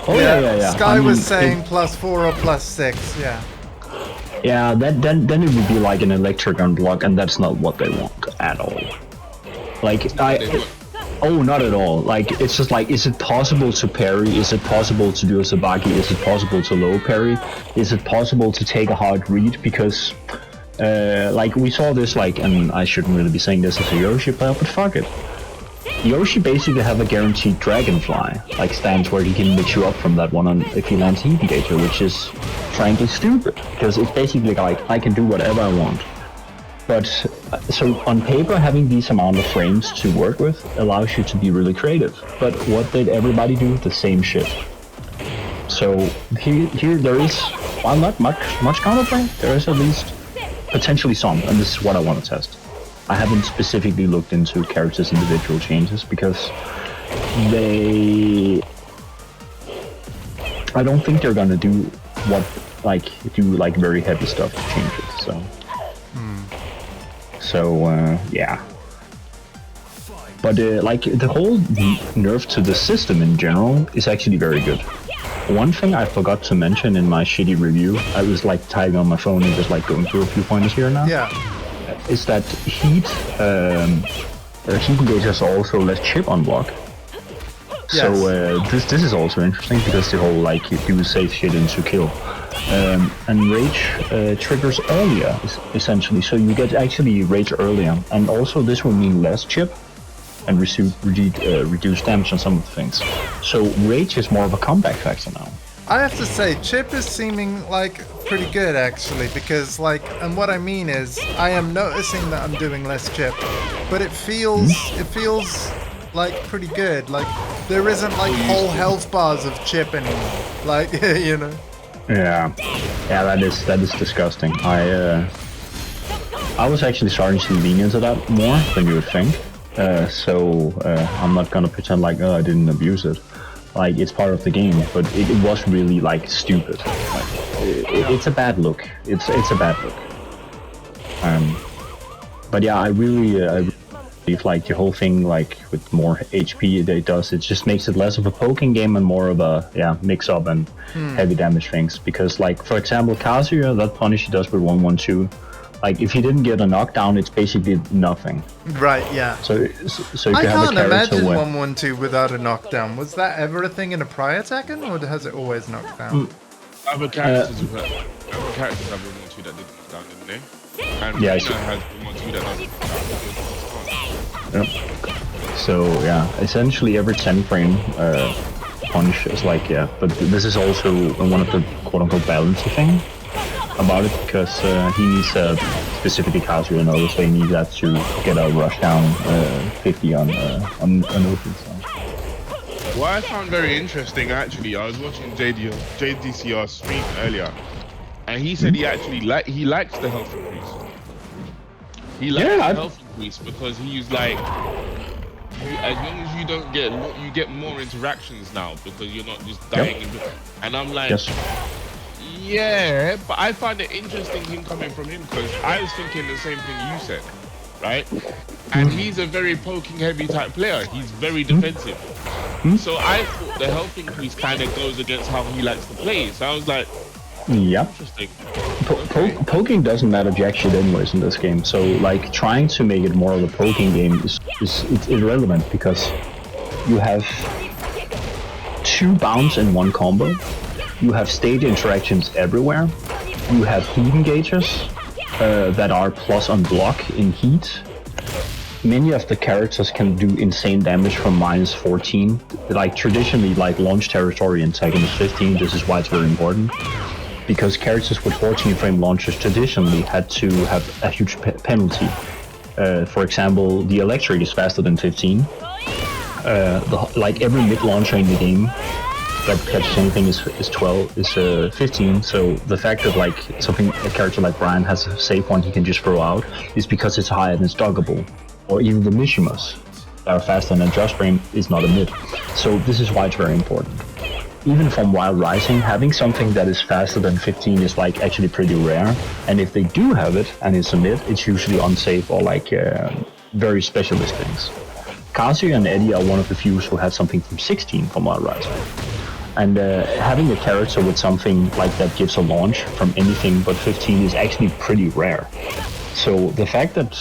Oh yeah. Sky I mean, was saying +4 or +6, yeah. Yeah, then it would be like an electric unblock, and that's not what they want at all. Like oh, not at all. Like it's just like, is it possible to parry? Is it possible to do a Sabaki? Is it possible to low parry? Is it possible to take a hard read? Because like we saw this, like, and I shouldn't really be saying this as a Yoshi player, but fuck it. Yoshi basically have a guaranteed dragonfly, like stance where he can mix you up from that one on if he lands heat engager, which is frankly stupid, because it's basically like I can do whatever I want. But so on paper, having these amount of frames to work with allows you to be really creative. But what did everybody do? The same shit. So here there is, while not much counterplay, there is at least potentially some, and this is what I want to test. I haven't specifically looked into characters' individual changes because I don't think they're gonna do very heavy stuff to change it. So. So yeah. But like the whole nerf to the system in general is actually very good. One thing I forgot to mention in my shitty review, I was like typing on my phone and just like going through a few pointers here now. Yeah. Is that heat engages are also less chip unblock. Yes. So this is also interesting because the whole like you do safe shit into kill. And rage triggers earlier essentially, so you get actually rage earlier, and also this will mean less chip and reduce damage on some of the things. So rage is more of a comeback factor now. I have to say, chip is seeming like pretty good actually, because like, and what I mean is, I am noticing that I'm doing less chip, but it feels like pretty good. Like there isn't like whole health bars of chip anymore. Like you know. Yeah, that is disgusting. I was actually starting to lean into that more than you would think. So I'm not gonna pretend like I didn't abuse it. Like it's part of the game, but it was really like stupid. Like, it's a bad look. It's a bad look. But yeah, I really believe like the whole thing, like with more HP it just makes it less of a poking game and more of a mix up and heavy damage things. Because like for example Kazuya, that punish he does with 1-1-2 Like if you didn't get a knockdown, it's basically nothing. Right, yeah. So if I you have a can't character imagine where 1-1-2 without a knockdown. Was that ever a thing in a prior Tekken, or has it always knocked down? Other characters have been 1-2 that didn't knock down, didn't they? And Yeah, Rina has been 1-2 that doesn't knock down. Yep. So yeah, essentially every 10 frame punch is like, yeah, but this is also one of the quote-unquote balancing thing about it, because he needs specifically Kazuya and others, they need that to get a rush down 50 on Oki. So. What I found very interesting, actually, I was watching JDCR stream earlier, and he said he actually likes the health increase. He likes the health increase because he's like, as long as you don't you get more interactions now because you're not just dying. And I'm like, yeah, but I find it interesting him coming from him because I was thinking the same thing you said, right? And he's a very poking heavy type player. He's very defensive. So I thought the health increase kind of goes against how he likes to play. So I was like, interesting. Poking doesn't matter jack shit anyways in this game. So like trying to make it more of a poking game is it's irrelevant because you have 2 bounds in one combo. You have stage interactions everywhere. You have heat engages that are plus on block in heat. Many of the characters can do insane damage from -14. Like traditionally, like launch territory in Tekken is 15. This is why it's very important. Because characters with 14 frame launchers traditionally had to have a huge penalty. For example, the electric is faster than 15. Like every mid launcher in the game that catches anything is 15. So the fact that like a character like Brian has a safe one he can just throw out is because it's higher than stockable. Or even the Mishimas that are faster than Just Frame is not a mid. So this is why it's very important. Even from Wild Rising, having something that is faster than 15 is like actually pretty rare. And if they do have it and it's a mid, it's usually unsafe or like very specialist things. Kazuya and Eddie are one of the few who had something from 16 from Wild Rising. And having a character with something like that gives a launch from anything but 15 is actually pretty rare. So the fact that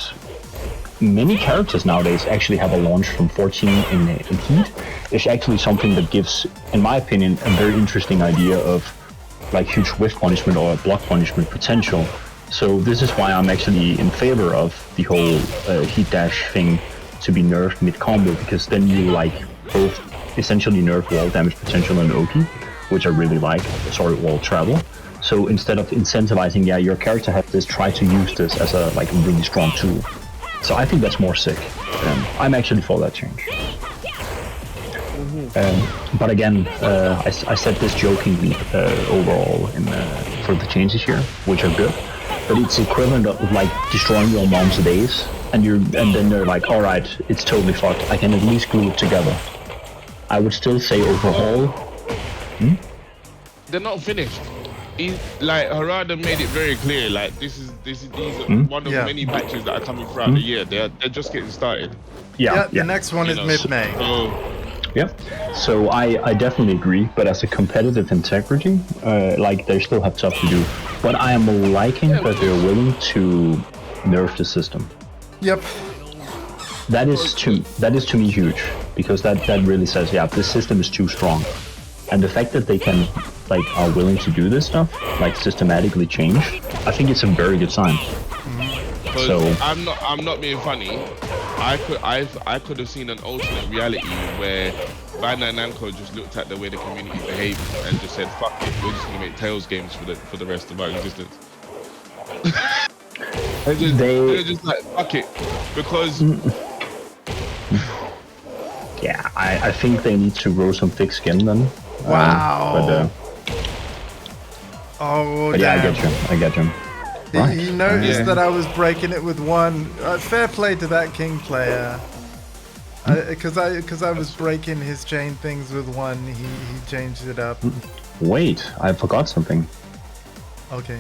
many characters nowadays actually have a launch from 14 in heat is actually something that gives, in my opinion, a very interesting idea of like huge whiff punishment or block punishment potential. So this is why I'm actually in favor of the whole heat dash thing to be nerfed mid-combo, because then you like both essentially nerf wall damage potential and Oki, which I really like, wall travel. So instead of incentivizing, yeah, your character has this, try to use this as a like really strong tool. So I think that's more sick. I'm actually for that change. But again, I said this jokingly overall for the changes here, which are good. But it's equivalent of like destroying your mom's days, and then they're like, all right, it's totally fucked. I can at least glue it together. I would still say overall. They're not finished. Like Harada made it very clear. Like these are one of many batches that are coming throughout the year. They're just getting started. The next one is mid-May. So I definitely agree. But as a competitive integrity, like they still have stuff to do. But I am liking that they're willing to nerf the system. Yep. That is to me huge, because that really says, yeah, this system is too strong. And the fact that they can are willing to do this stuff, like systematically change, I think it's a very good sign. So I'm not being funny. I could have seen an alternate reality where Bandai Namco just looked at the way the community behaved and just said, "Fuck it, we're just gonna make Tails games for the rest of our existence." They're just like, "Fuck it," because. Yeah, I think they need to grow some thick skin then. Wow. But yeah, I get you. Right. He noticed that I was breaking it with one. Fair play to that King player. Because I was breaking his chain things with one, he changed it up. Wait, I forgot something. Okay.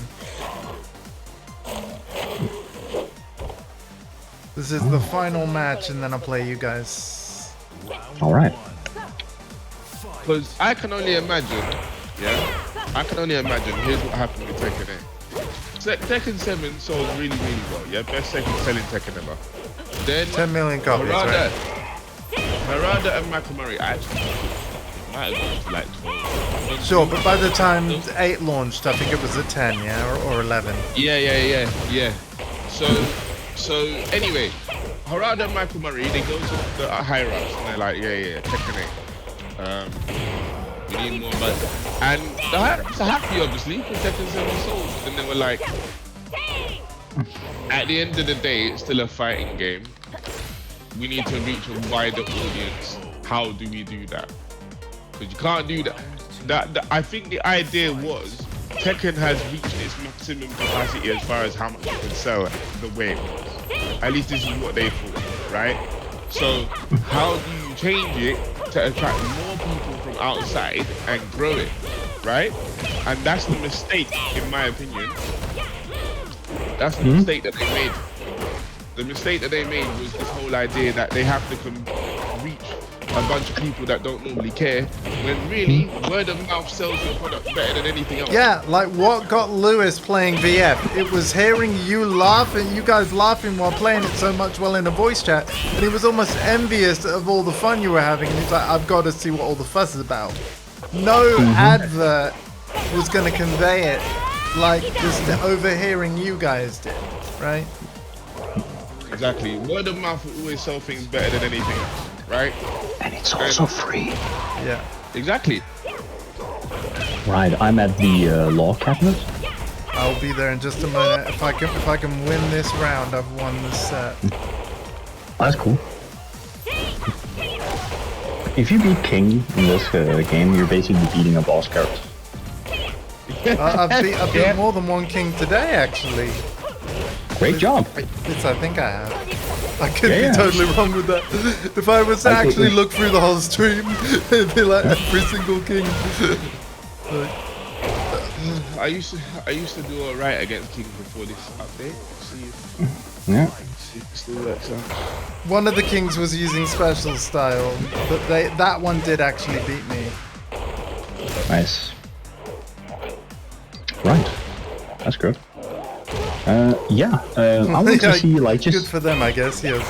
This is the final match, and then I'll play you guys. All right. Because I can only imagine, here's what happened with Tekken 8. Tekken 7 sold really, really well. Yeah, best second selling Tekken ever. Then 10 million copies, right? Harada and Makamari actually might have gone to like 12. Sure, but by the time 8 launched, I think it was at 10, yeah, or 11. Yeah. So anyway, Harada and Makamari, they go to the higher ups and they're like, yeah, Tekken 8. We need more money. And the higher ups are happy, obviously, because Tekken 7 sold. But then they were like, at the end of the day, it's still a fighting game. We need to reach a wider audience. How do we do that? Because you can't do that. I think the idea was Tekken has reached its maximum capacity as far as how much it can sell the way it was. At least this is what they thought, right? So how do you change it to attract more people from outside and grow it, right? And that's the mistake, in my opinion. That's the mistake that they made. The mistake that they made was this whole idea that they have to reach a bunch of people that don't normally care, when really word of mouth sells your product better than anything else. Yeah, like what got Lewis playing VF? It was hearing you guys laughing while playing it so much well in a voice chat, and he was almost envious of all the fun you were having, and he's like, I've got to see what all the fuss is about. No advert was going to convey it like just overhearing you guys did, right? Exactly. Word of mouth will always sell things better than anything else, right? And it's also free. Yeah. Exactly. Right, I'm at the law cabinet. I'll be there in just a minute. If I can win this round, I've won the set. That's cool. If you beat King in this game, you're basically beating a boss character. I've beat more than one king today, actually. Great job. I think I have. I could be totally wrong with that. If I was to actually look through the whole stream, it'd be like every single king. I used to do alright against King before this update. See if it still works out. One of the kings was using special style, but that one did actually beat me. Nice. Right. That's good. I want to see like just good for them, I guess. Yes.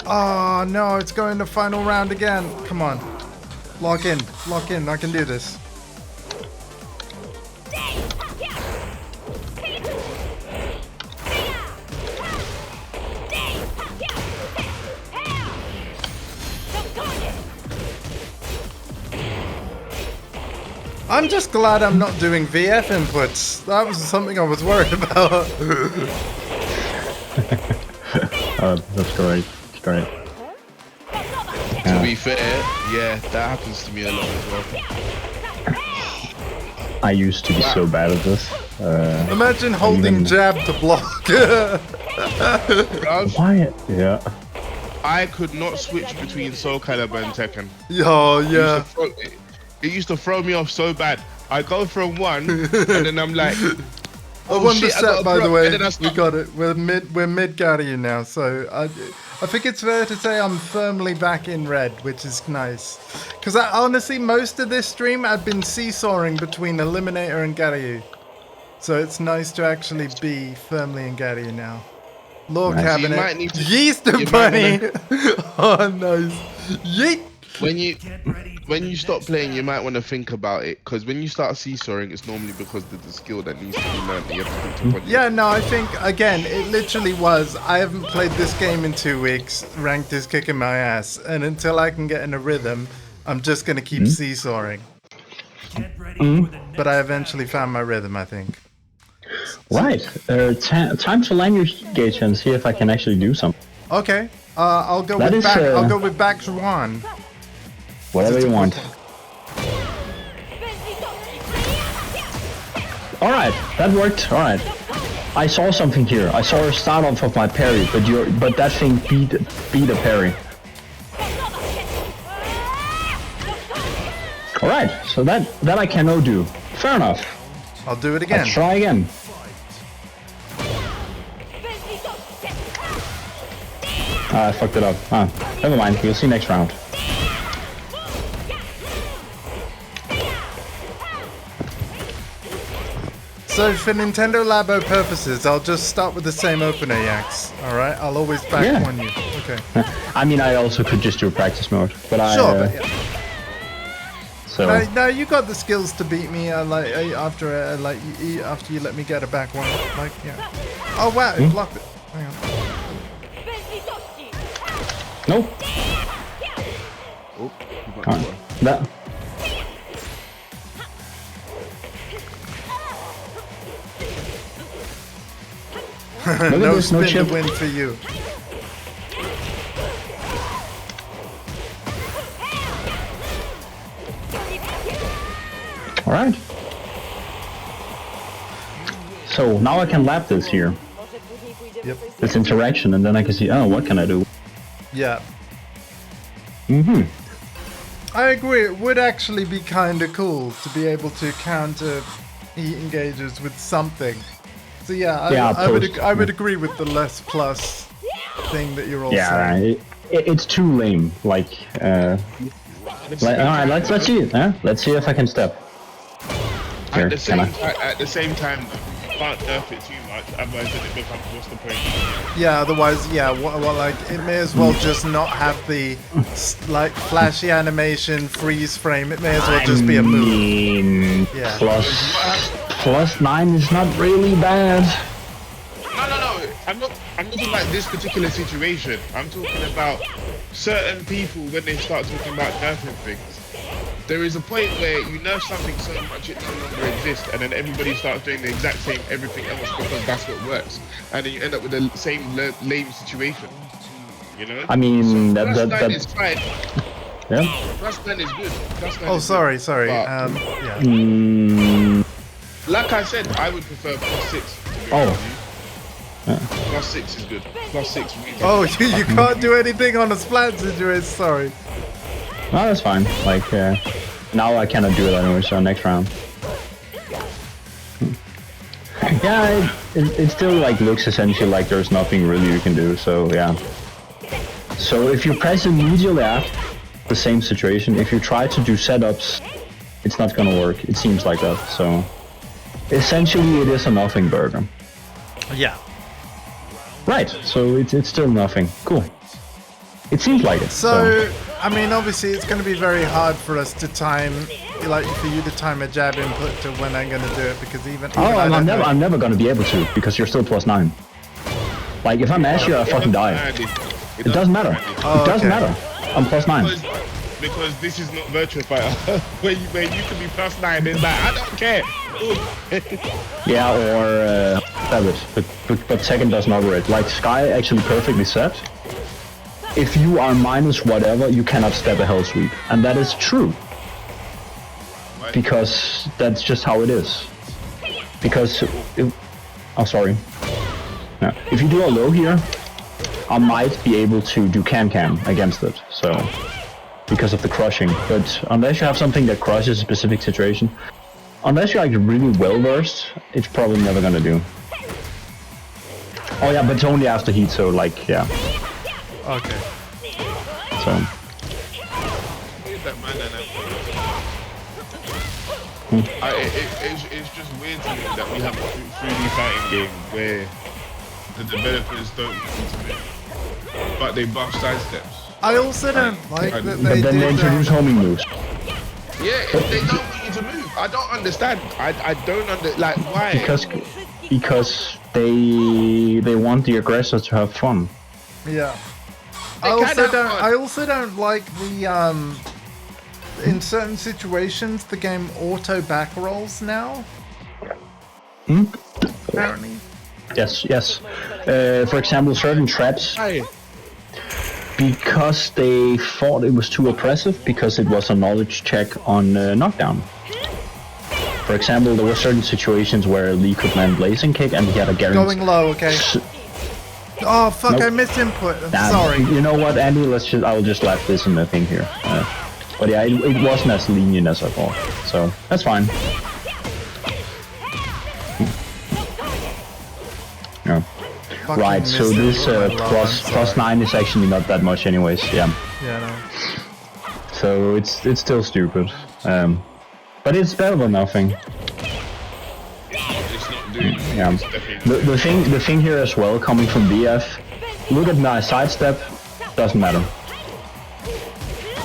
Oh no, it's going to final round again. Come on. Lock in. I can do this. I'm just glad I'm not doing VF inputs. That was something I was worried about. That's great. Great. To be fair, yeah, that happens to me a lot as well. I used to be so bad at this. Imagine holding jab to block. Why? Yeah. I could not switch between Soul Calibur and Tekken. Oh, yeah. It used to throw me off so bad. I go from one, and then I'm like, I won the set, by the way. We got it. We're mid Garyou now, so I think it's fair to say I'm firmly back in red, which is nice. Because honestly, most of this stream I've been seesawing between Eliminator and Garyou. So it's nice to actually be firmly in Garyou now. Law Cabinet. Yeaster Bunny! Oh, nice. Yeet! When you stop playing, you might want to think about it, because when you start seesawing, it's normally because there's a skill that needs to be learned. You have to put upon yeah, no, I think again, it literally was. I haven't played this game in 2 weeks. Ranked is kicking my ass, and until I can get in a rhythm, I'm just gonna keep seesawing. But I eventually found my rhythm, I think. Right. Time to language gauge and see if I can actually do something. Okay. I'll go with back Juan. Whatever you want. Alright, that worked. Alright. I saw something here. I saw a start off of my parry, but that thing beat a parry. Alright, so that I cannot do. Fair enough. I'll do it again. Let's try again. I fucked it up. Never mind, we'll see next round. So for Nintendo Labo purposes, I'll just start with the same opener, Yax. Alright, I'll always back one you. Okay. I mean, I also could just do practice mode, but Sure, but yeah. So... No, you got the skills to beat me. After you let me get a back one. Like, yeah. Oh wow, it blocked it. Hang on. Nope. That. No this, spin no to chip. win for you. Alright. So now I can lap this here. Yep. This interaction, and then I can see, oh, what can I do? Yeah. Mm-hmm. I agree. It would actually be kind of cool to be able to counter heat engagers with something. So yeah, I would agree with the less plus thing that you're all saying. It's too lame. Like, all right, let's see it. Huh? Let's see if I can step. Here, At the same time, you can't nerf it too much, otherwise then it becomes, what's the point? Yeah, otherwise, yeah, well, like, it may as well just not have the, like, flashy animation, freeze frame. It may as well just be a move. Yeah. Plus 9 is not really bad. No. I'm not talking about this particular situation. I'm talking about certain people when they start talking about nerfing things. There is a point where you nerf something so much it no longer exists, and then everybody starts doing the exact same everything else because that's what works, and then you end up with the same lame situation. You know? I mean, so that is fine. Yeah. Plus 9 is good. Oh, sorry. But, Yeah. Like I said, I would prefer plus 6. Plus 6 is good. Plus 6 really. Oh, you can't do anything on a splat situation. Sorry. No, that's fine. Like, now I cannot do it anyway, so next round. Yeah, it still, like, looks essentially like there's nothing really you can do, so, yeah. So, if you press immediately after the same situation, if you try to do setups, it's not gonna work. It seems like that, so... Essentially, it is a nothing burger. Yeah. Right, so it's still nothing. Cool. It seems like it. So, I mean, obviously, it's going to be very hard for us to time, like, for you to time a jab input to when I'm going to do it, because even I'm never going to be able to, because you're still plus 9. Like, if I mash you, I fucking die. It doesn't matter. It doesn't matter. I'm plus 9. Because this is not Virtua Fighter, where you can be plus 9. It's like, I don't care. Yeah, or Savage, but Tekken doesn't operate. Like, Sky actually perfectly set. If you are minus whatever, you cannot step a hell sweep. And that is true. Because that's just how it is. Because, oh sorry. Yeah. If you do a low here, I might be able to do can against it, so... Because of the crushing. But unless you have something that crushes a specific situation, unless you're like really well versed, it's probably never gonna do. Oh yeah, but it's only after heat, so like, yeah. Okay. So. It's just weird to me that we have a 3D fighting game where the developers don't commit, but they buff sidesteps. I also don't like that they But then they introduce homing moves. Yeah, they don't want you to move. I don't understand. I don't like why. Because they want the aggressor to have fun. Yeah. I also don't like the in certain situations the game auto back rolls now. Apparently. Yes. For example, certain traps. Because they thought it was too oppressive, because it was a knowledge check on knockdown. For example, there were certain situations where Lee could land blazing kick and he had a guarantee. Going low, okay. Oh fuck! Nope. I missed input. I'm sorry. You know what, Andy? I'll just lap this in the thing here. But yeah, it wasn't as lenient as I thought, so that's fine. Yeah. Fucking Right, so missed this it. Oh, plus 9 is actually not that much anyways, yeah. Yeah, no. So it's still stupid. But it's better than nothing. It's not doing. Yeah. It's definitely The thing here as well, coming from BF, look at my sidestep, doesn't matter.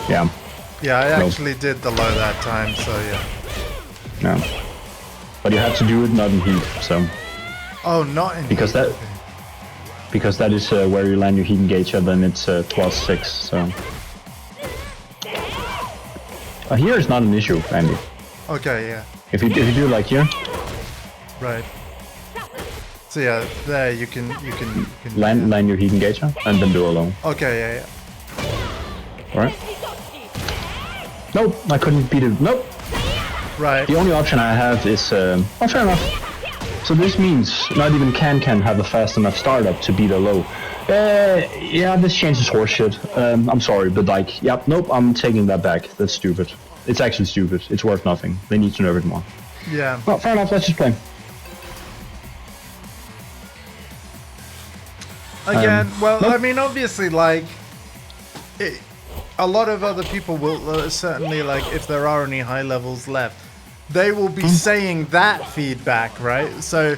Yeah. Yeah, I Nope. actually did the low that time, so yeah. Yeah. But you have to do it not in heat, so Oh, not in because heat. that is where you land your heat engager, then it's +6. So here is not an issue, Andy. Okay, yeah. If you do like here, Right. So yeah, there you can land your heat engager and then do a low. Okay, yeah, Alright. Nope, I couldn't beat it. Nope. yeah. Right. The only option I have is oh, fair enough. So this means not even can have a fast enough startup to beat a low. Yeah, this changes horseshit. I'm sorry, but like, yep, nope, I'm taking that back. That's stupid. It's actually stupid. It's worth nothing. They need to nerf it more. Yeah. Well, fair enough, let's just play. Again, well, nope. I mean, obviously, like, a lot of other people will certainly, like, if there are any high levels left, they will be saying that feedback, right? So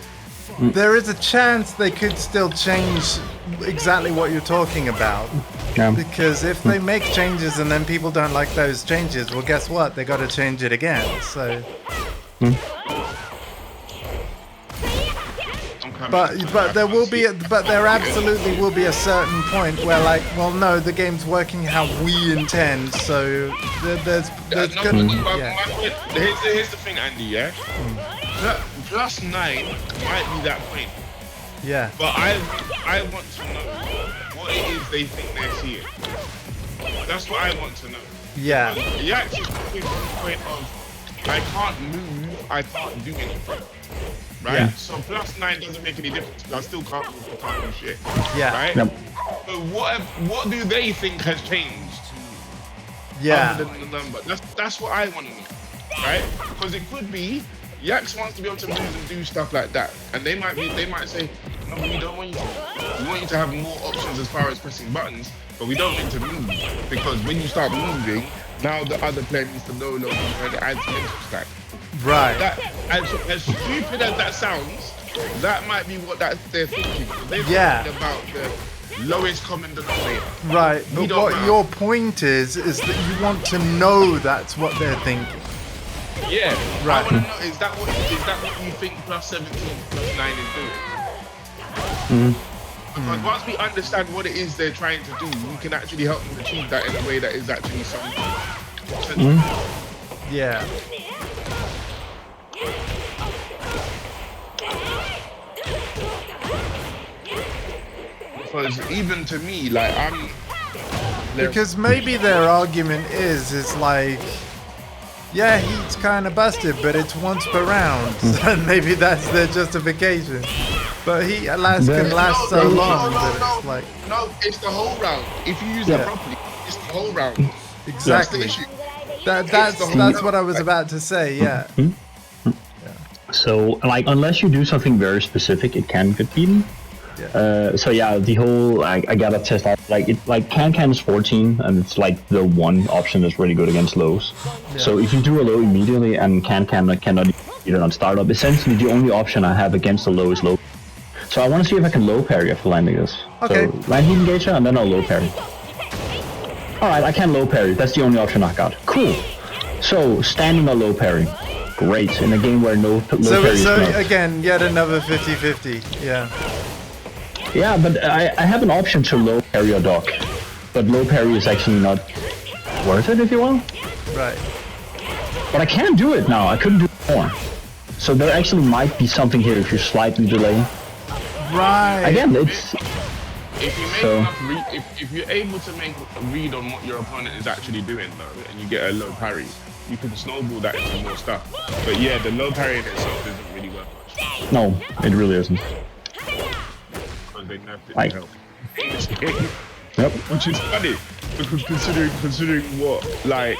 there is a chance they could still change exactly what you're talking about. Yeah. Because if they make changes and then people don't like those changes, well, guess what? They got to change it again. So. But there will be, but there absolutely will be a certain point where, like, well, no, the game's working how we intend. So there's gonna, yeah. Here's the thing, Andy. Yeah, +9 might be that point. Yeah. But I want to know what it is they think they're seeing. That's what I want to know. Yeah. You actually get to the point of I can't move, I can't do anything. Right? Yeah. So +9 doesn't make any difference because I still can't move, I can't do shit. Yeah. Right? Yep. So what do they think has changed? Yeah. Other than the number. That's what I want to know. Right? Because it could be Yax wants to be able to move and do stuff like that. And they might say, no, we don't want you to. We want you to have more options as far as pressing buttons, but we don't want you to move. Because when you start moving, now the other player needs to know and it adds mental stack. Right. That, as stupid as that sounds, that might be what they're thinking. They're Yeah. thinking about the lowest common denominator. Right. But don't what know. your point is that you want to know that's what they're thinking. Yeah. Right. I want to know, is that what you think +17, +9 is doing? Because once we understand what it is they're trying to do, we can actually help them achieve that in a way that is actually something. Yeah. Because even to me, like Because maybe their argument is like, yeah, he's kind of busted, but it's once per round, and maybe that's their justification. But he can last so long that it's like, no, it's the whole round. If you use it properly, it's the whole round. exactly. That's the issue. That's what I was about to say. Yeah. So, like, unless you do something very specific, it can get beaten. Yeah. So yeah, the whole I gotta test out like can is 14, and it's like the one option that's really good against lows. Yeah. So if you do a low immediately and cannot beat it on startup, essentially the only option I have against the low is low. So I want to see if I can low parry after landing this. Okay. So land heat engager and then I'll low parry. All right, I can low parry. That's the only option I got. Cool. So standing or low parry. Great in a game where low parry is So not. again, yet another 50-50. Yeah. Yeah, but I have an option to low parry or dock, but low parry is actually not worth it, if you will. Right. But I can do it now. I couldn't do it more. So there actually might be something here if you slightly delay. Right. Again, it's If you make enough if you're able to make a read on what your opponent is actually doing though, and you get a low parry, you can snowball that into more stuff. But yeah, the low parry in itself isn't really worth much. no, it really isn't. Because they nerfed it Like- to help. Yep. Which is funny. Because considering what, like,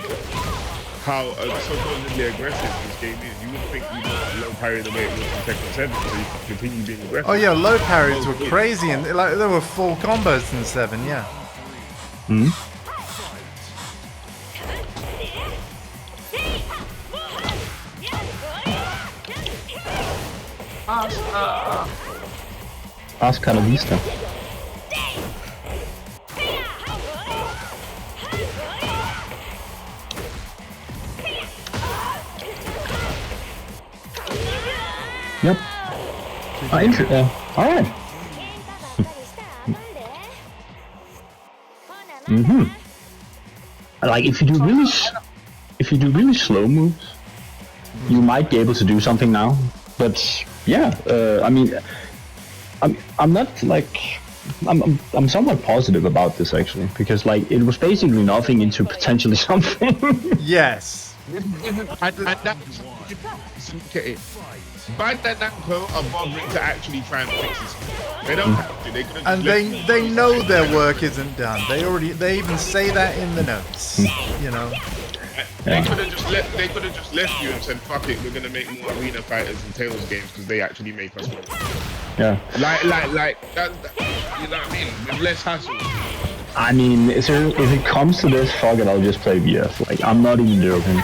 how supposedly aggressive this game is, you would think you know low parry the way it was in Tekken 7, so you can continue being aggressive. Oh yeah, low parries were crazy, and like there were full combos in 7. Yeah. Hmm. Hasta la vista. Yep. All right. Mm-hmm. Like if you do really slow moves, you might be able to do something now. But yeah, I mean, I'm not like I'm somewhat positive about this actually, because like it was basically nothing into potentially something. Yes. And that's look at it. Bandai Namco are bothering to actually try and fix this. They don't have to. They could have. And they know their work isn't done. They even say that in the notes. You know. They could have just left you and said, "Fuck it, we're gonna make more Arena Fighters and Tales games because they actually make us money." Yeah. Like that, you know what I mean? With less hassle. I mean, if it comes to this, fuck it, I'll just play VF. Like, I'm not even joking.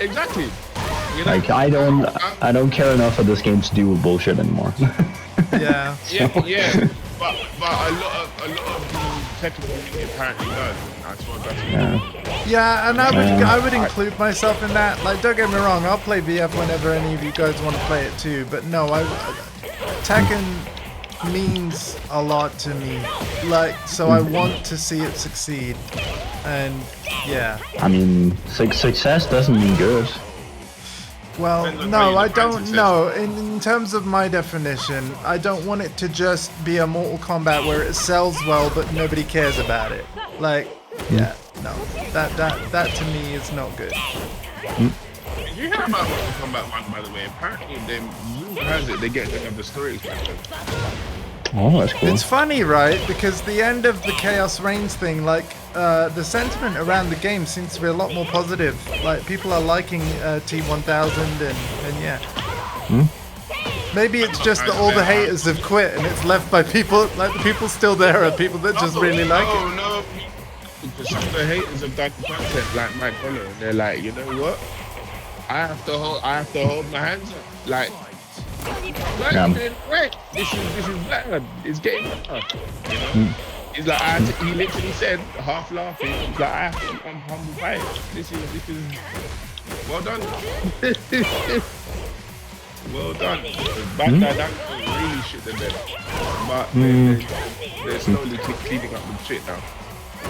Exactly. You know, Like, I don't care enough for this game to deal with bullshit anymore. Yeah. Yeah. But a lot of the Tekken community apparently does. That's what that's. Yeah, and I would include myself in that. Like, don't get me wrong, I'll play VF whenever any of you guys want to play it too. But no, Tekken means a lot to me. Like, so I want to see it succeed. And yeah. I mean, success doesn't mean good. Well, no, I don't know. In terms of my definition, I don't want it to just be a Mortal Kombat where it sells well but nobody cares about it. Like, yeah, no, that to me is not good. You hear about Mortal Kombat 1, by the way? Apparently, rumor has it they get another story expansion. Oh, that's cool. It's funny, right? Because the end of the Chaos Reigns thing, like, the sentiment around the game seems to be a lot more positive. Like, people are liking T1000 and yeah. Maybe it's just that all the haters have quit and it's left by people, like the people still there are people that just really like it. No, because some of the haters have done content like Mike Collar, and they're like, you know what? I have to hold my hands up. Like, Yeah. doing great. This is better. It's getting better. You know? He's like, he literally said, half laughing, he's like, I have to become humble pie. This is well done. Well done. Bandai Namco really shit the bed. But they're slowly cleaning up the shit now.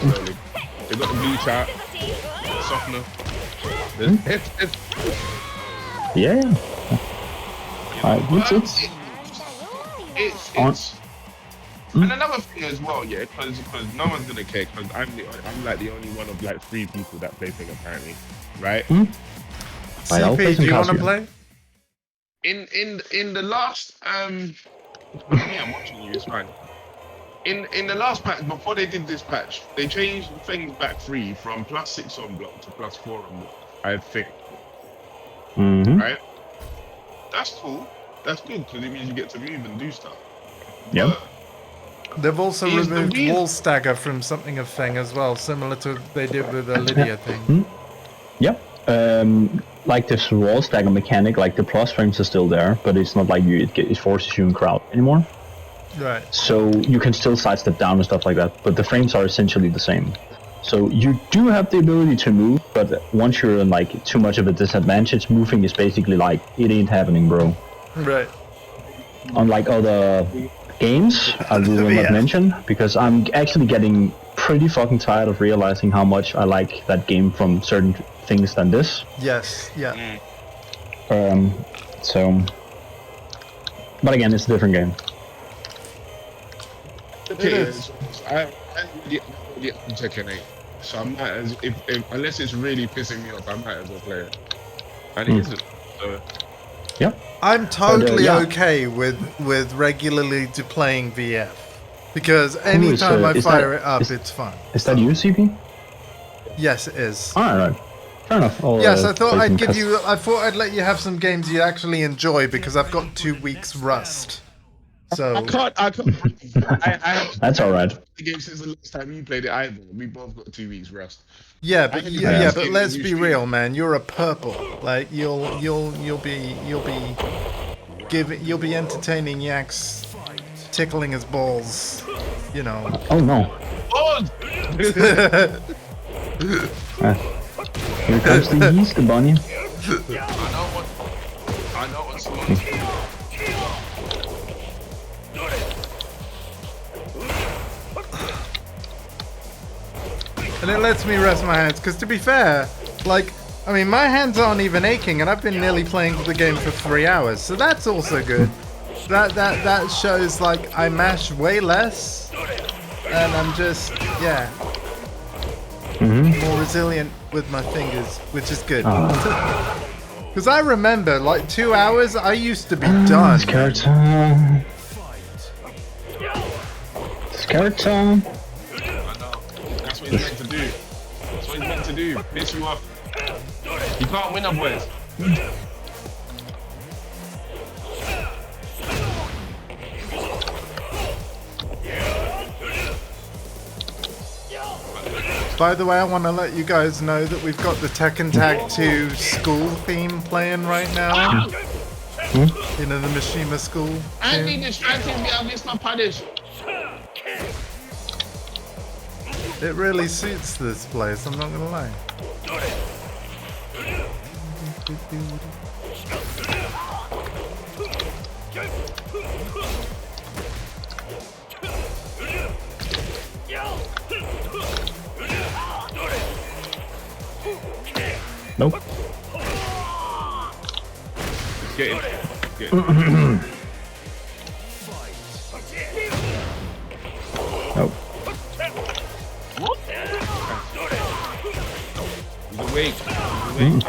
Slowly. They got the bleach out, softener. Yeah. It's and another thing as well, yeah, because no one's gonna care, because I'm like the only one of like 3 people that play thing apparently, right? CP, do you want to play? In the last yeah, I'm watching you, it's fine. In the last patch, before they did this patch, they changed things back free from +6 on block to +4 on block, I think. Right? That's cool. That's good, because it means you get to move and do stuff. Yep. They've also removed wall stagger from something of Feng as well, similar to what they did with the Lydia thing. Yep. Like this wall stagger mechanic, like the plus frames are still there, but it's not like it forces you in crowd anymore. Right. So you can still sidestep down and stuff like that, but the frames are essentially the same. So you do have the ability to move, but once you're in like too much of a disadvantage, moving is basically like, it ain't happening, bro. Right. Unlike other games, I will not mention, because I'm actually getting pretty fucking tired of realizing how much I like that game from certain things than this. Yes, yeah. So, but again, it's a different game. It is. I'm Tekken 8, so I might as if unless it's really pissing me off, I might as well play it. And it isn't. So. Yep. I'm totally okay with regularly playing VF Because anytime I is fire that- it up, is- it's fun. Is that you, CP? Yes, it is. Alright. Fair enough. Yes, I thought I'd give you. I thought I'd let you have some games you actually enjoy because I've got 2 weeks rust. So I can't. That's alright. The game since the last time you played it either. We both got 2 weeks rust. yeah, but can yeah, play yeah, this but game let's as be you real, man. You're a purple. Like you'll be entertaining Yaks, tickling his balls. You know. Oh no. Oh! Here comes the Easter Bunny. I know what's going on. And it lets me rest my hands, because to be fair, like, I mean, my hands aren't even aching, and I've been nearly playing the game for 3 hours, so that's also good. That shows, like, I mash way less, and I'm just, yeah, more resilient with my fingers, which is good. Because I remember, like, 2 hours, I used to be done. Character. I know. That's what he's meant to do. That's what he's meant to do. Piss you off. You can't win otherwise. By the way, I want to let you guys know that we've got the Tekken Tag 2 school theme playing right now. You know, the Mishima school I theme. need this. I think I missed my punish. It really suits this place, I'm not gonna lie. Nope. Get it. Get it. Nope. He's awake. He's awake.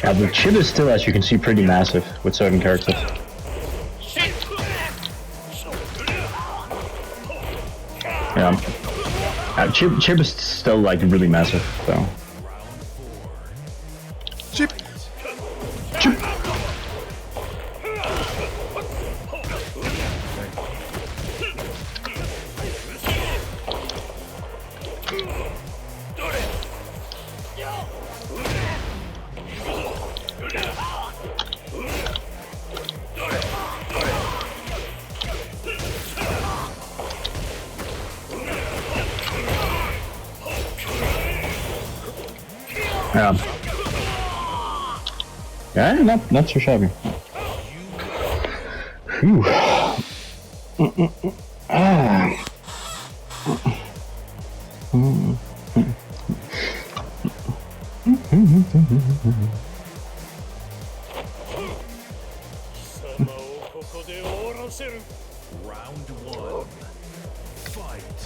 Yeah, the chip is still, as you can see, pretty massive with certain characters. Yeah. Chip is still like really massive, so. Chip. Chip. Yeah. Yeah, not too shabby. Phew. Ah. Round 1. Fight.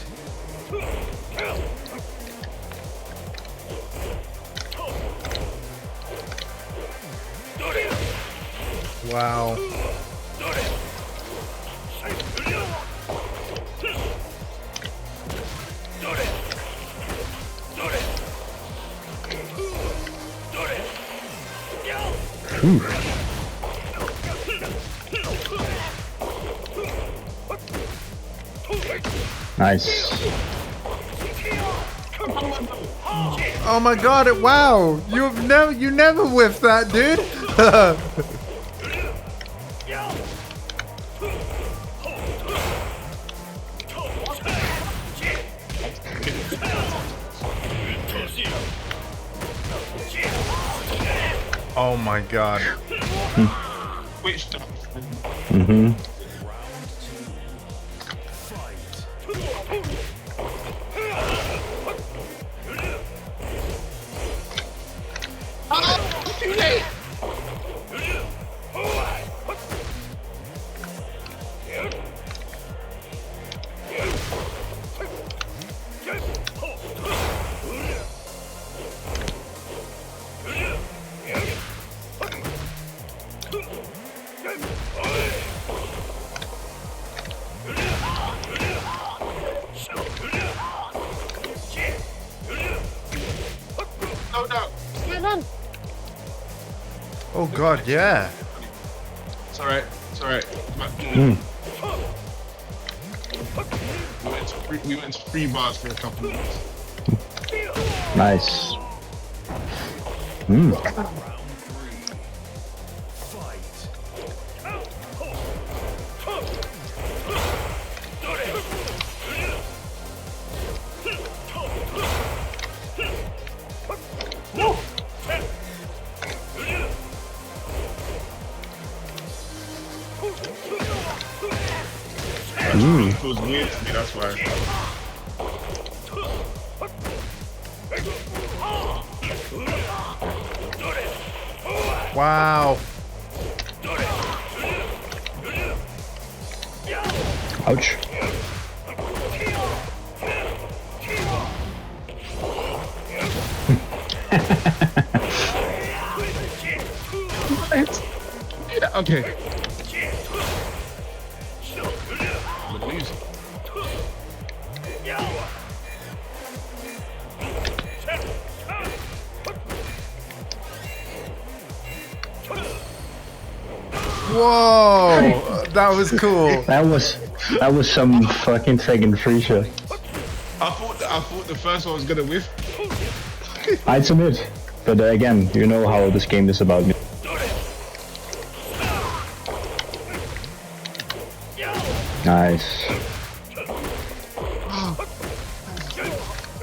Wow. Whew. Nice. Oh my god, wow! You never whiffed that, dude! Oh my god. Which stuff? Mm-hmm. Oh god, yeah. It's alright. It's alright. We went to 3 bars for a couple of minutes. Nice. It feels weird to me, that's why. Wow. Ouch. Okay. I'm gonna lose. Whoa, that was cool. That was some fucking Tekken 3 shit. I thought the first one was gonna whiff. I'd submit. But again, you know how this game is about me. Nice.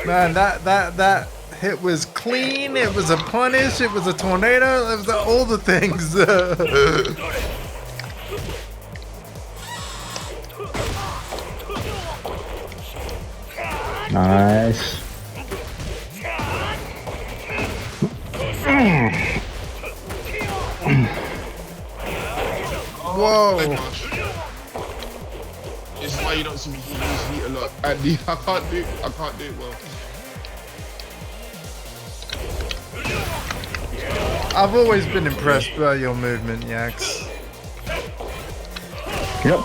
Man, that hit was clean. It was a punish. It was a tornado. It was all the things. Nice. Whoa. This is why you don't see me use heat a lot. Andy, I can't do it well. I've always been impressed by your movement, Yax. Yep.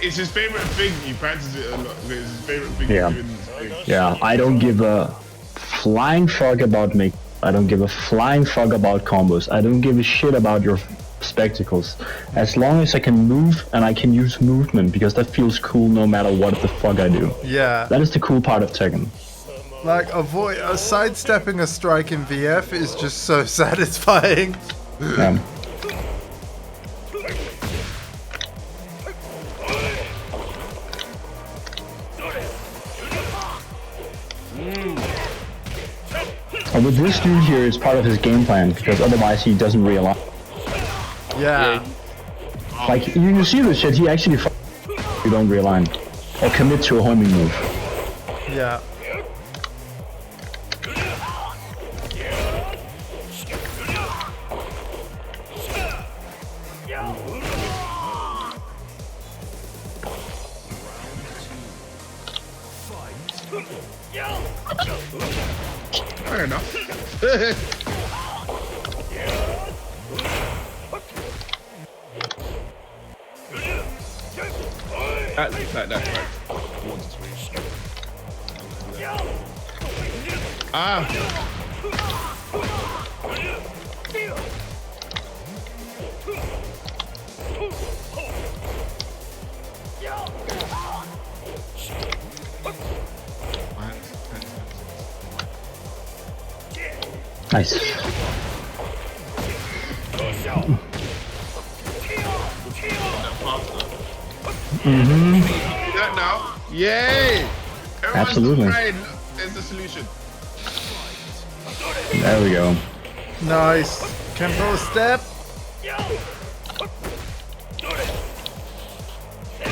It's his favorite thing. He practices it a lot. It's his favorite thing. Yeah. To do in this thing. Yeah, I don't give a flying fuck about me. I don't give a flying fuck about combos. I don't give a shit about your spectacles. As long as I can move and I can use movement, because that feels cool no matter what the fuck I do. Yeah. That is the cool part of Tekken. Like sidestepping a strike in VF is just so satisfying. Yeah. And with this dude here, it's part of his game plan, because otherwise he doesn't realize. Yeah. Like, you see this shit, he actually you don't realign. Or commit to a homing move. Yeah. Fair enough. That's right. Ah. Nice. Mm-hmm. That now. Yay! Everyone's Absolutely. right. There's the solution. There we go. Nice. Kempo step.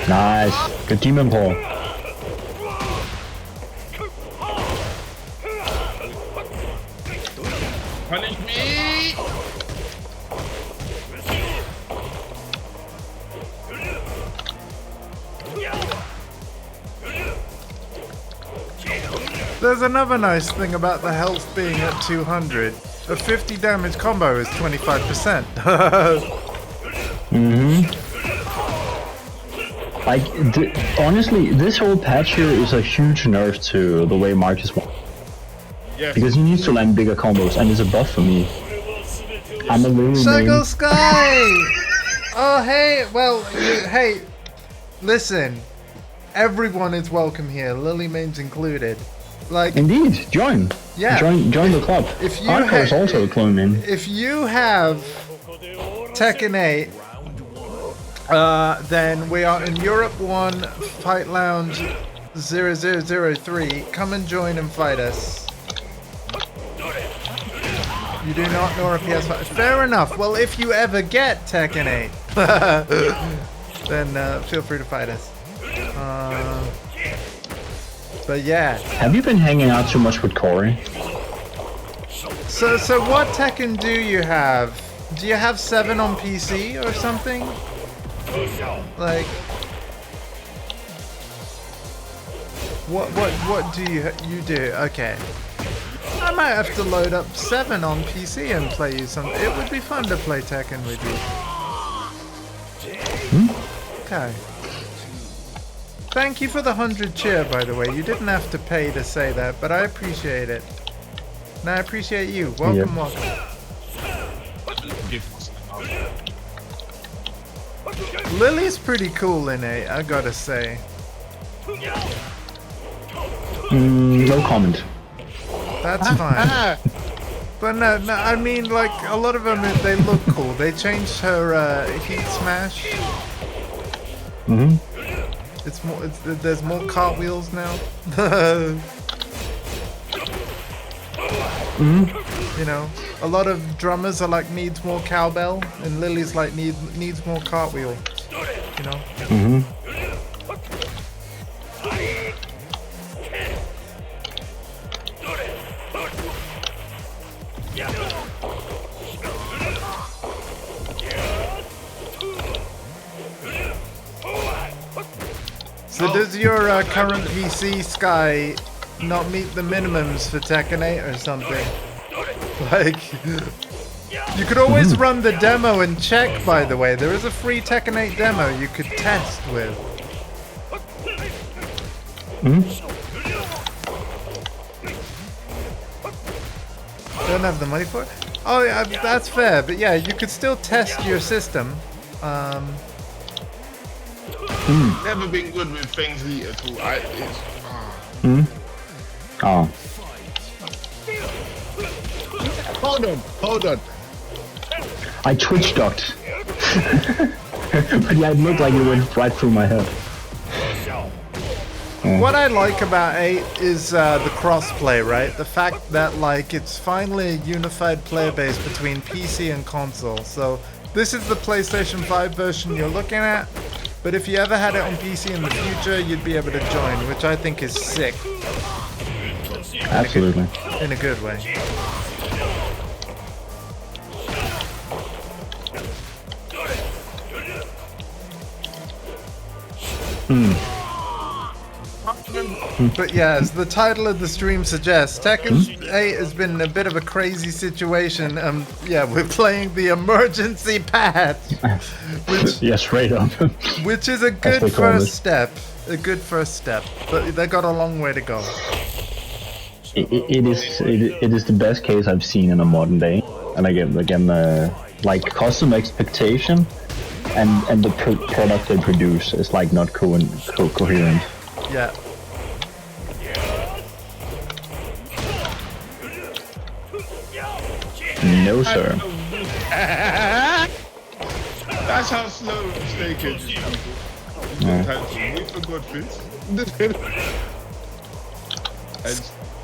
Nice. Good demon pull. Punish me! There's another nice thing about the health being at 200. A 50 damage combo is 25%. Like, honestly, this whole patch here is a huge nerf to the way Marcus wants. Yes. Because he needs to land bigger combos, and it's a buff for me. I'm a Lily Circle main. Sky! Oh, hey, well, hey, listen. Everyone is welcome here, Lily Mains included. Like, Indeed, join. Yeah. Join the club. if you Hardcore is also a clone main. if you have Tekken 8, then we are in Europe 1 Fight Lounge 0003. Come and join and fight us. You do not know our PS5. Fair enough. Well, if you ever get Tekken 8, then feel free to fight us. But yeah. Have you been hanging out too much with Corey? So what Tekken do you have? Do you have 7 on PC or something? Like, what do you do? Okay. I might have to load up 7 on PC and play you some. It would be fun to play Tekken with you. Okay. Thank you for the 100 cheer, by the way. You didn't have to pay to say that, but I appreciate it. And I appreciate you. Welcome, welcome. Lily's pretty cool in it, I gotta say. No comment. That's fine. But no, I mean, like, a lot of them, they look cool. They changed her heat smash. Mm-hmm. There's more cartwheels now. You know, a lot of drummers are like needs more cowbell, and Lily's like needs more cartwheel. You know. Mm-hmm. So does your current PC Sky not meet the minimums for Tekken 8 or something? Like, you could always run the demo and check, by the way. There is a free Tekken 8 demo you could test with. Don't have the money for it? Oh, yeah, that's fair. But yeah, you could still test your system. Never been good with things heat at all. Oh. Hold on. I twitch ducked. But yeah, it looked like it went right through my head. What I like about 8 is the crossplay, right? The fact that, like, it's finally a unified player base between PC and console. So this is the PlayStation 5 version you're looking at, but if you ever had it on PC in the future, you'd be able to join, which I think is sick. Absolutely. In a good way. But yeah, as the title of the stream suggests, Tekken 8 has been a bit of a crazy situation. Yeah, we're playing the emergency patch, which, Yeah, straight up. which is a good they call first it. step. A good first step, but they got a long way to go. It is the best case I've seen in a modern day, and again, like custom expectation, and the product they produce is like not coherent. Yeah. No sir. That's how slow Snake is, people. Sometimes you wait for Godfist. And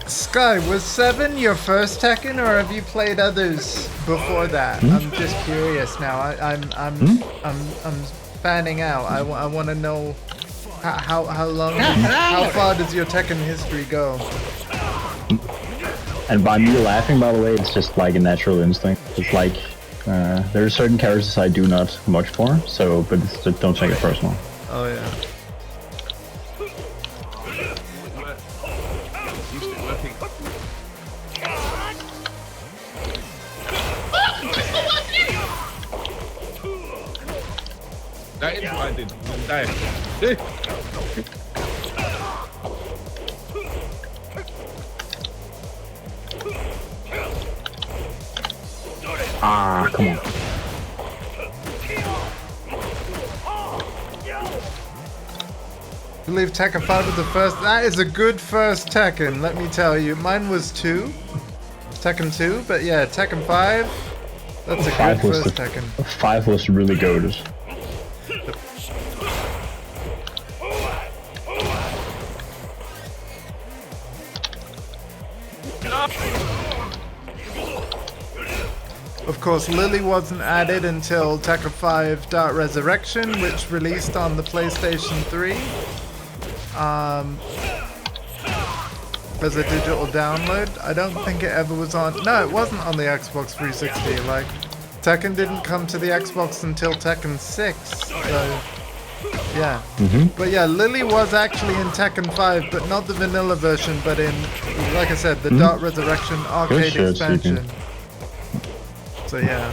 Sky, was 7 your first Tekken, or have you played others before that? I'm just curious now. I'm fanning out. I want to know how long, how far does your Tekken history go? And by me laughing, by the way, it's just like a natural instinct. It's like there are certain characters I do not much for, so but just don't take it personal. Oh yeah. that is what I did. I'm dying. Ah, come on. I believe Tekken 5 was the first. That is a good first Tekken, let me tell you. Mine was 2. Tekken 2, but yeah, Tekken 5. That's a good first Tekken. 5 was really good. Of course, Lily wasn't added until Tekken 5 Dark Resurrection, which released on the PlayStation 3 as a digital download. I don't think it ever was on. No, it wasn't on the Xbox 360. Like, Tekken didn't come to the Xbox until Tekken 6. So, yeah. But yeah, Lily was actually in Tekken 5, but not the vanilla version, but in, like I said, the Dark Resurrection arcade expansion. So yeah,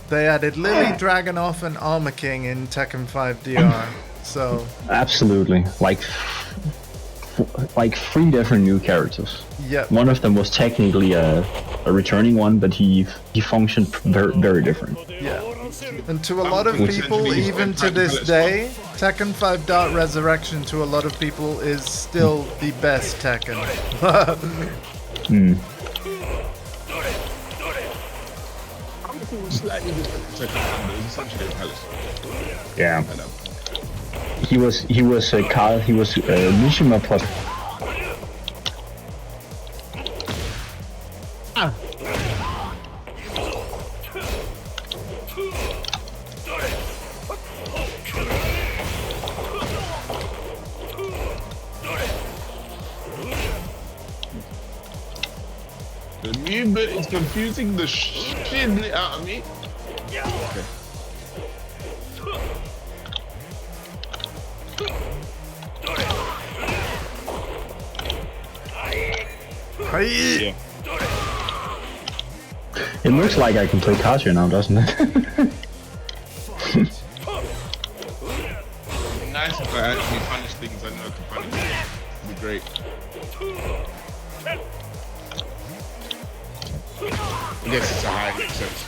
they added Lily, Dragonoff, and Armor King in Tekken 5 DR. So absolutely, like 3 different new characters. Yep. One of them was technically a returning one, but he functioned very different. Yeah. And to a lot of people, even to this day, Tekken 5 Dark Resurrection to a lot of people is still the best Tekken. Slightly different Tekken, but it's essentially a palace. Yeah. He was Mishima plus. The movement is confusing the shit out of me. Okay. Hey. It looks like I can play Kazuya now, doesn't it? Nice if I actually punish things I know I can punish. It'd be great. I guess it's a high makes sense.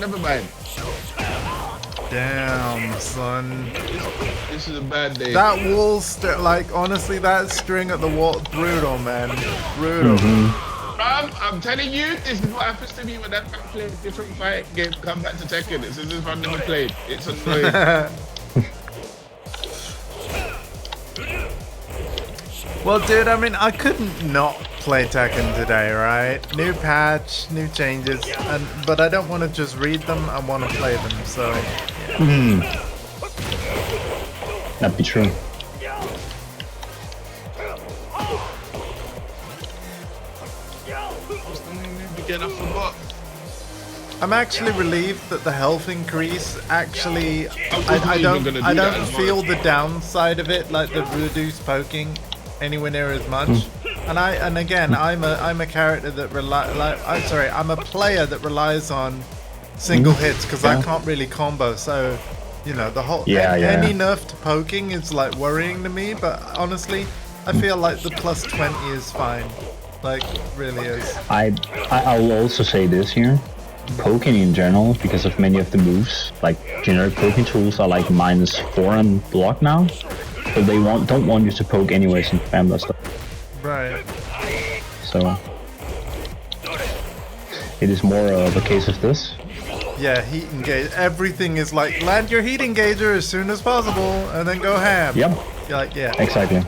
Never mind. Damn, son. This is a bad day. That wall, like, honestly, that string at the wall, brutal, man. Brutal. I'm telling you, this is what happens to me when I play a different fight game. Come back to Tekken. It's as if I've never played. It's annoying. Well, dude, I mean, I couldn't not play Tekken today, right? New patch, new changes, but I don't want to just read them, I want to play them, so... Yeah. That'd be true. I'm actually relieved that the health increase actually... I don't feel the downside of it, like the reduced poking anywhere near as much. And again, I'm a character that I'm a player that relies on single hits because I can't really combo. So, you know, the whole any nerf to poking is like worrying to me. But honestly, I feel like the plus 20 is fine. Like, really is. I'll also say this here. Poking in general, because of many of the moves, like generic poking tools are like -4 on block now. So they don't want you to poke anyways and spam that stuff. Right. So it is more of a case of this. Yeah, heat engage. Everything is like, land your heat engager as soon as possible and then go ham. Yep. You're like, yeah. Exactly.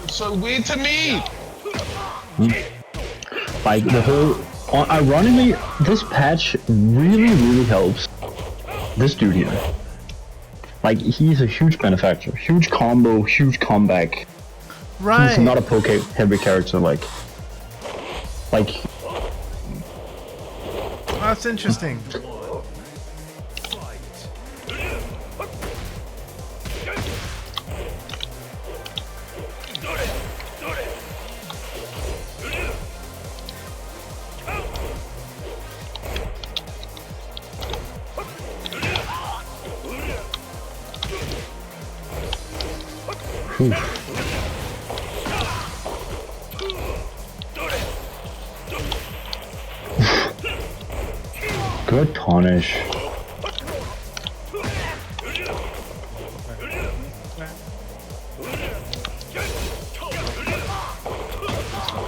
So weird to me. Like the whole, ironically, this patch really helps this dude here. Like, he's a huge benefactor, huge combo, huge comeback. Right. He's not a poke heavy character like. That's interesting. Whew. Good punish.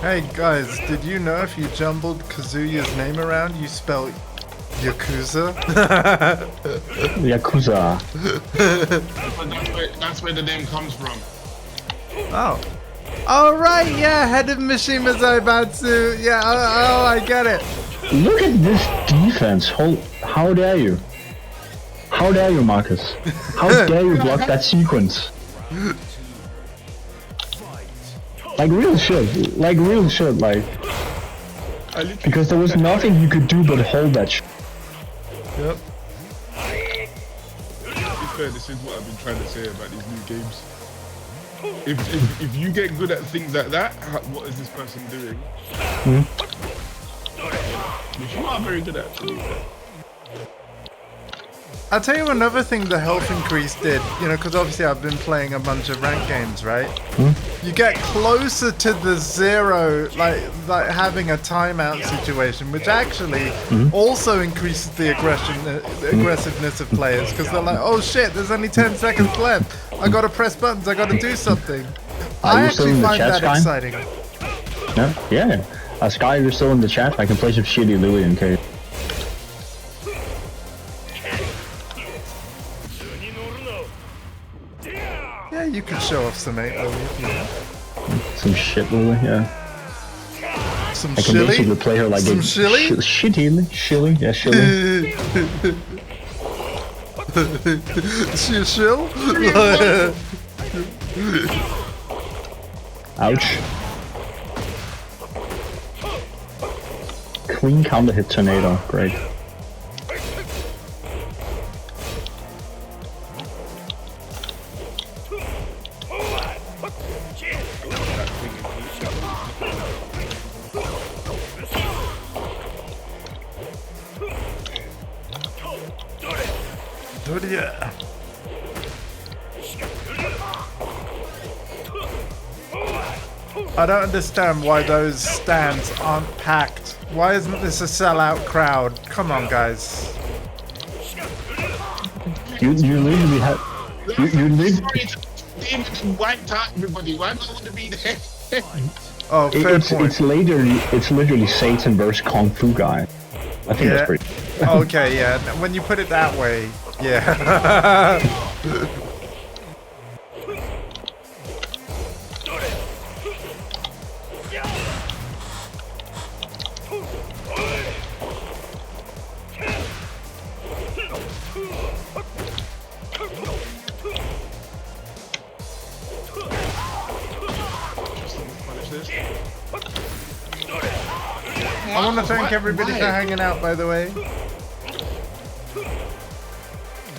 Hey guys, did you know if you jumbled Kazuya's name around, you spell Yakuza? Yakuza. That's where the name comes from. Oh. Oh right, yeah, head of Mishima Zaibatsu. Yeah, oh, I get it. Look at this defense. How dare you? How dare you, Marcus? How dare you block that sequence? Like real shit. Like real shit. Like because there was nothing you could do but hold that shit. Yep. To be fair, this is what I've been trying to say about these new games. If you get good at things like that, what is this person doing? Which you are very good at, to be fair. I'll tell you another thing the health increase did, you know, because obviously I've been playing a bunch of ranked games, right? You get closer to the zero, like having a timeout situation, which actually also increases the aggressiveness of players, because they're like, oh shit, there's only 10 seconds left. I gotta press buttons, I gotta do something. I actually find that exciting. Yeah. Sky, you're still in the chat. I can play some shitty Louis in case. Yeah, you can show off some 8 Louis if you want. Some shit Louis, yeah. Some I can basically play her like some a shilly? Shilly, yeah, shilly. Is she a shill? Ouch. Clean counter hit tornado, great. Yeah. I don't understand why those stands aren't packed. Why isn't this a sellout crowd? Come on, guys. You literally have. You literally. Wiped out everybody. Why do I want to be there? Oh, fair point. It's literally Satan versus Kung Fu guy. I think that's pretty. Okay, yeah. When you put it that way, yeah. I want to thank everybody for hanging out, by the way.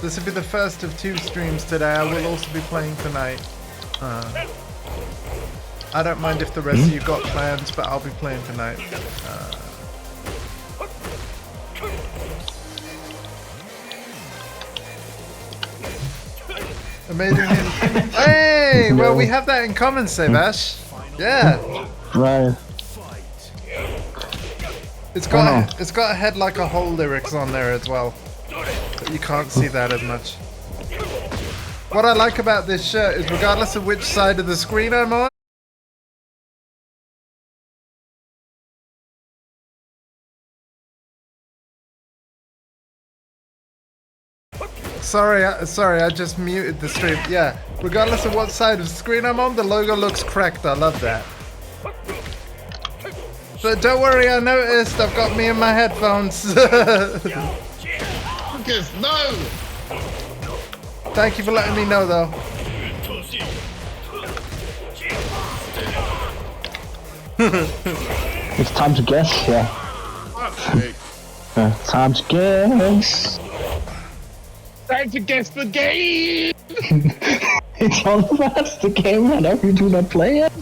This will be the first of 2 streams today. I will also be playing tonight. I don't mind if the rest of you got plans, but I'll be playing tonight. Amazing. Hey! Well, we have that in common, Sebash. Yeah. Right. It's got a head like a whole lyrics on there as well. But you can't see that as much. What I like about this shirt is regardless of which side of the screen I'm on, Sorry, I just muted the stream. Yeah, regardless of what side of the screen I'm on, the logo looks correct. I love that. But don't worry, I noticed. I've got me in my headphones. Lucas, no! Thank you for letting me know, though. It's time to guess, yeah. Time to guess. Time to guess the game! It's all about the game whenever you do not play it.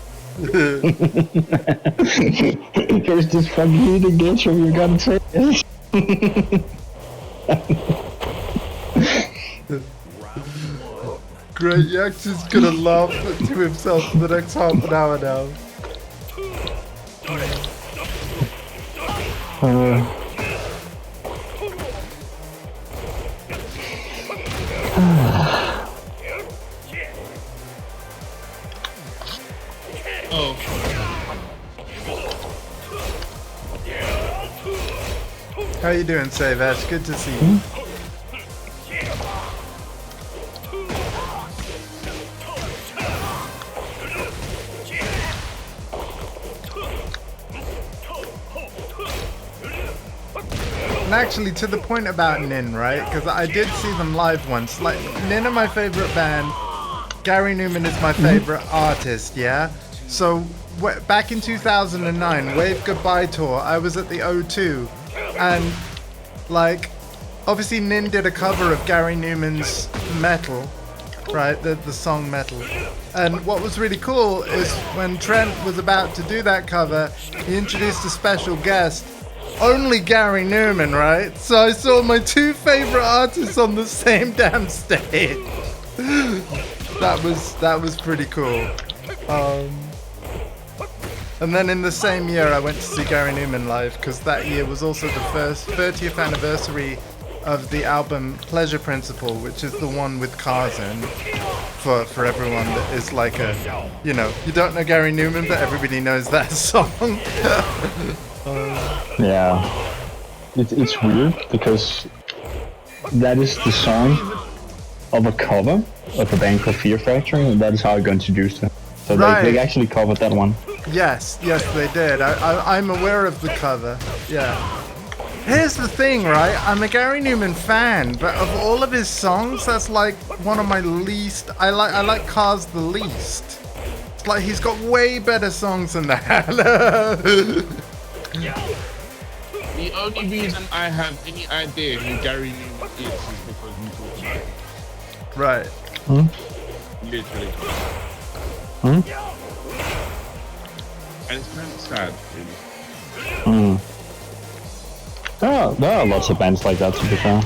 Here's this fucking leading game show you're gonna say yes. Great, Yak's just gonna laugh to himself for the next half an hour now. Oh. How you doing, Savesh? Good to see you. And actually, to the point about Nin, right? Because I did see them live once. Like, Nin are my favorite band. Gary Newman is my favorite artist, yeah? So, back in 2009, Wave Goodbye Tour, I was at the O2. And, like, obviously Nin did a cover of Gary Newman's Metal, right? The song Metal. And what was really cool is when Trent was about to do that cover, he introduced a special guest. Only Gary Newman, right? So I saw my two favorite artists on the same damn stage. That was pretty cool. And then in the same year, I went to see Gary Newman live because that year was also the first 30th anniversary of the album Pleasure Principle, which is the one with cars in. For everyone that is like a, you know, you don't know Gary Newman, but everybody knows that song. Yeah, it's weird because that is the song of a cover of a band called Fear Factory, and that is how I got introduced to it. So Right. they actually covered that one. Yes, they did. I'm aware of the cover. Yeah. Here's the thing, right? I'm a Gary Newman fan, but of all of his songs, that's like one of my least. I like Cars the least. It's like he's got way better songs than that. The only reason I have any idea who Gary Newman is because we talk about him. Right. Literally. And it's kind of sad, really. There are lots of bands like that, to be fair.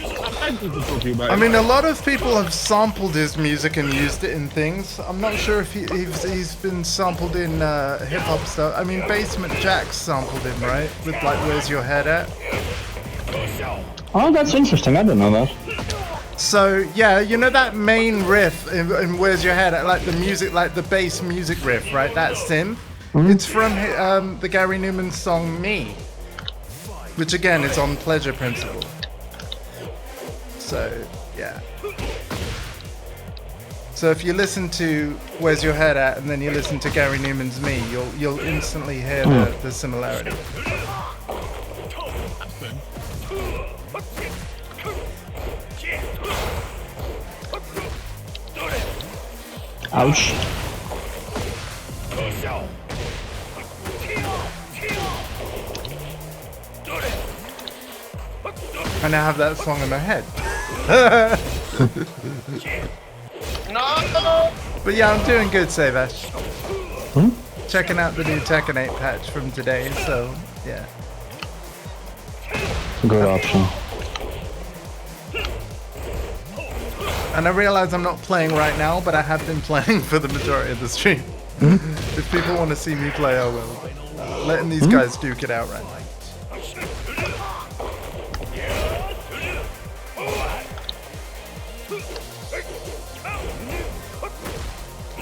I like people talking about I it. mean, a lot of people have sampled his music and used it in things. I'm not sure if he's been sampled in hip hop stuff. I mean, Basement Jaxx sampled him, right? With like, Where's Your Head At? Oh, that's interesting. I didn't know that. So yeah, you know that main riff in Where's Your Head At? Like the music, like the bass music riff, right? That synth. It's from the Gary Newman song Me, which again is on Pleasure Principle. So yeah. So if you listen to Where's Your Head At and then you listen to Gary Newman's Me, you'll instantly hear the similarity. Ouch. I now have that song in my head. No! But yeah, I'm doing good, Savesh. Checking out the new Tekken 8 patch from today, so yeah. Good option. And I realize I'm not playing right now, but I have been playing for the majority of the stream. If people want to see me play, I will. Letting these guys duke it out right now.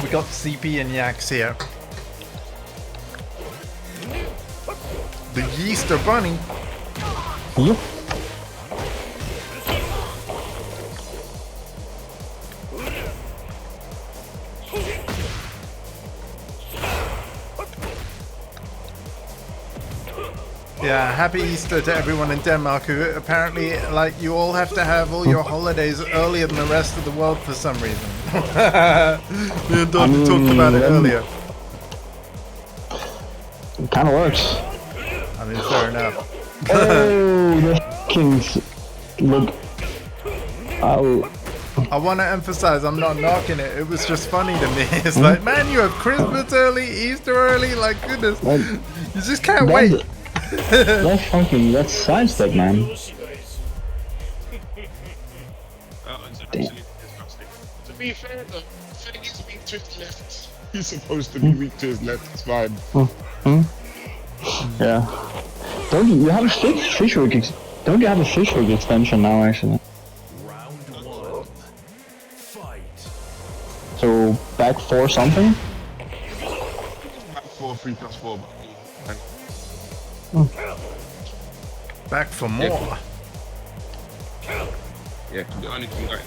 We got CP and Yaks here. The Yeaster Bunny. Yep. Yeah, happy Easter to everyone in Denmark who apparently, like, you all have to have all your holidays earlier than the rest of the world for some reason. Me and Dr. talked about it earlier. It kind of works. I mean, fair enough. Oh, the Kings. Look. Oh. I want to emphasize, I'm not knocking it. It was just funny to me. It's like, man, you have Christmas early, Easter early. Like, goodness, you just can't wait. That's sidestep, man. It's absolutely disgusting. be fair though, Feng is weak to his left. He's supposed to be weak to his left. It's fine. Yeah. Don't you have a fish hook? Don't you have a fish hook extension now? Actually. Round one. Fight. So back 4 something. Back 4, 3+4. Back for more. Yeah, the only thing I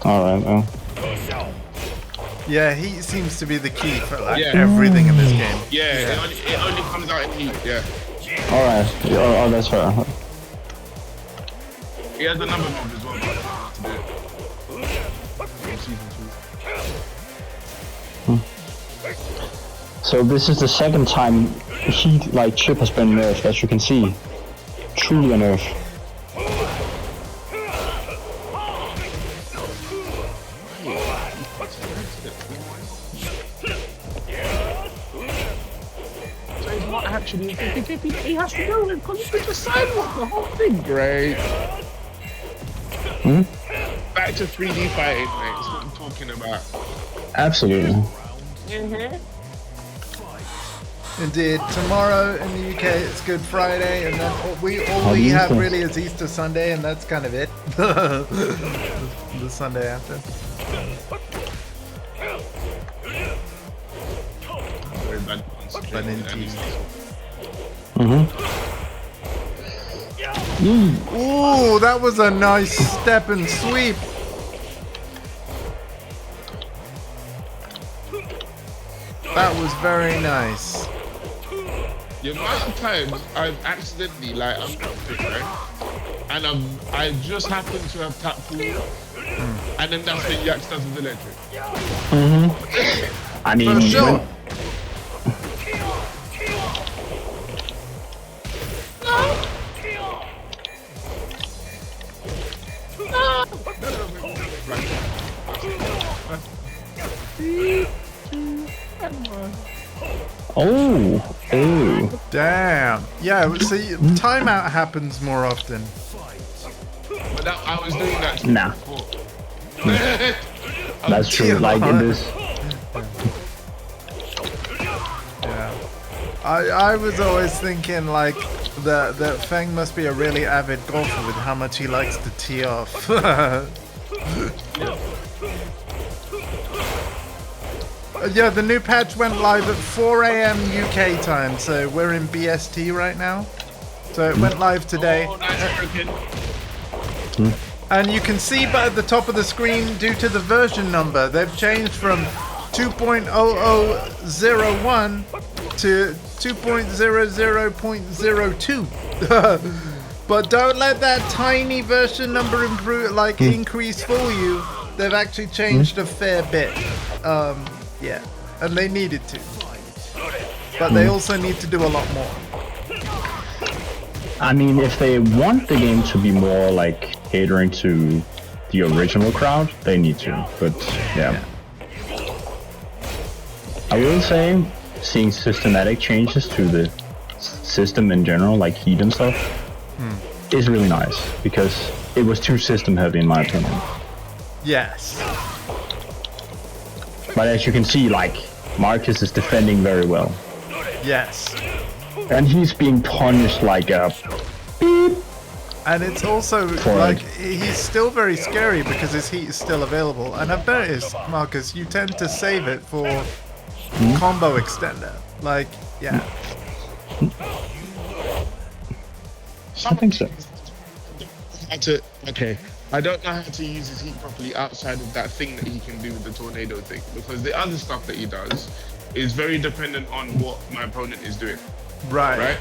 All right. Well. Yeah, heat seems to be the key for like Yeah. everything in this game. yeah, it only comes out in heat, yeah. All right. Oh, that's fair. He has another move as well, but I don't know how to do it. Season 2. So this is the second time heat like chip has been nerfed, as you can see. Truly a nerf. So he's not actually 50-50, he has to go in because he's the sidewalk, the whole thing. Great. Back to 3D fighting, mate. That's what I'm talking about. Absolutely. Indeed. Tomorrow in the UK it's Good Friday, and then all we have really is Easter Sunday, and that's kind of it. The Sunday after. Very bad But indeed. Ooh, that was a nice step and sweep. That was very nice. The amount of times I've accidentally, like, I'm tapping, right? And I just happen to have tapped full, and then that's when Yax does with electric. I mean, For sure. Oh. Damn. Yeah, see, timeout happens more often. But that, I was doing that Nah. before. That's true. Like in this. Yeah. I was always thinking like that Feng must be a really avid golfer with how much he likes to tee off. Yeah, the new patch went live at 4 AM UK time, so we're in BST right now. So it went live today. Oh, nice, broken. And you can see but at the top of the screen, due to the version number, they've changed from 2.0001 to 2.00.02. But don't let that tiny version number increase fool you. They've actually changed a fair bit. Yeah, and they needed to. But they also need to do a lot more. I mean, if they want the game to be more like catering to the original crowd, they need to. But yeah. I will say, seeing systematic changes to the system in general, like heat and stuff, is really nice because it was too system heavy in my opinion. Yes. But as you can see, like, Marcus is defending very well. Yes. And he's being punished like a beep. And it's also like he's still very scary because his heat is still available. And I've noticed, Marcus, you tend to save it for combo extender. Like, yeah. I think so. Okay, I don't know how to use his heat properly outside of that thing that he can do with the tornado thing, because the other stuff that he does is very dependent on what my opponent is doing. Right.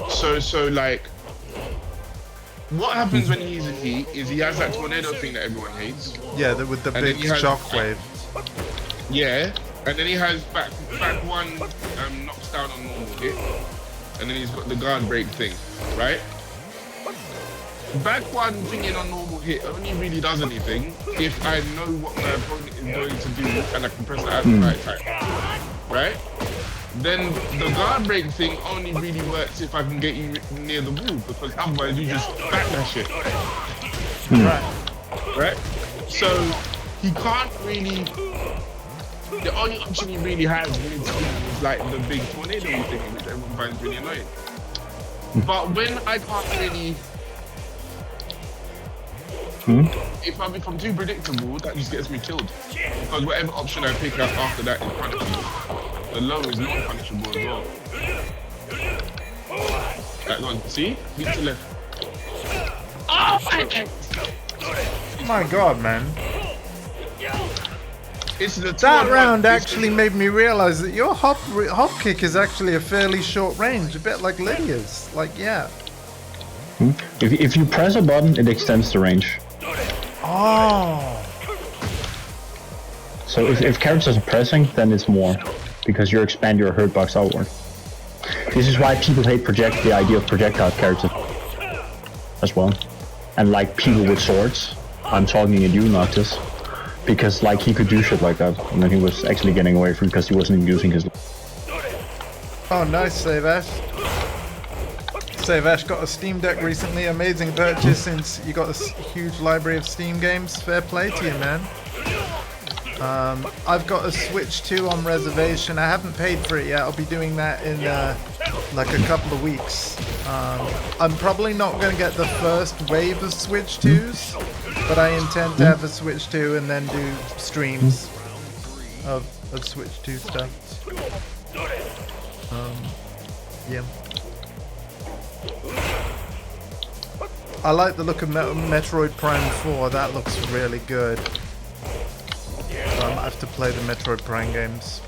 So like, what happens when he's in heat is he has that tornado thing that everyone hates. Yeah, with the And big then he has- shockwave. Yeah, and then he has back one knocks down on normal hit, and then he's got the guard break thing, right? Back one thinking on normal hit only really does anything if I know what my opponent is going to do and I can press it at the right time, right? Then the guard break thing only really works if I can get you near the wall, because otherwise you just backdash it. Right? So he can't really. The only option he really has with speed is like the big tornado thing, which everyone finds really annoying. But when I can't really, if I become too predictable, that just gets me killed. Because whatever option I pick up after that is punishable. The low is not punishable as well. That one, see? Beat to left. Oh My God, man. It's the That round actually made me realize that your hop kick is actually a fairly short range, a bit like Lydia's. Like, yeah. If you press a button, it extends the range. Oh. So if characters are pressing, then it's more, because you expand your hurt box outward. This is why people hate the idea of projectile characters as well. And like people with swords, I'm talking at you, Noctis. Because like he could do shit like that, and then he was actually getting away from because he wasn't using his. Oh, nice, Save Ash. Save Ash got a Steam Deck recently. Amazing purchase since you got a huge library of Steam games. Fair play to you, man. I've got a Switch 2 on reservation. I haven't paid for it yet. I'll be doing that in like a couple of weeks. I'm probably not going to get the first wave of Switch 2s, but I intend to have a Switch 2 and then do streams of Switch 2 stuff. Yeah. I like the look of Metroid Prime 4. That looks really good. So I might have to play the Metroid Prime games.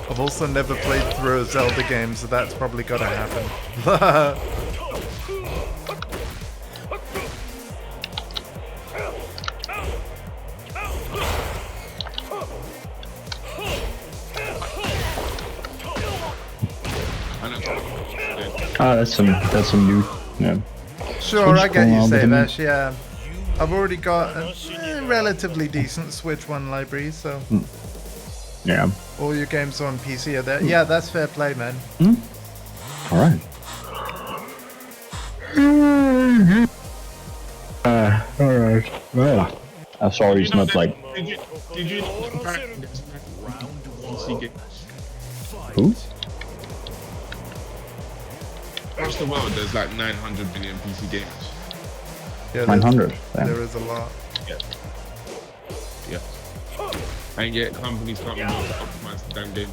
I've also never played through a Zelda game, so that's probably got to happen. That's some new. Yeah. Sure, I get you, Save Ash. Yeah, I've already got a relatively decent Switch 1 library, so yeah. All your games on PC are there. Yeah, that's fair play, man. All right. All right. Well, I'm sorry, it's not like. Did you Who? Across the world, there's like 900 million PC games. Yeah, 900. There is a lot. Yeah. Yeah. And yet companies can't be able to optimize the damn game.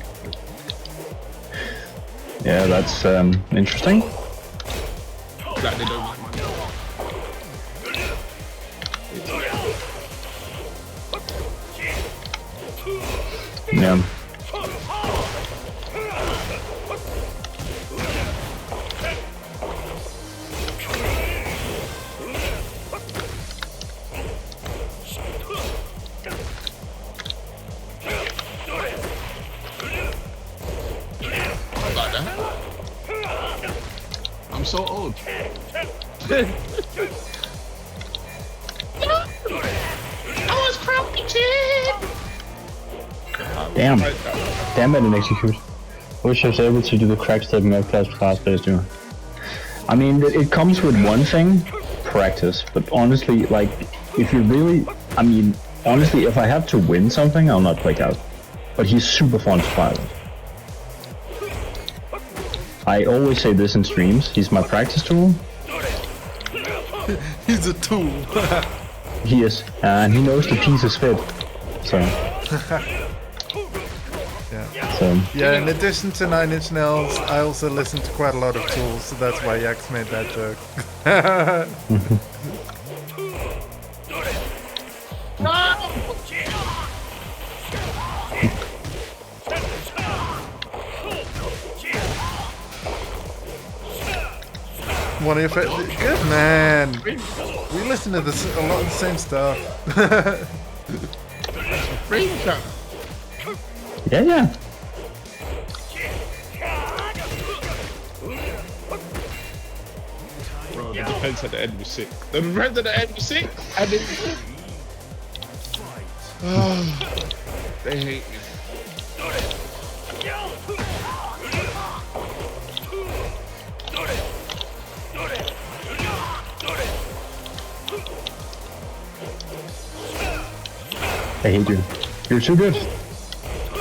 Yeah, that's interesting. Like they don't make money. Yeah. I'm so old. I was crouching. Damn. Damn it, an execute. Wish I was able to do the crack stepping up class players do. I mean, it comes with one thing, practice. But honestly, like, if you really, I mean, honestly, if I have to win something, I'll not click out. But he's super fun to play with. I always say this in streams, he's my practice tool. He's a tool. He is, and he knows the pieces fit. So. Yeah. So. Yeah, in addition to 9 Inch Nails, I also listen to quite a lot of Tools, so that's why Yax made that joke. One of your favorite. Good man. We listen to this a lot of the same stuff. Yeah. Bro, the defense at the end was sick. The defense at the end was sick, and then they hate me. I hate you. You're too good.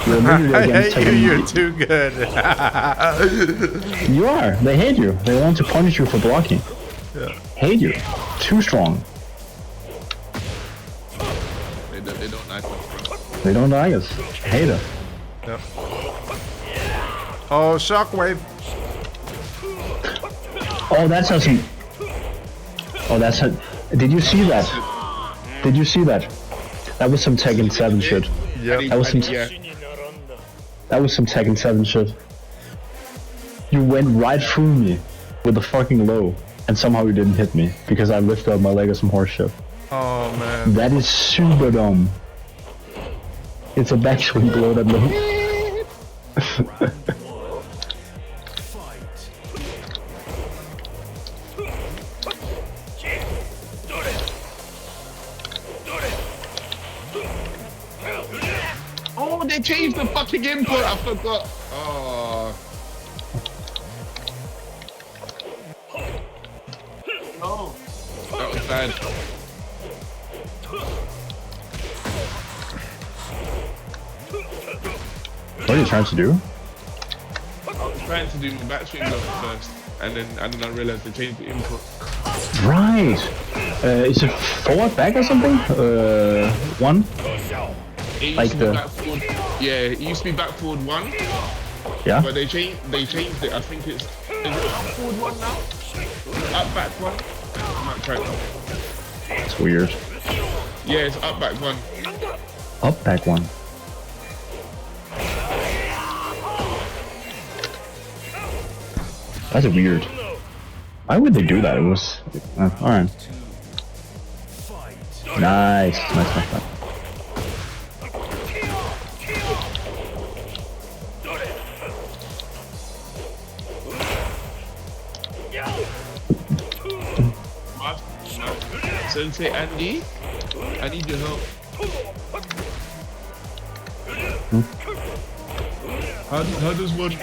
You're literally I against hate you, Tekken. you're too good. You are. They hate you. They want to punish you for blocking. Yeah. Hate you. Too strong. They don't like us, bro. They don't like us. Hate us. Yep. Oh, shockwave. Oh, that's awesome. Oh, that's a... Did you see that? Did you see that? That was some Tekken 7 shit. Yep. That was some... Yeah. That was some Tekken 7 shit. You went right through me with a fucking low, and somehow you didn't hit me because I lifted up my leg or some horse shit. Oh man. That is super dumb. It's a backswing blow that low. Oh, they changed the fucking input. I forgot. Oh. Oh. That was bad. What are you trying to do? I was trying to do my backswing block first, and then I realized they changed the input. Right. Is it forward back or something? One? It used Like to be the- back forward. Yeah, it used to be back forward 1, Yeah? but they changed it. I think it's is it up forward 1 now? Up back 1. I might try it. It's weird. Yeah, it's up back 1. Up back one. That's weird. Why would they do that? It was... alright. Nice. Nice. Sensei Andy, I need your help. How does one...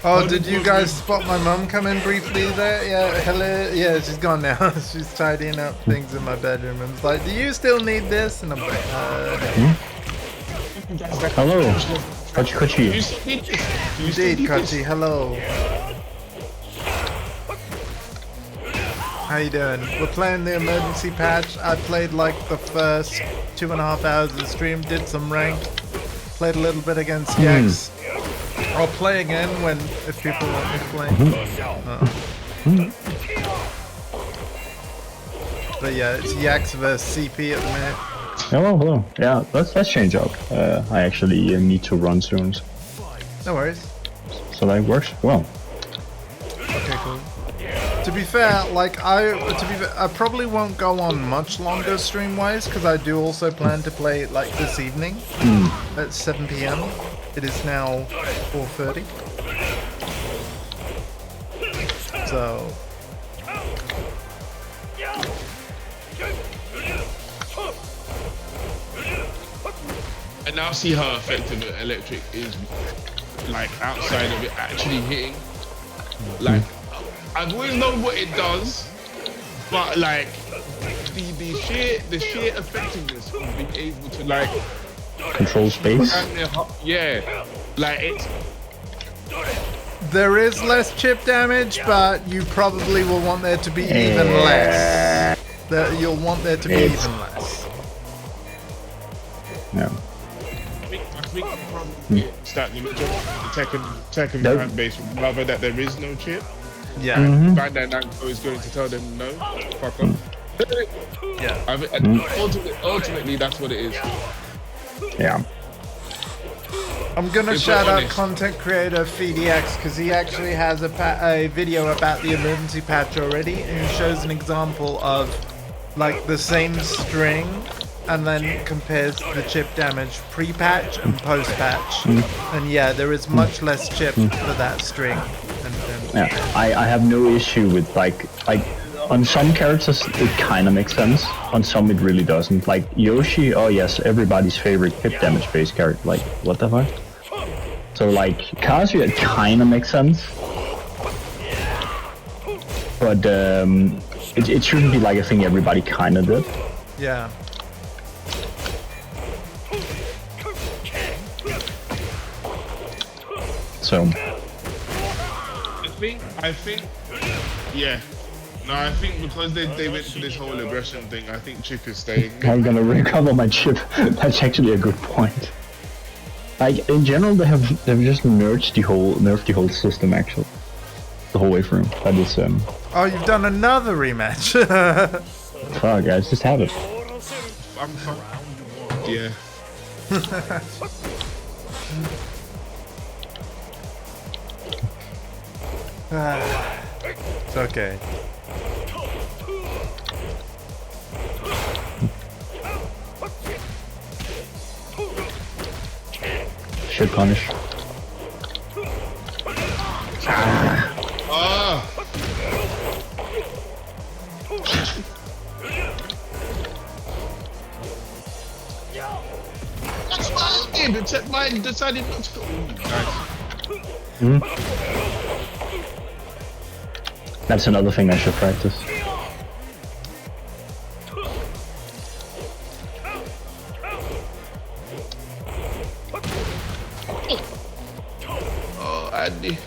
Oh, did you guys spot my mum come in briefly there? Yeah, hello. Yeah, she's gone now. She's tidying up things in my bedroom and was like, "Do you still need this?" And I'm like, Hello. Kochi. Indeed, Kochi. Hello. How you doing? We're playing the emergency patch. I played like the first 2.5 hours of the stream. Did some rank. Played a little bit against Yax. I'll play again if people want me to play. But yeah, it's Yax versus CP at the minute. Hello. Yeah, let's change up. I actually need to run soon, No worries. so that works well. Okay, cool. To be fair, like I probably won't go on much longer stream-wise because I do also plan to play like this evening at 7 PM. It is now 4:30. So I now see how effective electric is, like outside of it actually hitting. Like, I've always known what it does, but like the sheer effectiveness of being able to like Control space. yeah, like it's there is less chip damage, but you probably will want there to be even less. You'll want there to be even less. Yeah. I think the problem with starting the Tekken Nope. fan base would rather that there is no chip. Yeah. Bandai Namco is going to tell them no, fuck off. Yeah. Ultimately, that's what it is. Yeah. I'm gonna If shout we're out honest. content creator FeedX because he actually has a video about the emergency patch already, and he shows an example of like the same string and then compares the chip damage pre-patch and post-patch. And yeah, there is much less chip for that string. And Yeah. I have no issue with like on some characters it kind of makes sense. On some it really doesn't. Like Yoshi, oh yes, everybody's favorite hit damage based character. Like what the fuck? So like Kazuya, it kind of makes sense. But it shouldn't be like a thing everybody kind of did. yeah. So I think, yeah. No, I think because they went for this whole aggression thing, I think Chick is staying. I'm gonna recover my chip. That's actually a good point. Like in general, they've just nerfed the whole system actually, the whole way through. That is Oh, you've done another rematch. fuck, guys, just have it. Yeah. It's okay. Should punish. Ah. That's what I did. Except mine decided not to go. Nice. That's another thing I should practice. Oh, Andy.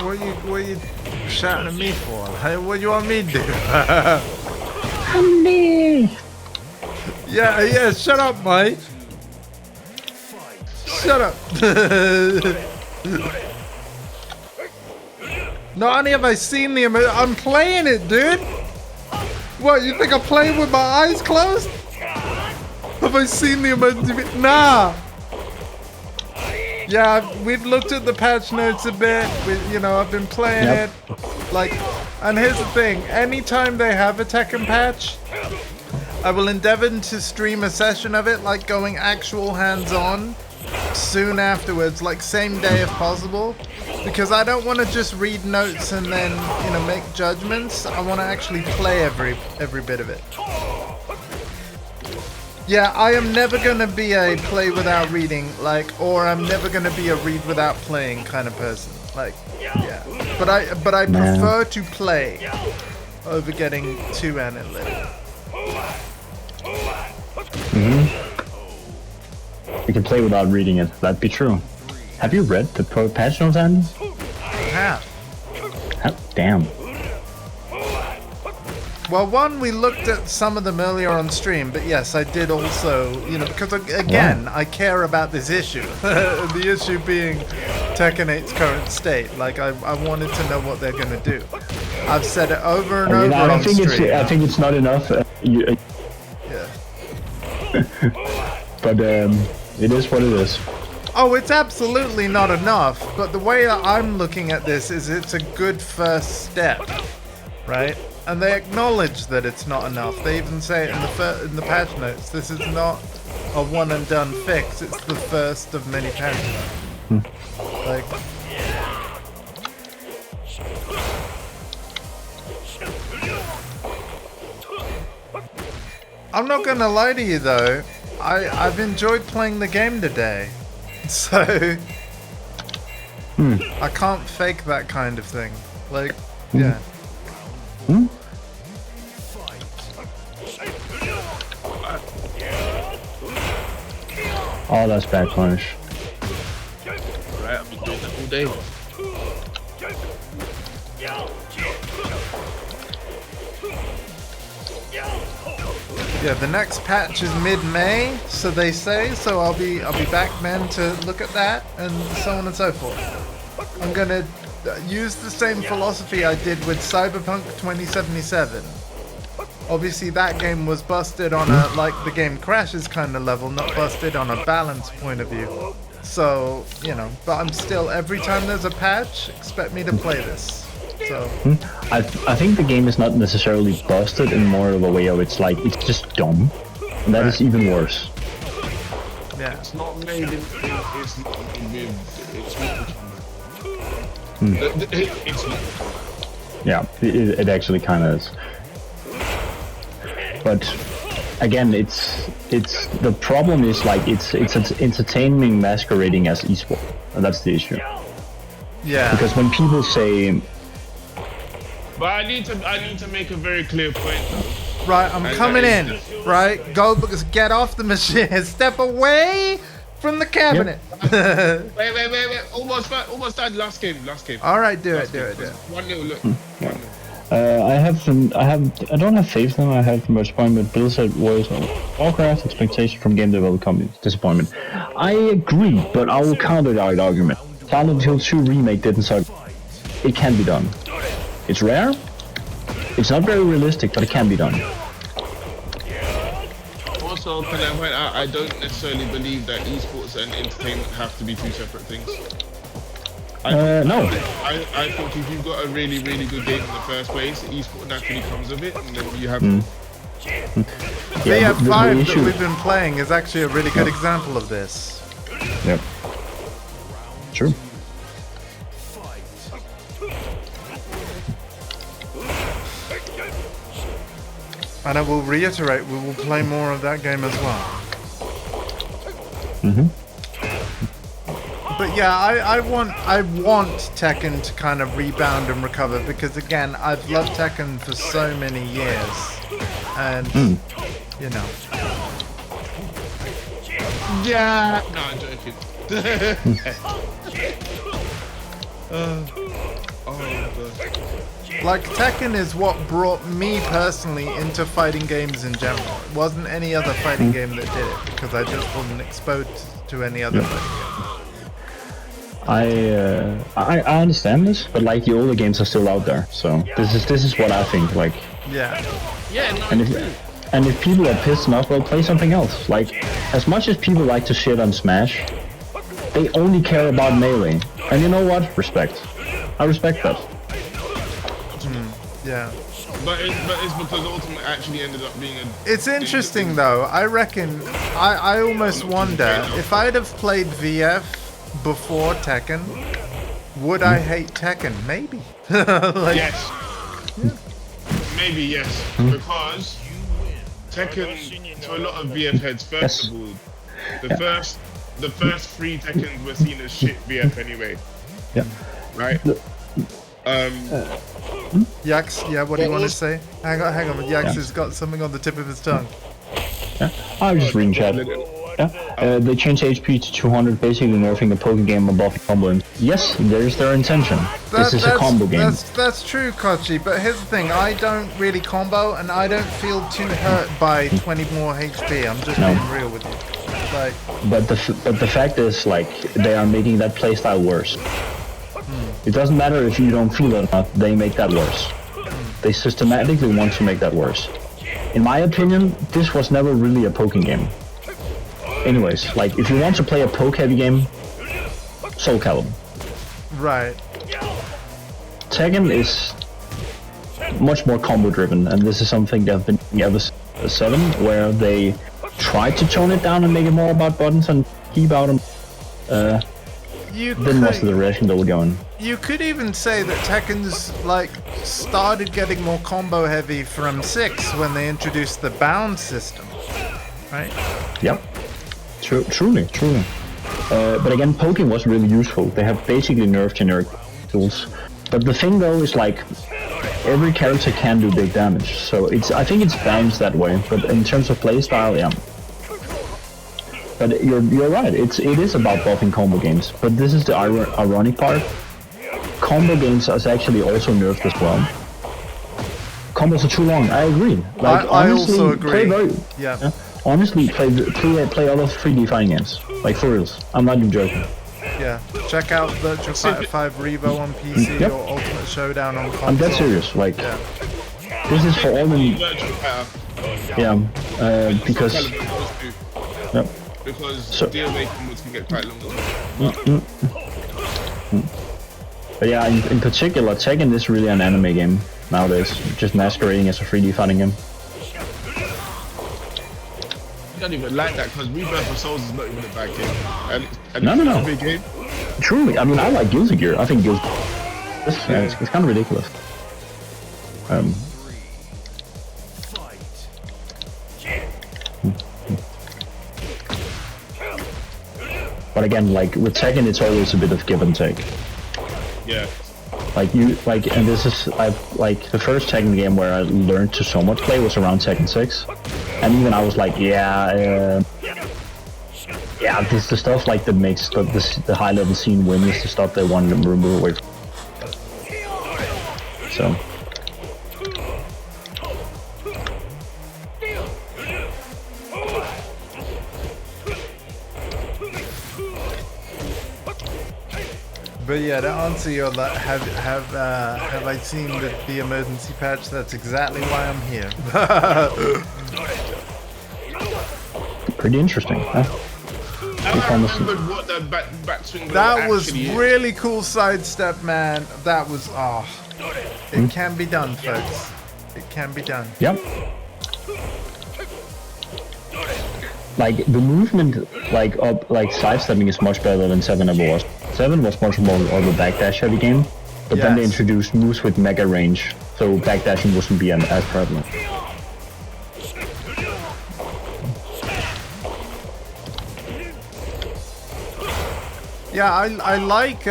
What are you shouting at me for? Hey, what do you want me to do? Andy! Yeah, shut up, mate. Shut up. Not only have I seen the I'm playing it, dude. What, you think I'm playing with my eyes closed? Have I seen the emergency? Nah. Yeah, we've looked at the patch notes a bit. I've been playing it. Like, and here's the thing. Anytime they have a Tekken patch, I will endeavor to stream a session of it, like going actual hands-on soon afterwards, like same day if possible. Because I don't want to just read notes and then, make judgments. I want to actually play every bit of it. Yeah, I am never going to be a play without reading, or I'm never going to be a read without playing kind of person. Like, yeah. But I prefer to play over getting too analytic. You can play without reading it. That'd be true. Have you read the patch notes, Andy? Yeah. Damn. Well, one, we looked at some of them earlier on stream, but yes, I did also, because again, I care about this issue. The issue being Tekken 8's current state. Like, I wanted to know what they're going to do. I've said it over and over on stream. I think it's not enough. Yeah. But it is what it is. Oh, it's absolutely not enough, but the way that I'm looking at this is it's a good first step, right? And they acknowledge that it's not enough. They even say it in the patch notes. This is not a one and done fix. It's the first of many patches. Like, I'm not gonna lie to you though. I've enjoyed playing the game today, so I can't fake that kind of thing. Like, yeah. Oh, that's bad punish. Alright, I've been doing that all day. Yeah, the next patch is mid-May, so they say. So I'll be back then to look at that and so on and so forth. I'm gonna use the same philosophy I did with Cyberpunk 2077. Obviously, that game was busted on a the game crashes kind of level, not busted on a balance point of view. So but I'm still, every time there's a patch, expect me to play this. So I think the game is not necessarily busted in more of a way of it's just dumb. And that is even worse. yeah. It's not made in. It's not with. It's not. Yeah, it actually kind of is. But again, it's the problem is it's entertainment masquerading as esport. And that's the issue. Yeah. Because when people say, But I need to make a very clear point though. Right, I'm coming in. Right, go, get off the machine. Step away. From the cabinet. Wait. Almost died last game. All right, do Last it. game. 1-0, look. 1-0. I don't have faith in them. I have much disappointment. Blizzard was Warcraft expectation from game developer companies. Disappointment. I agree, but I will counter that argument. Silent Hill 2 remake didn't suck. It can be done. It's rare. It's not very realistic, but it can be done. Also, can I point out, I don't necessarily believe that esports and entertainment have to be two separate things. No. I thought if you've got a really, really good game in the first place, esport naturally comes of it, and then you have. BF5 that we've been playing is actually a really good example of this. Yep. True. And I will reiterate, we will play more of that game as well. But yeah, I want Tekken to kind of rebound and recover, because again, I've loved Tekken for so many years, and you know. Yeah. No, I'm joking. Like, Tekken is what brought me personally into fighting games in general. It wasn't any other fighting game that did it, because I just wasn't exposed to any other fighting game. I understand this, but like the older games are still out there, so this is what I think. Like, Yeah. and if people are pissed enough, well, play something else. Like, as much as people like to shit on Smash, they only care about Melee, and you know what? Respect. I respect that. Yeah. But it's because Ultimate actually ended up being a. It's interesting though. I reckon I almost wonder if I'd have played VF before Tekken, would I hate Tekken? Maybe. Like, Yes. Yeah. Maybe yes, because Tekken, to a lot of VF heads, first of all, the first 3 Tekkens were seen as shit VF anyway. Yeah. Right. Yax, yeah, what do you want to say? Hang on, Yax has got something on the tip of his tongue. Yeah. I was just reading chat. Yeah. They changed HP to 200, basically nerfing the poker game above combo. Yes, there's their intention. This is a combo game. That's true, Kochi, but here's the thing, I don't really combo, and I don't feel too hurt by 20 more HP. I'm just being real with you. Like, but the fact is, like, they are making that playstyle worse. It doesn't matter if you don't feel it or not, they make that worse. They systematically want to make that worse. In my opinion, this was never really a poking game. Anyways, like, if you want to play a poke-heavy game, Soul Calibur. right. Tekken is much more combo-driven, and this is something they've been doing ever since 7, where they tried to tone it down and make it more about buttons and keep out them. Then most of the direction they were going. You could even say that Tekken's like started getting more combo heavy from 6 when they introduced the bound system, right? Yep. Truly. But again, poking was really useful. They have basically nerfed generic tools. But the thing though is, like, every character can do big damage, so I think it's balanced that way. But in terms of playstyle, yeah. But you're right. It is about buffing combo games. But this is the ironic part. Combo games is actually also nerfed as well. Combos are too long. I agree. Like, I honestly, also agree. Yeah. Honestly, play other 3D fighting games. Like, for reals. I'm not even joking. Yeah. Check out Virtua Fighter 5 Revo on PC or Ultimate Showdown on console. I'm dead serious. Like, this is for all the. Because. Yep. Because DOA combos can get quite long. But yeah, in particular, Tekken is really an anime game nowadays, just masquerading as a 3D fighting game. I don't even like that, because Rebirth of Souls is not even a bad game. And No. it's a big game. Truly, I mean, I like Guilty Gear. I think Guilty Gear. It's kind of ridiculous. But again, like with Tekken, it's always a bit of give and take. Yeah. And this is the first Tekken game where I learned to so much play was around Tekken 6, and even I was like, Yeah, this the stuff like that makes the high level scene win is the stuff they want to remove away from. So. But yeah, to answer your have I seen the emergency patch? That's exactly why I'm here. Pretty interesting, huh? I remembered what the backswing That was actually is. really cool sidestep, man. That was it can be done, folks. It can be done. Yep. Like the movement, like sidestepping is much better than 7 ever was. 7 was much more of a backdash heavy game, but then they Yes. introduced moves with mega range, so backdashing wasn't be as prevalent. Yeah, I like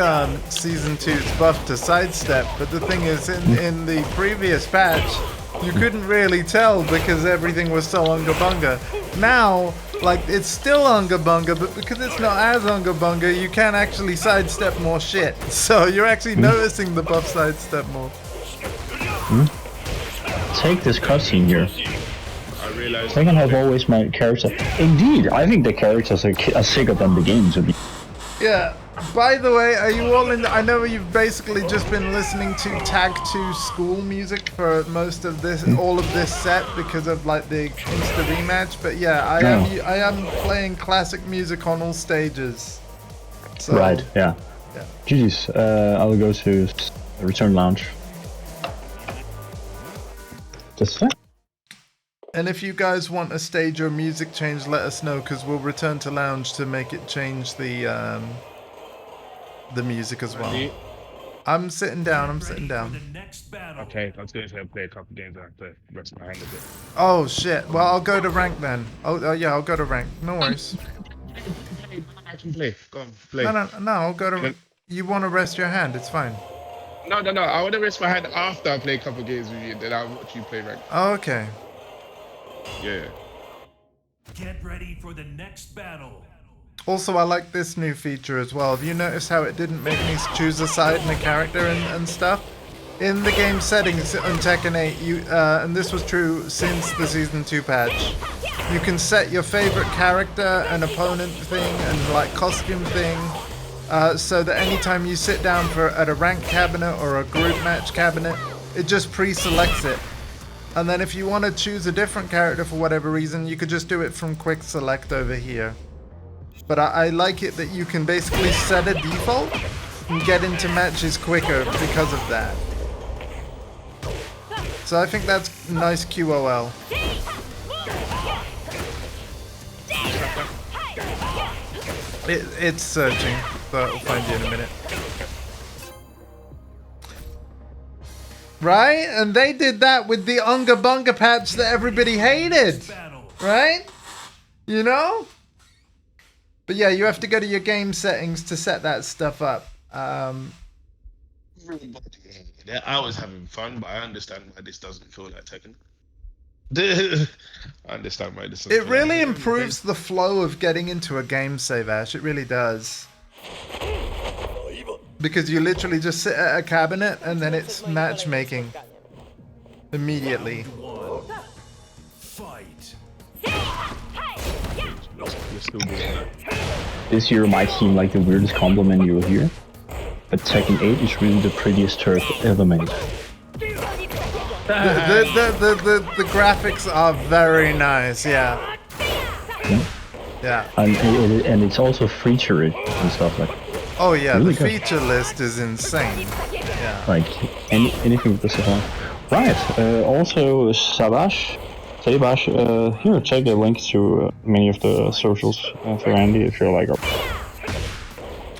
Season 2's buff to sidestep, but the thing is, in the previous patch, you couldn't really tell because everything was so unga bunga. Now, like, it's still unga bunga, but because it's not as unga bunga, you can actually sidestep more shit. So you're actually noticing the buff sidestep more. Take this cutscene here. I realized. Tekken have always made characters. Indeed, I think the characters are sicker than the game to be. Yeah. By the way, are you all in? I know you've basically just been listening to Tag 2 school music for most of this, all of this set because of like the Insta rematch. But yeah, I am playing classic music on all stages. So, Right, yeah. Yeah. GG's, I'll go to Return Lounge. Just that. And if you guys want a stage or music change, let us know because we'll return to lounge to make it change the music as well. Ready? I'm sitting down. I'm Get sitting ready for down. the next battle. Okay, I was going to play a couple games. I have to rest my hand a bit. Oh shit. Well, I'll go to rank then. Oh yeah, I'll go to rank. No worries. I can play. Go on, play. No, I'll go to. You want to rest your hand? It's fine. No. I want to rest my hand after I play a couple games with you. Then I'll watch you play rank. Oh, okay. Yeah. Get ready for the next battle. Also, I like this new feature as well. Have you noticed how it didn't make me choose a side and a character and stuff? In the game settings on Tekken 8, and this was true since the Season 2 patch, you can set your favorite character and opponent thing and like costume thing, so that anytime you sit down at a rank cabinet or a group match cabinet, it just pre-selects it. And then if you want to choose a different character for whatever reason, you could just do it from quick select over here. But I like it that you can basically set a default and get into matches quicker because of that. So I think that's nice QOL. It's searching, but we'll find you in a minute. Right? And they did that with the Unga Bunga patch that everybody hated. Right? You know? But yeah, you have to go to your game settings to set that stuff up. I was having fun, but I understand why this doesn't feel like Tekken. I understand why this doesn't It feel really like improves the flow of getting into a game save, Ash. It really does. Because you literally just sit at a cabinet and then it's matchmaking immediately. Fight. You're still doing that. This year might seem like the weirdest compliment you will hear, but Tekken 8 is really the prettiest turf ever made. The graphics are very nice, yeah. Yeah. And it's also feature-rich and stuff like. Oh yeah, Really the good. feature list is insane. Yeah. Like anything with the supply. Right. Also, Sabash, here, take a link to many of the socials for Andy if you're like.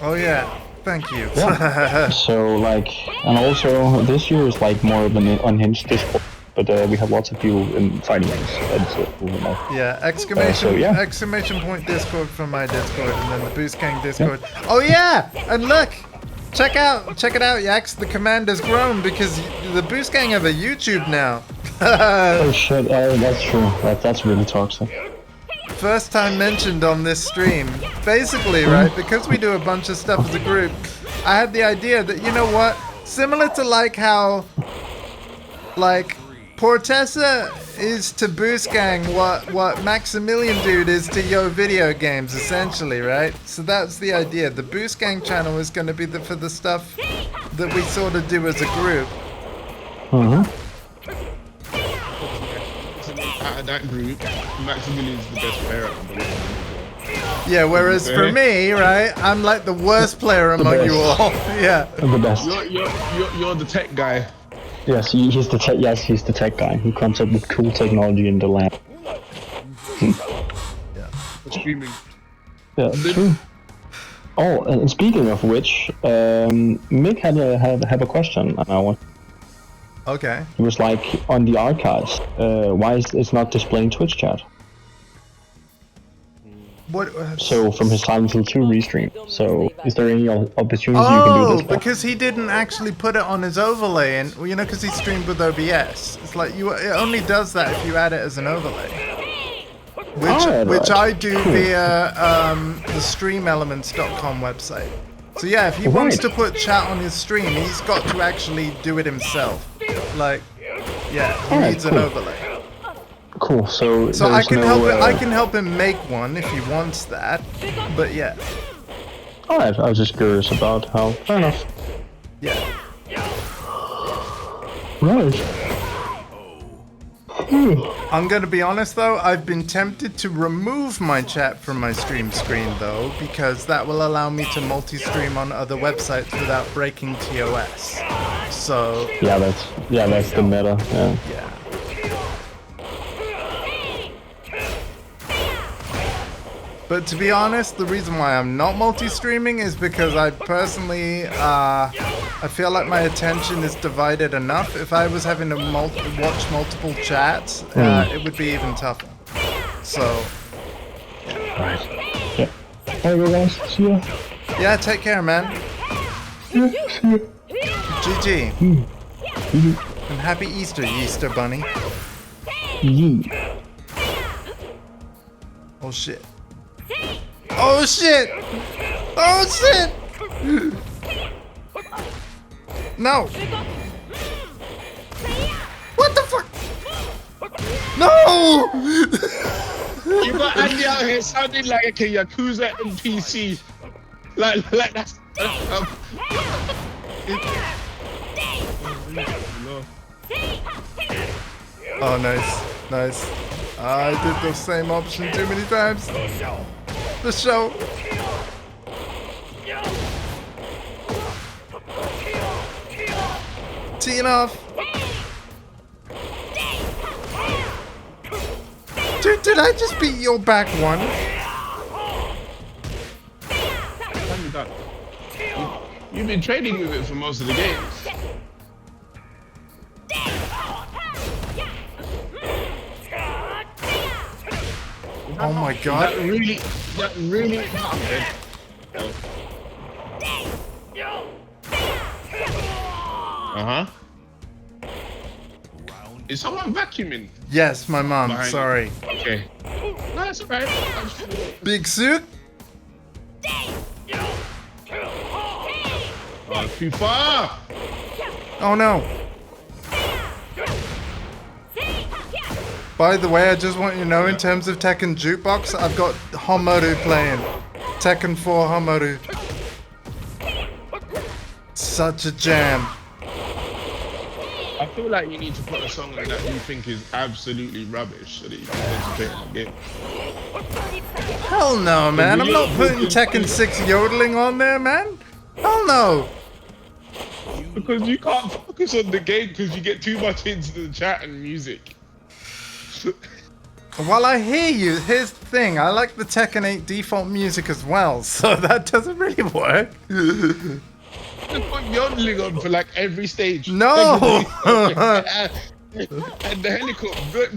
Oh yeah, thank you. Yeah. So like, and also this year is like more of an unhinged Discord, but we have lots of people in fighting games. Yeah, exclamation yeah. exclamation point Discord for my Discord, and then the Boost Gang Discord. Oh yeah, and look, check it out, Yax. The command has grown because the Boost Gang have a YouTube now. Oh shit! That's true. That's really toxic. first time mentioned on this stream. Basically, right, because we do a bunch of stuff as a group, I had the idea that, you know what, similar to like how, like, Portessa is to Boost Gang what Maximilian Dude is to Yo Video Games, essentially, right? So that's the idea. The Boost Gang channel is going to be for the stuff that we sort of do as a group. Out of that group, Maximilian's the best player. Yeah, whereas for me, right, I'm like the worst player among you all. Yeah. The best. You're the tech guy. Yes, he's the tech. Yes, he's the tech guy who comes up with cool technology in the lab. Streaming. Yeah, true. Oh, and speaking of which, Mick had a question, and I want. Okay. It was like on the archives. Why is it's not displaying Twitch chat? What? So from his Silent Hill 2 restream. So is there any opportunity you can do Oh, this? because he didn't actually put it on his overlay, and well, you know, because he streamed with OBS. It's like it only does that if you add it as an overlay, which I do via the StreamElements.com website. So yeah, if he wants to put chat on his stream, he's got to actually do it himself. Like, yeah, he needs an overlay. Cool. So I can help him make one if he wants that. But yeah. Alright, I was just curious about how. Fair enough. Yeah. Right. I'm gonna be honest though, I've been tempted to remove my chat from my stream screen though, because that will allow me to multi-stream on other websites without breaking TOS. So yeah, that's the meta. Yeah. But to be honest, the reason why I'm not multi-streaming is because I personally, I feel like my attention is divided enough. If I was having to watch multiple chats, it would be even tougher. So, Right. Yeah. Alright, guys. See ya. yeah, take care, man. Yeah, see ya. GG. And happy Easter, Easter Bunny. Yeah. Oh shit. Oh shit! Oh shit! No! What the fuck? No! You got Andy out here sounding like a Yakuza NPC. Like that's. Oh, nice. Nice. I did the same option too many times. The show. Teeing off. Dude, did I just beat your back one? You've been training with it for most of the games. Oh my god. That really. Uh-huh. Is someone vacuuming? Yes, my mom. Behind Sorry. Okay. No, that's alright. Big suit? Oh, too far! Oh no. By the way, I just want you to know, in terms of Tekken Jukebox, I've got Homoru playing. Tekken 4 Homoru. Such a jam. I feel like you need to put a song that you think is absolutely rubbish so that you can concentrate on the game. Hell no, man. I'm not putting Tekken 6 yodeling on there, man. Hell no. Because you can't focus on the game because you get too much into the chat and music. While I hear you, here's the thing. I like the Tekken 8 default music as well, so that doesn't really work. Just put yodeling on for like every stage. No! And the helicopter.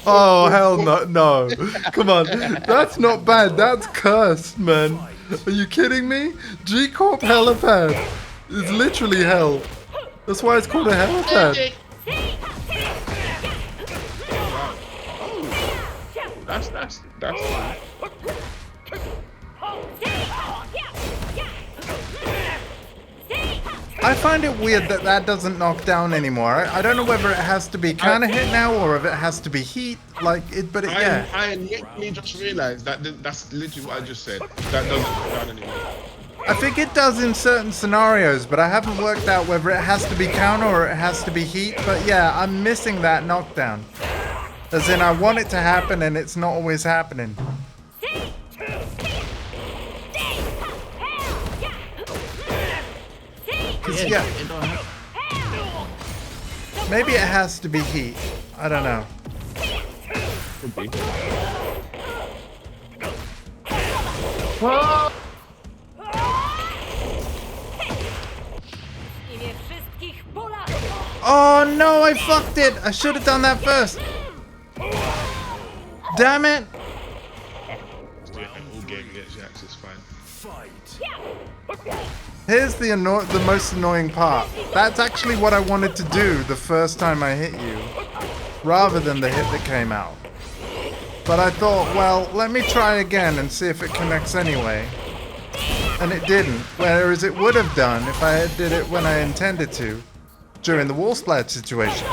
Oh, hell no. No. Come on. That's not bad. That's cursed, man. Are you kidding me? G-Corp helipad is literally hell. That's why it's called a helipad. That's I find it weird that that doesn't knock down anymore. I don't know whether it has to be kind of hit now or if it has to be heat. Like it, but it, yeah. I literally just realized that that's literally what I just said. That doesn't go down anymore. I think it does in certain scenarios, but I haven't worked out whether it has to be counter or it has to be heat. But yeah, I'm missing that knockdown. As in, I want it to happen and it's not always happening. Cause yeah, maybe it has to be heat. I don't know. Could be. Oh no, I fucked it! I should have done that first. Damn it! All game gets Jax is fine. Fight. Here's the most annoying part. That's actually what I wanted to do the first time I hit you, rather than the hit that came out. But I thought, well, let me try again and see if it connects anyway. And it didn't, whereas it would have done if I did it when I intended to, during the wall splat situation.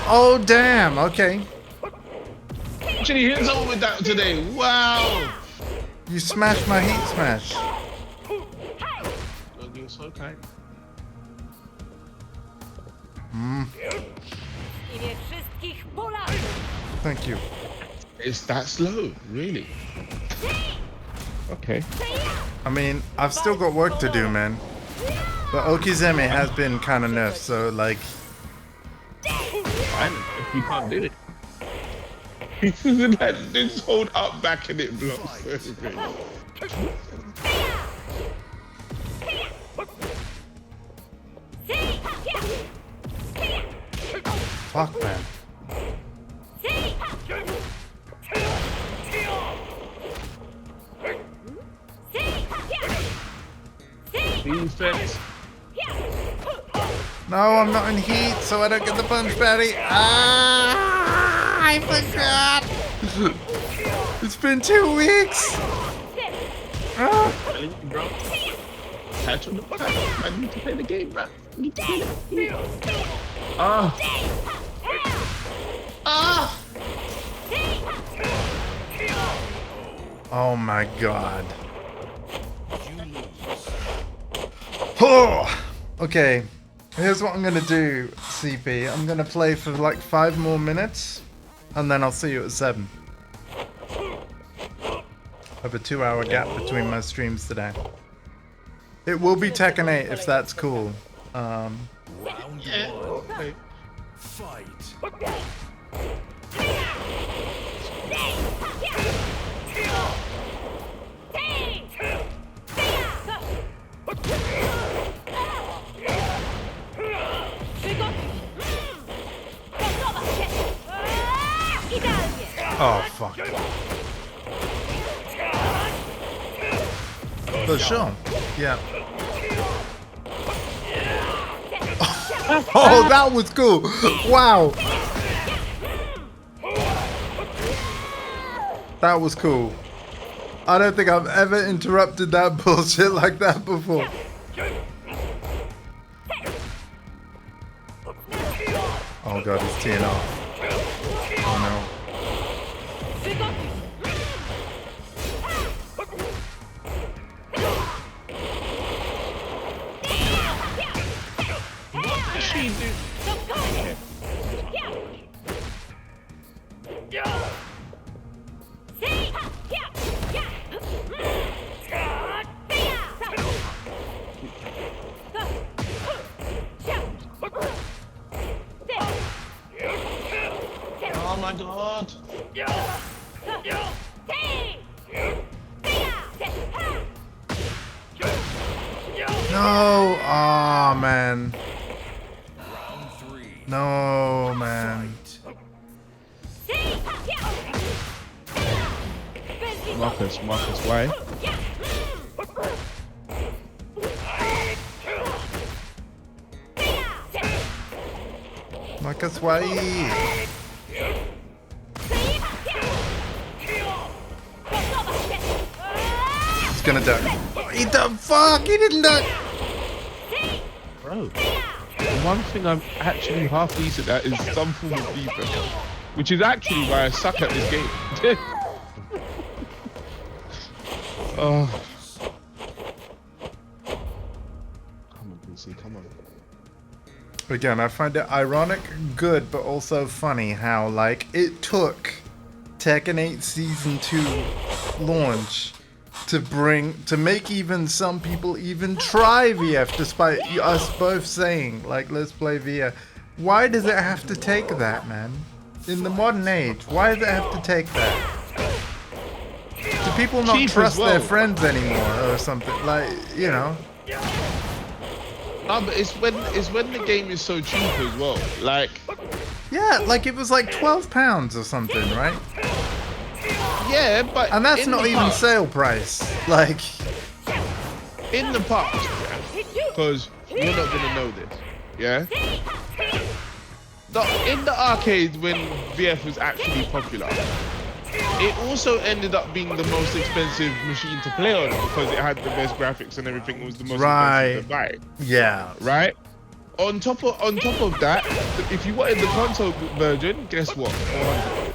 Oh damn, okay. Actually hit someone with that today. Wow. You smashed my heat smash. You're so kind. Thank you. It's that slow, really? Okay. I mean, I've still got work to do, man. But Okizeme has been kind of nerfed, so like... I know if you can't do it. Just hold up back and it blocks. Fuck, man. Defense. No, I'm not in heat, so I don't get the punch berry. Ah, I forgot. It's been 2 weeks. Ah. Bro. Catch on the pack. I need to play the game, bro. I need to play the game. Ah. Ah. Oh my god. Oh. Okay. Here's what I'm gonna do, CP. I'm gonna play for like 5 more minutes, and then I'll see you at 7. I have a 2-hour gap between my streams today. It will be Tekken 8 if that's cool. Round one. Fight. Oh fuck. For sure. Yeah. Oh, that was cool. Wow. That was cool. I don't think I've ever interrupted that bullshit like that before. Oh god, he's teeing off. Oh no. Oh my god. No, oh man. Round three. No, man. Marcus, why? Marcus, why? He's gonna die. He done. Fuck! He didn't die. Bro, the one thing I'm actually half decent at is some form of defense, which is actually why I suck at this game. Oh. Come on, PC, come on. Again, I find it ironic, good, but also funny how, like, it took Tekken 8 Season 2 launch to make even some people even try VF, despite us both saying, like, let's play VF. Why does it have to take that, man? In the modern age, why does it have to take that? Do people not Cheap as trust well. their friends anymore or something? Like, you know. No, but it's when the game is so cheap as well. Like, Yeah, like it was like £12 or something, right? yeah, but And that's in not the even past- sale price. Like, in the past, because you're not gonna know this, yeah. In the arcades when VF was actually popular, it also ended up being the most expensive machine to play on because it had the best graphics and everything. It was the most expensive to buy, yeah. right? On top of that, if you wanted the console version, guess what? 400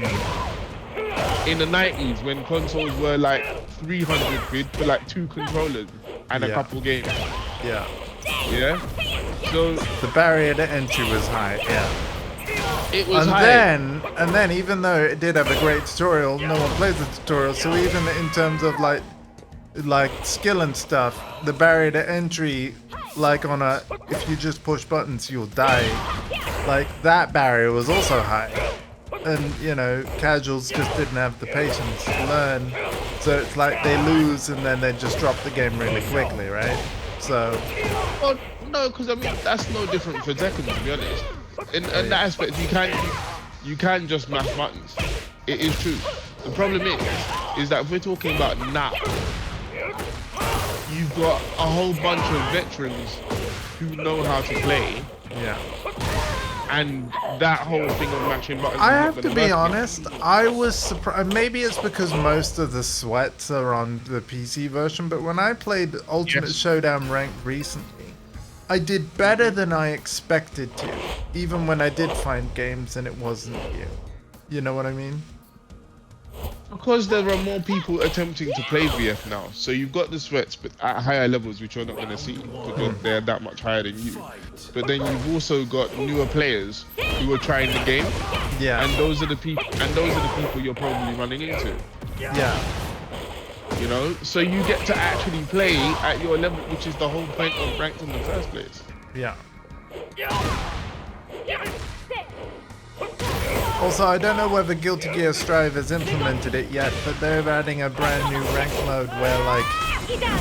quid. In the 90s, when consoles were like 300 quid for like 2 controllers and a Yeah. couple games, Yeah. yeah. So The barrier to entry was high, yeah. it was And high. then, even though it did have a great tutorial, no one plays the tutorial, so even in terms of like skill and stuff, the barrier to entry, like on a, if you just push buttons, you'll die. Like, that barrier was also high. And, you know, casuals just didn't have the patience to learn. So it's like they lose and then they just drop the game really quickly, right? So, Well, no, because I mean that's no different for Tekken, to be honest. In that aspect, you can just mash buttons. It is true. The problem is that if we're talking about now, you've got a whole bunch of veterans who know how to play, yeah. and that whole thing of mashing buttons. I is not have to gonna be work. honest, I was surprised. Maybe it's because most of the sweats are on the PC version, but when I played Ultimate Yes. Showdown Ranked recently, I did better than I expected to, even when I did find games and it wasn't you. You know what I mean? Because there are more people attempting to play VF now, so you've got the sweats, but at higher levels, which you're not going to see because they're that much higher than you. But then you've also got newer players who are trying the game, Yeah. and those are the people you're probably running into. Yeah. You know, so you get to actually play at your level, which is the whole point of ranked in the first place. Yeah. Also, I don't know whether Guilty Gear Strive has implemented it yet, but they're adding a brand new rank mode where, like,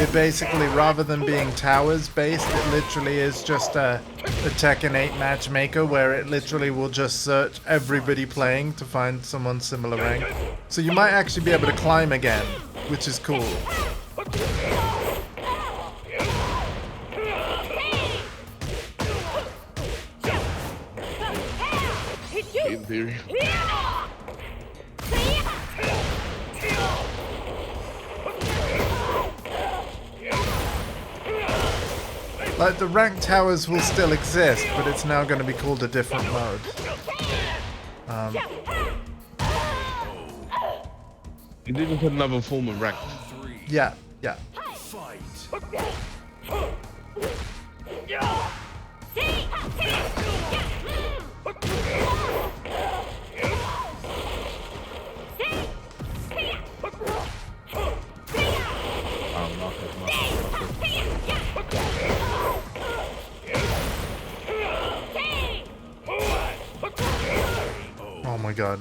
it basically, rather than being towers based, it literally is just a Tekken 8 matchmaker where it literally will just search everybody playing to find someone similar rank. So you might actually be able to climb again, which is cool. In theory. Like, the rank towers will still exist, but it's now going to be called a different mode. It is another form of rank. Yeah, yeah. Fight. Oh my god.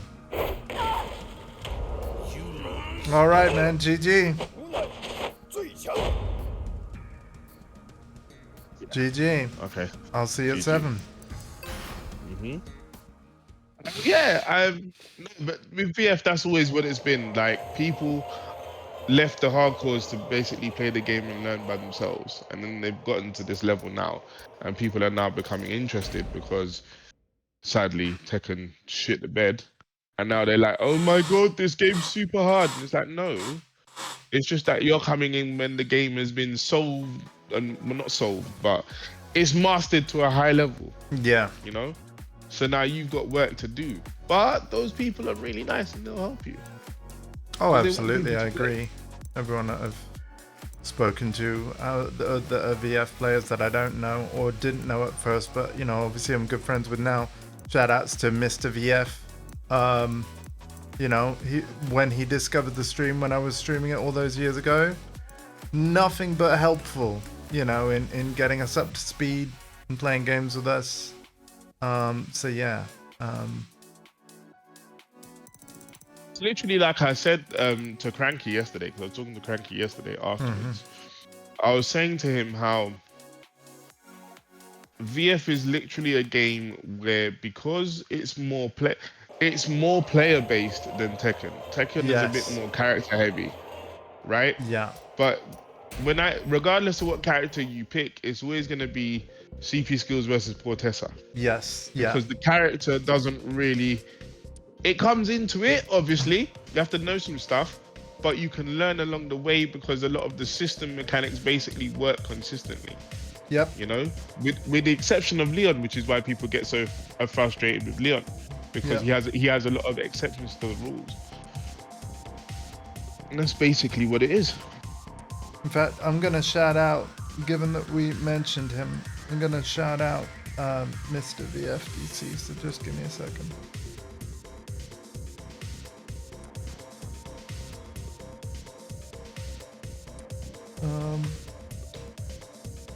Alright, man, GG. GG. Okay. I'll see you at GG. 7. Yeah, no, but with VF, that's always what it's been. Like, people left the hardcores to basically play the game and learn by themselves, and then they've gotten to this level now, and people are now becoming interested because, sadly, Tekken shit the bed, and now they're like, "Oh my god, this game's super hard." And it's like, no, It's just that you're coming in when the game has been solved, and well, not solved, but it's mastered to a high level, Yeah. you know? So now you've got work to do. But those people are really nice and they'll help you. Oh, They want absolutely. people I to play. agree. Everyone that I've spoken to, the VF players that I don't know or didn't know at first, but you know, obviously I'm good friends with now. Shout outs to Mr. VF. You know, when he discovered the stream when I was streaming it all those years ago, nothing but helpful, you know, in getting us up to speed and playing games with us. So yeah. It's literally like I said to Cranky yesterday, because I was talking to Cranky yesterday afterwards. I was saying to him how VF is literally a game where, because it's more player based than Tekken. Tekken is a bit Yes. more character heavy, right? Yeah. But regardless of what character you pick, it's always going to be CP skills versus Portessa, Yes. Yeah. because the character doesn't really. It comes into it, obviously. You have to know some stuff, but you can learn along the way because a lot of the system mechanics basically work consistently. Yep. You know, with the exception of Leon, which is why people get so frustrated with Leon, because he has a lot of exceptions to the rules, and that's basically what it is. In fact, I'm gonna shout out, given that we mentioned him, I'm gonna shout out Mr. VFDC. So just give me a second.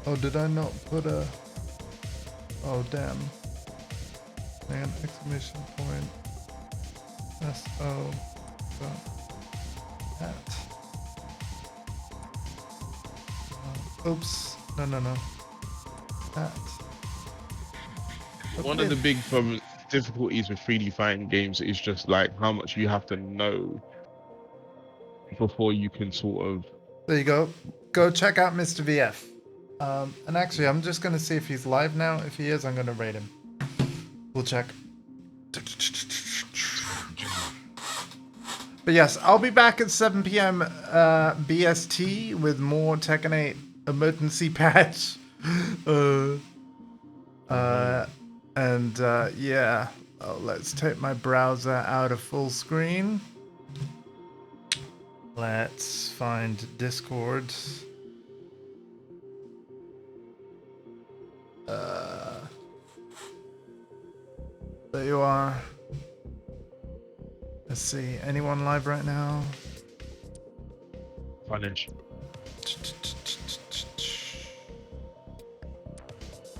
Oh, did I not put a? Oh, damn. And exclamation point. SO. At. Oops. No. At. One of the big difficulties with 3D fighting games is just like how much you have to know before you can sort of. There you go. Go check out Mr. VF. And actually, I'm just gonna see if he's live now. If he is, I'm gonna rate him. We'll check. But yes, I'll be back at 7 p.m. BST with more Tekken 8 emergency patch. Yeah. Oh, let's take my browser out of full screen. Let's find Discord. There you are. Let's see. Anyone live right now? Financial.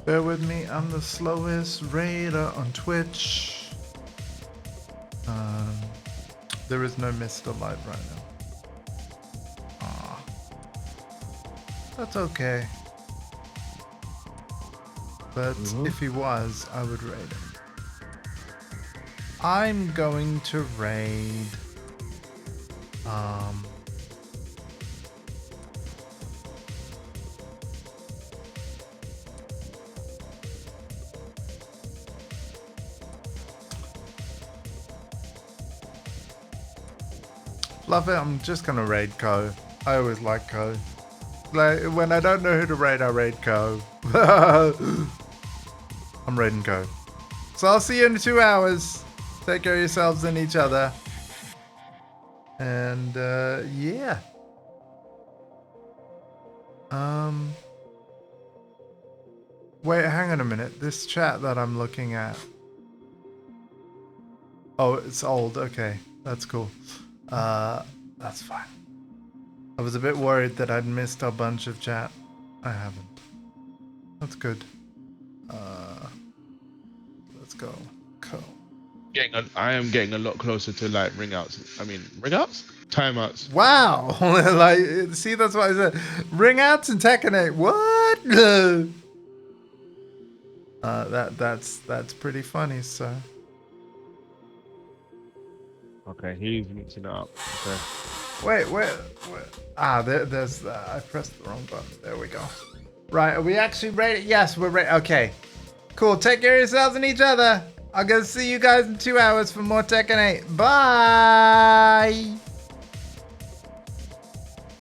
Bear with me. I'm the slowest raider on Twitch. There is no Mr. Live right now. Aw. That's okay. But if he was, I would raid him. I'm going to raid Love it. I'm just gonna raid Ko. I always like Ko. Like when I don't know who to raid, I raid Ko. I'm raiding Ko. So I'll see you in 2 hours. Take care of yourselves and each other. And yeah. Wait, hang on a minute. This chat that I'm looking at. Oh, it's old. Okay, that's cool. That's fine. I was a bit worried that I'd missed a bunch of chat. I haven't. That's good. Let's go. Cool. I am getting a lot closer to like ring outs. I mean, ring outs? Timeouts. Wow. Like, see, that's what I said. Ring outs and Tekken 8. What? That's pretty funny, so. Okay, he's mixing it up. Okay. Wait. Ah, there's I pressed the wrong button. There we go. Right, are we actually ready? Yes, we're ready. Okay. Cool. Take care of yourselves and each other. I'll go see you guys in 2 hours for more Tekken 8. Bye!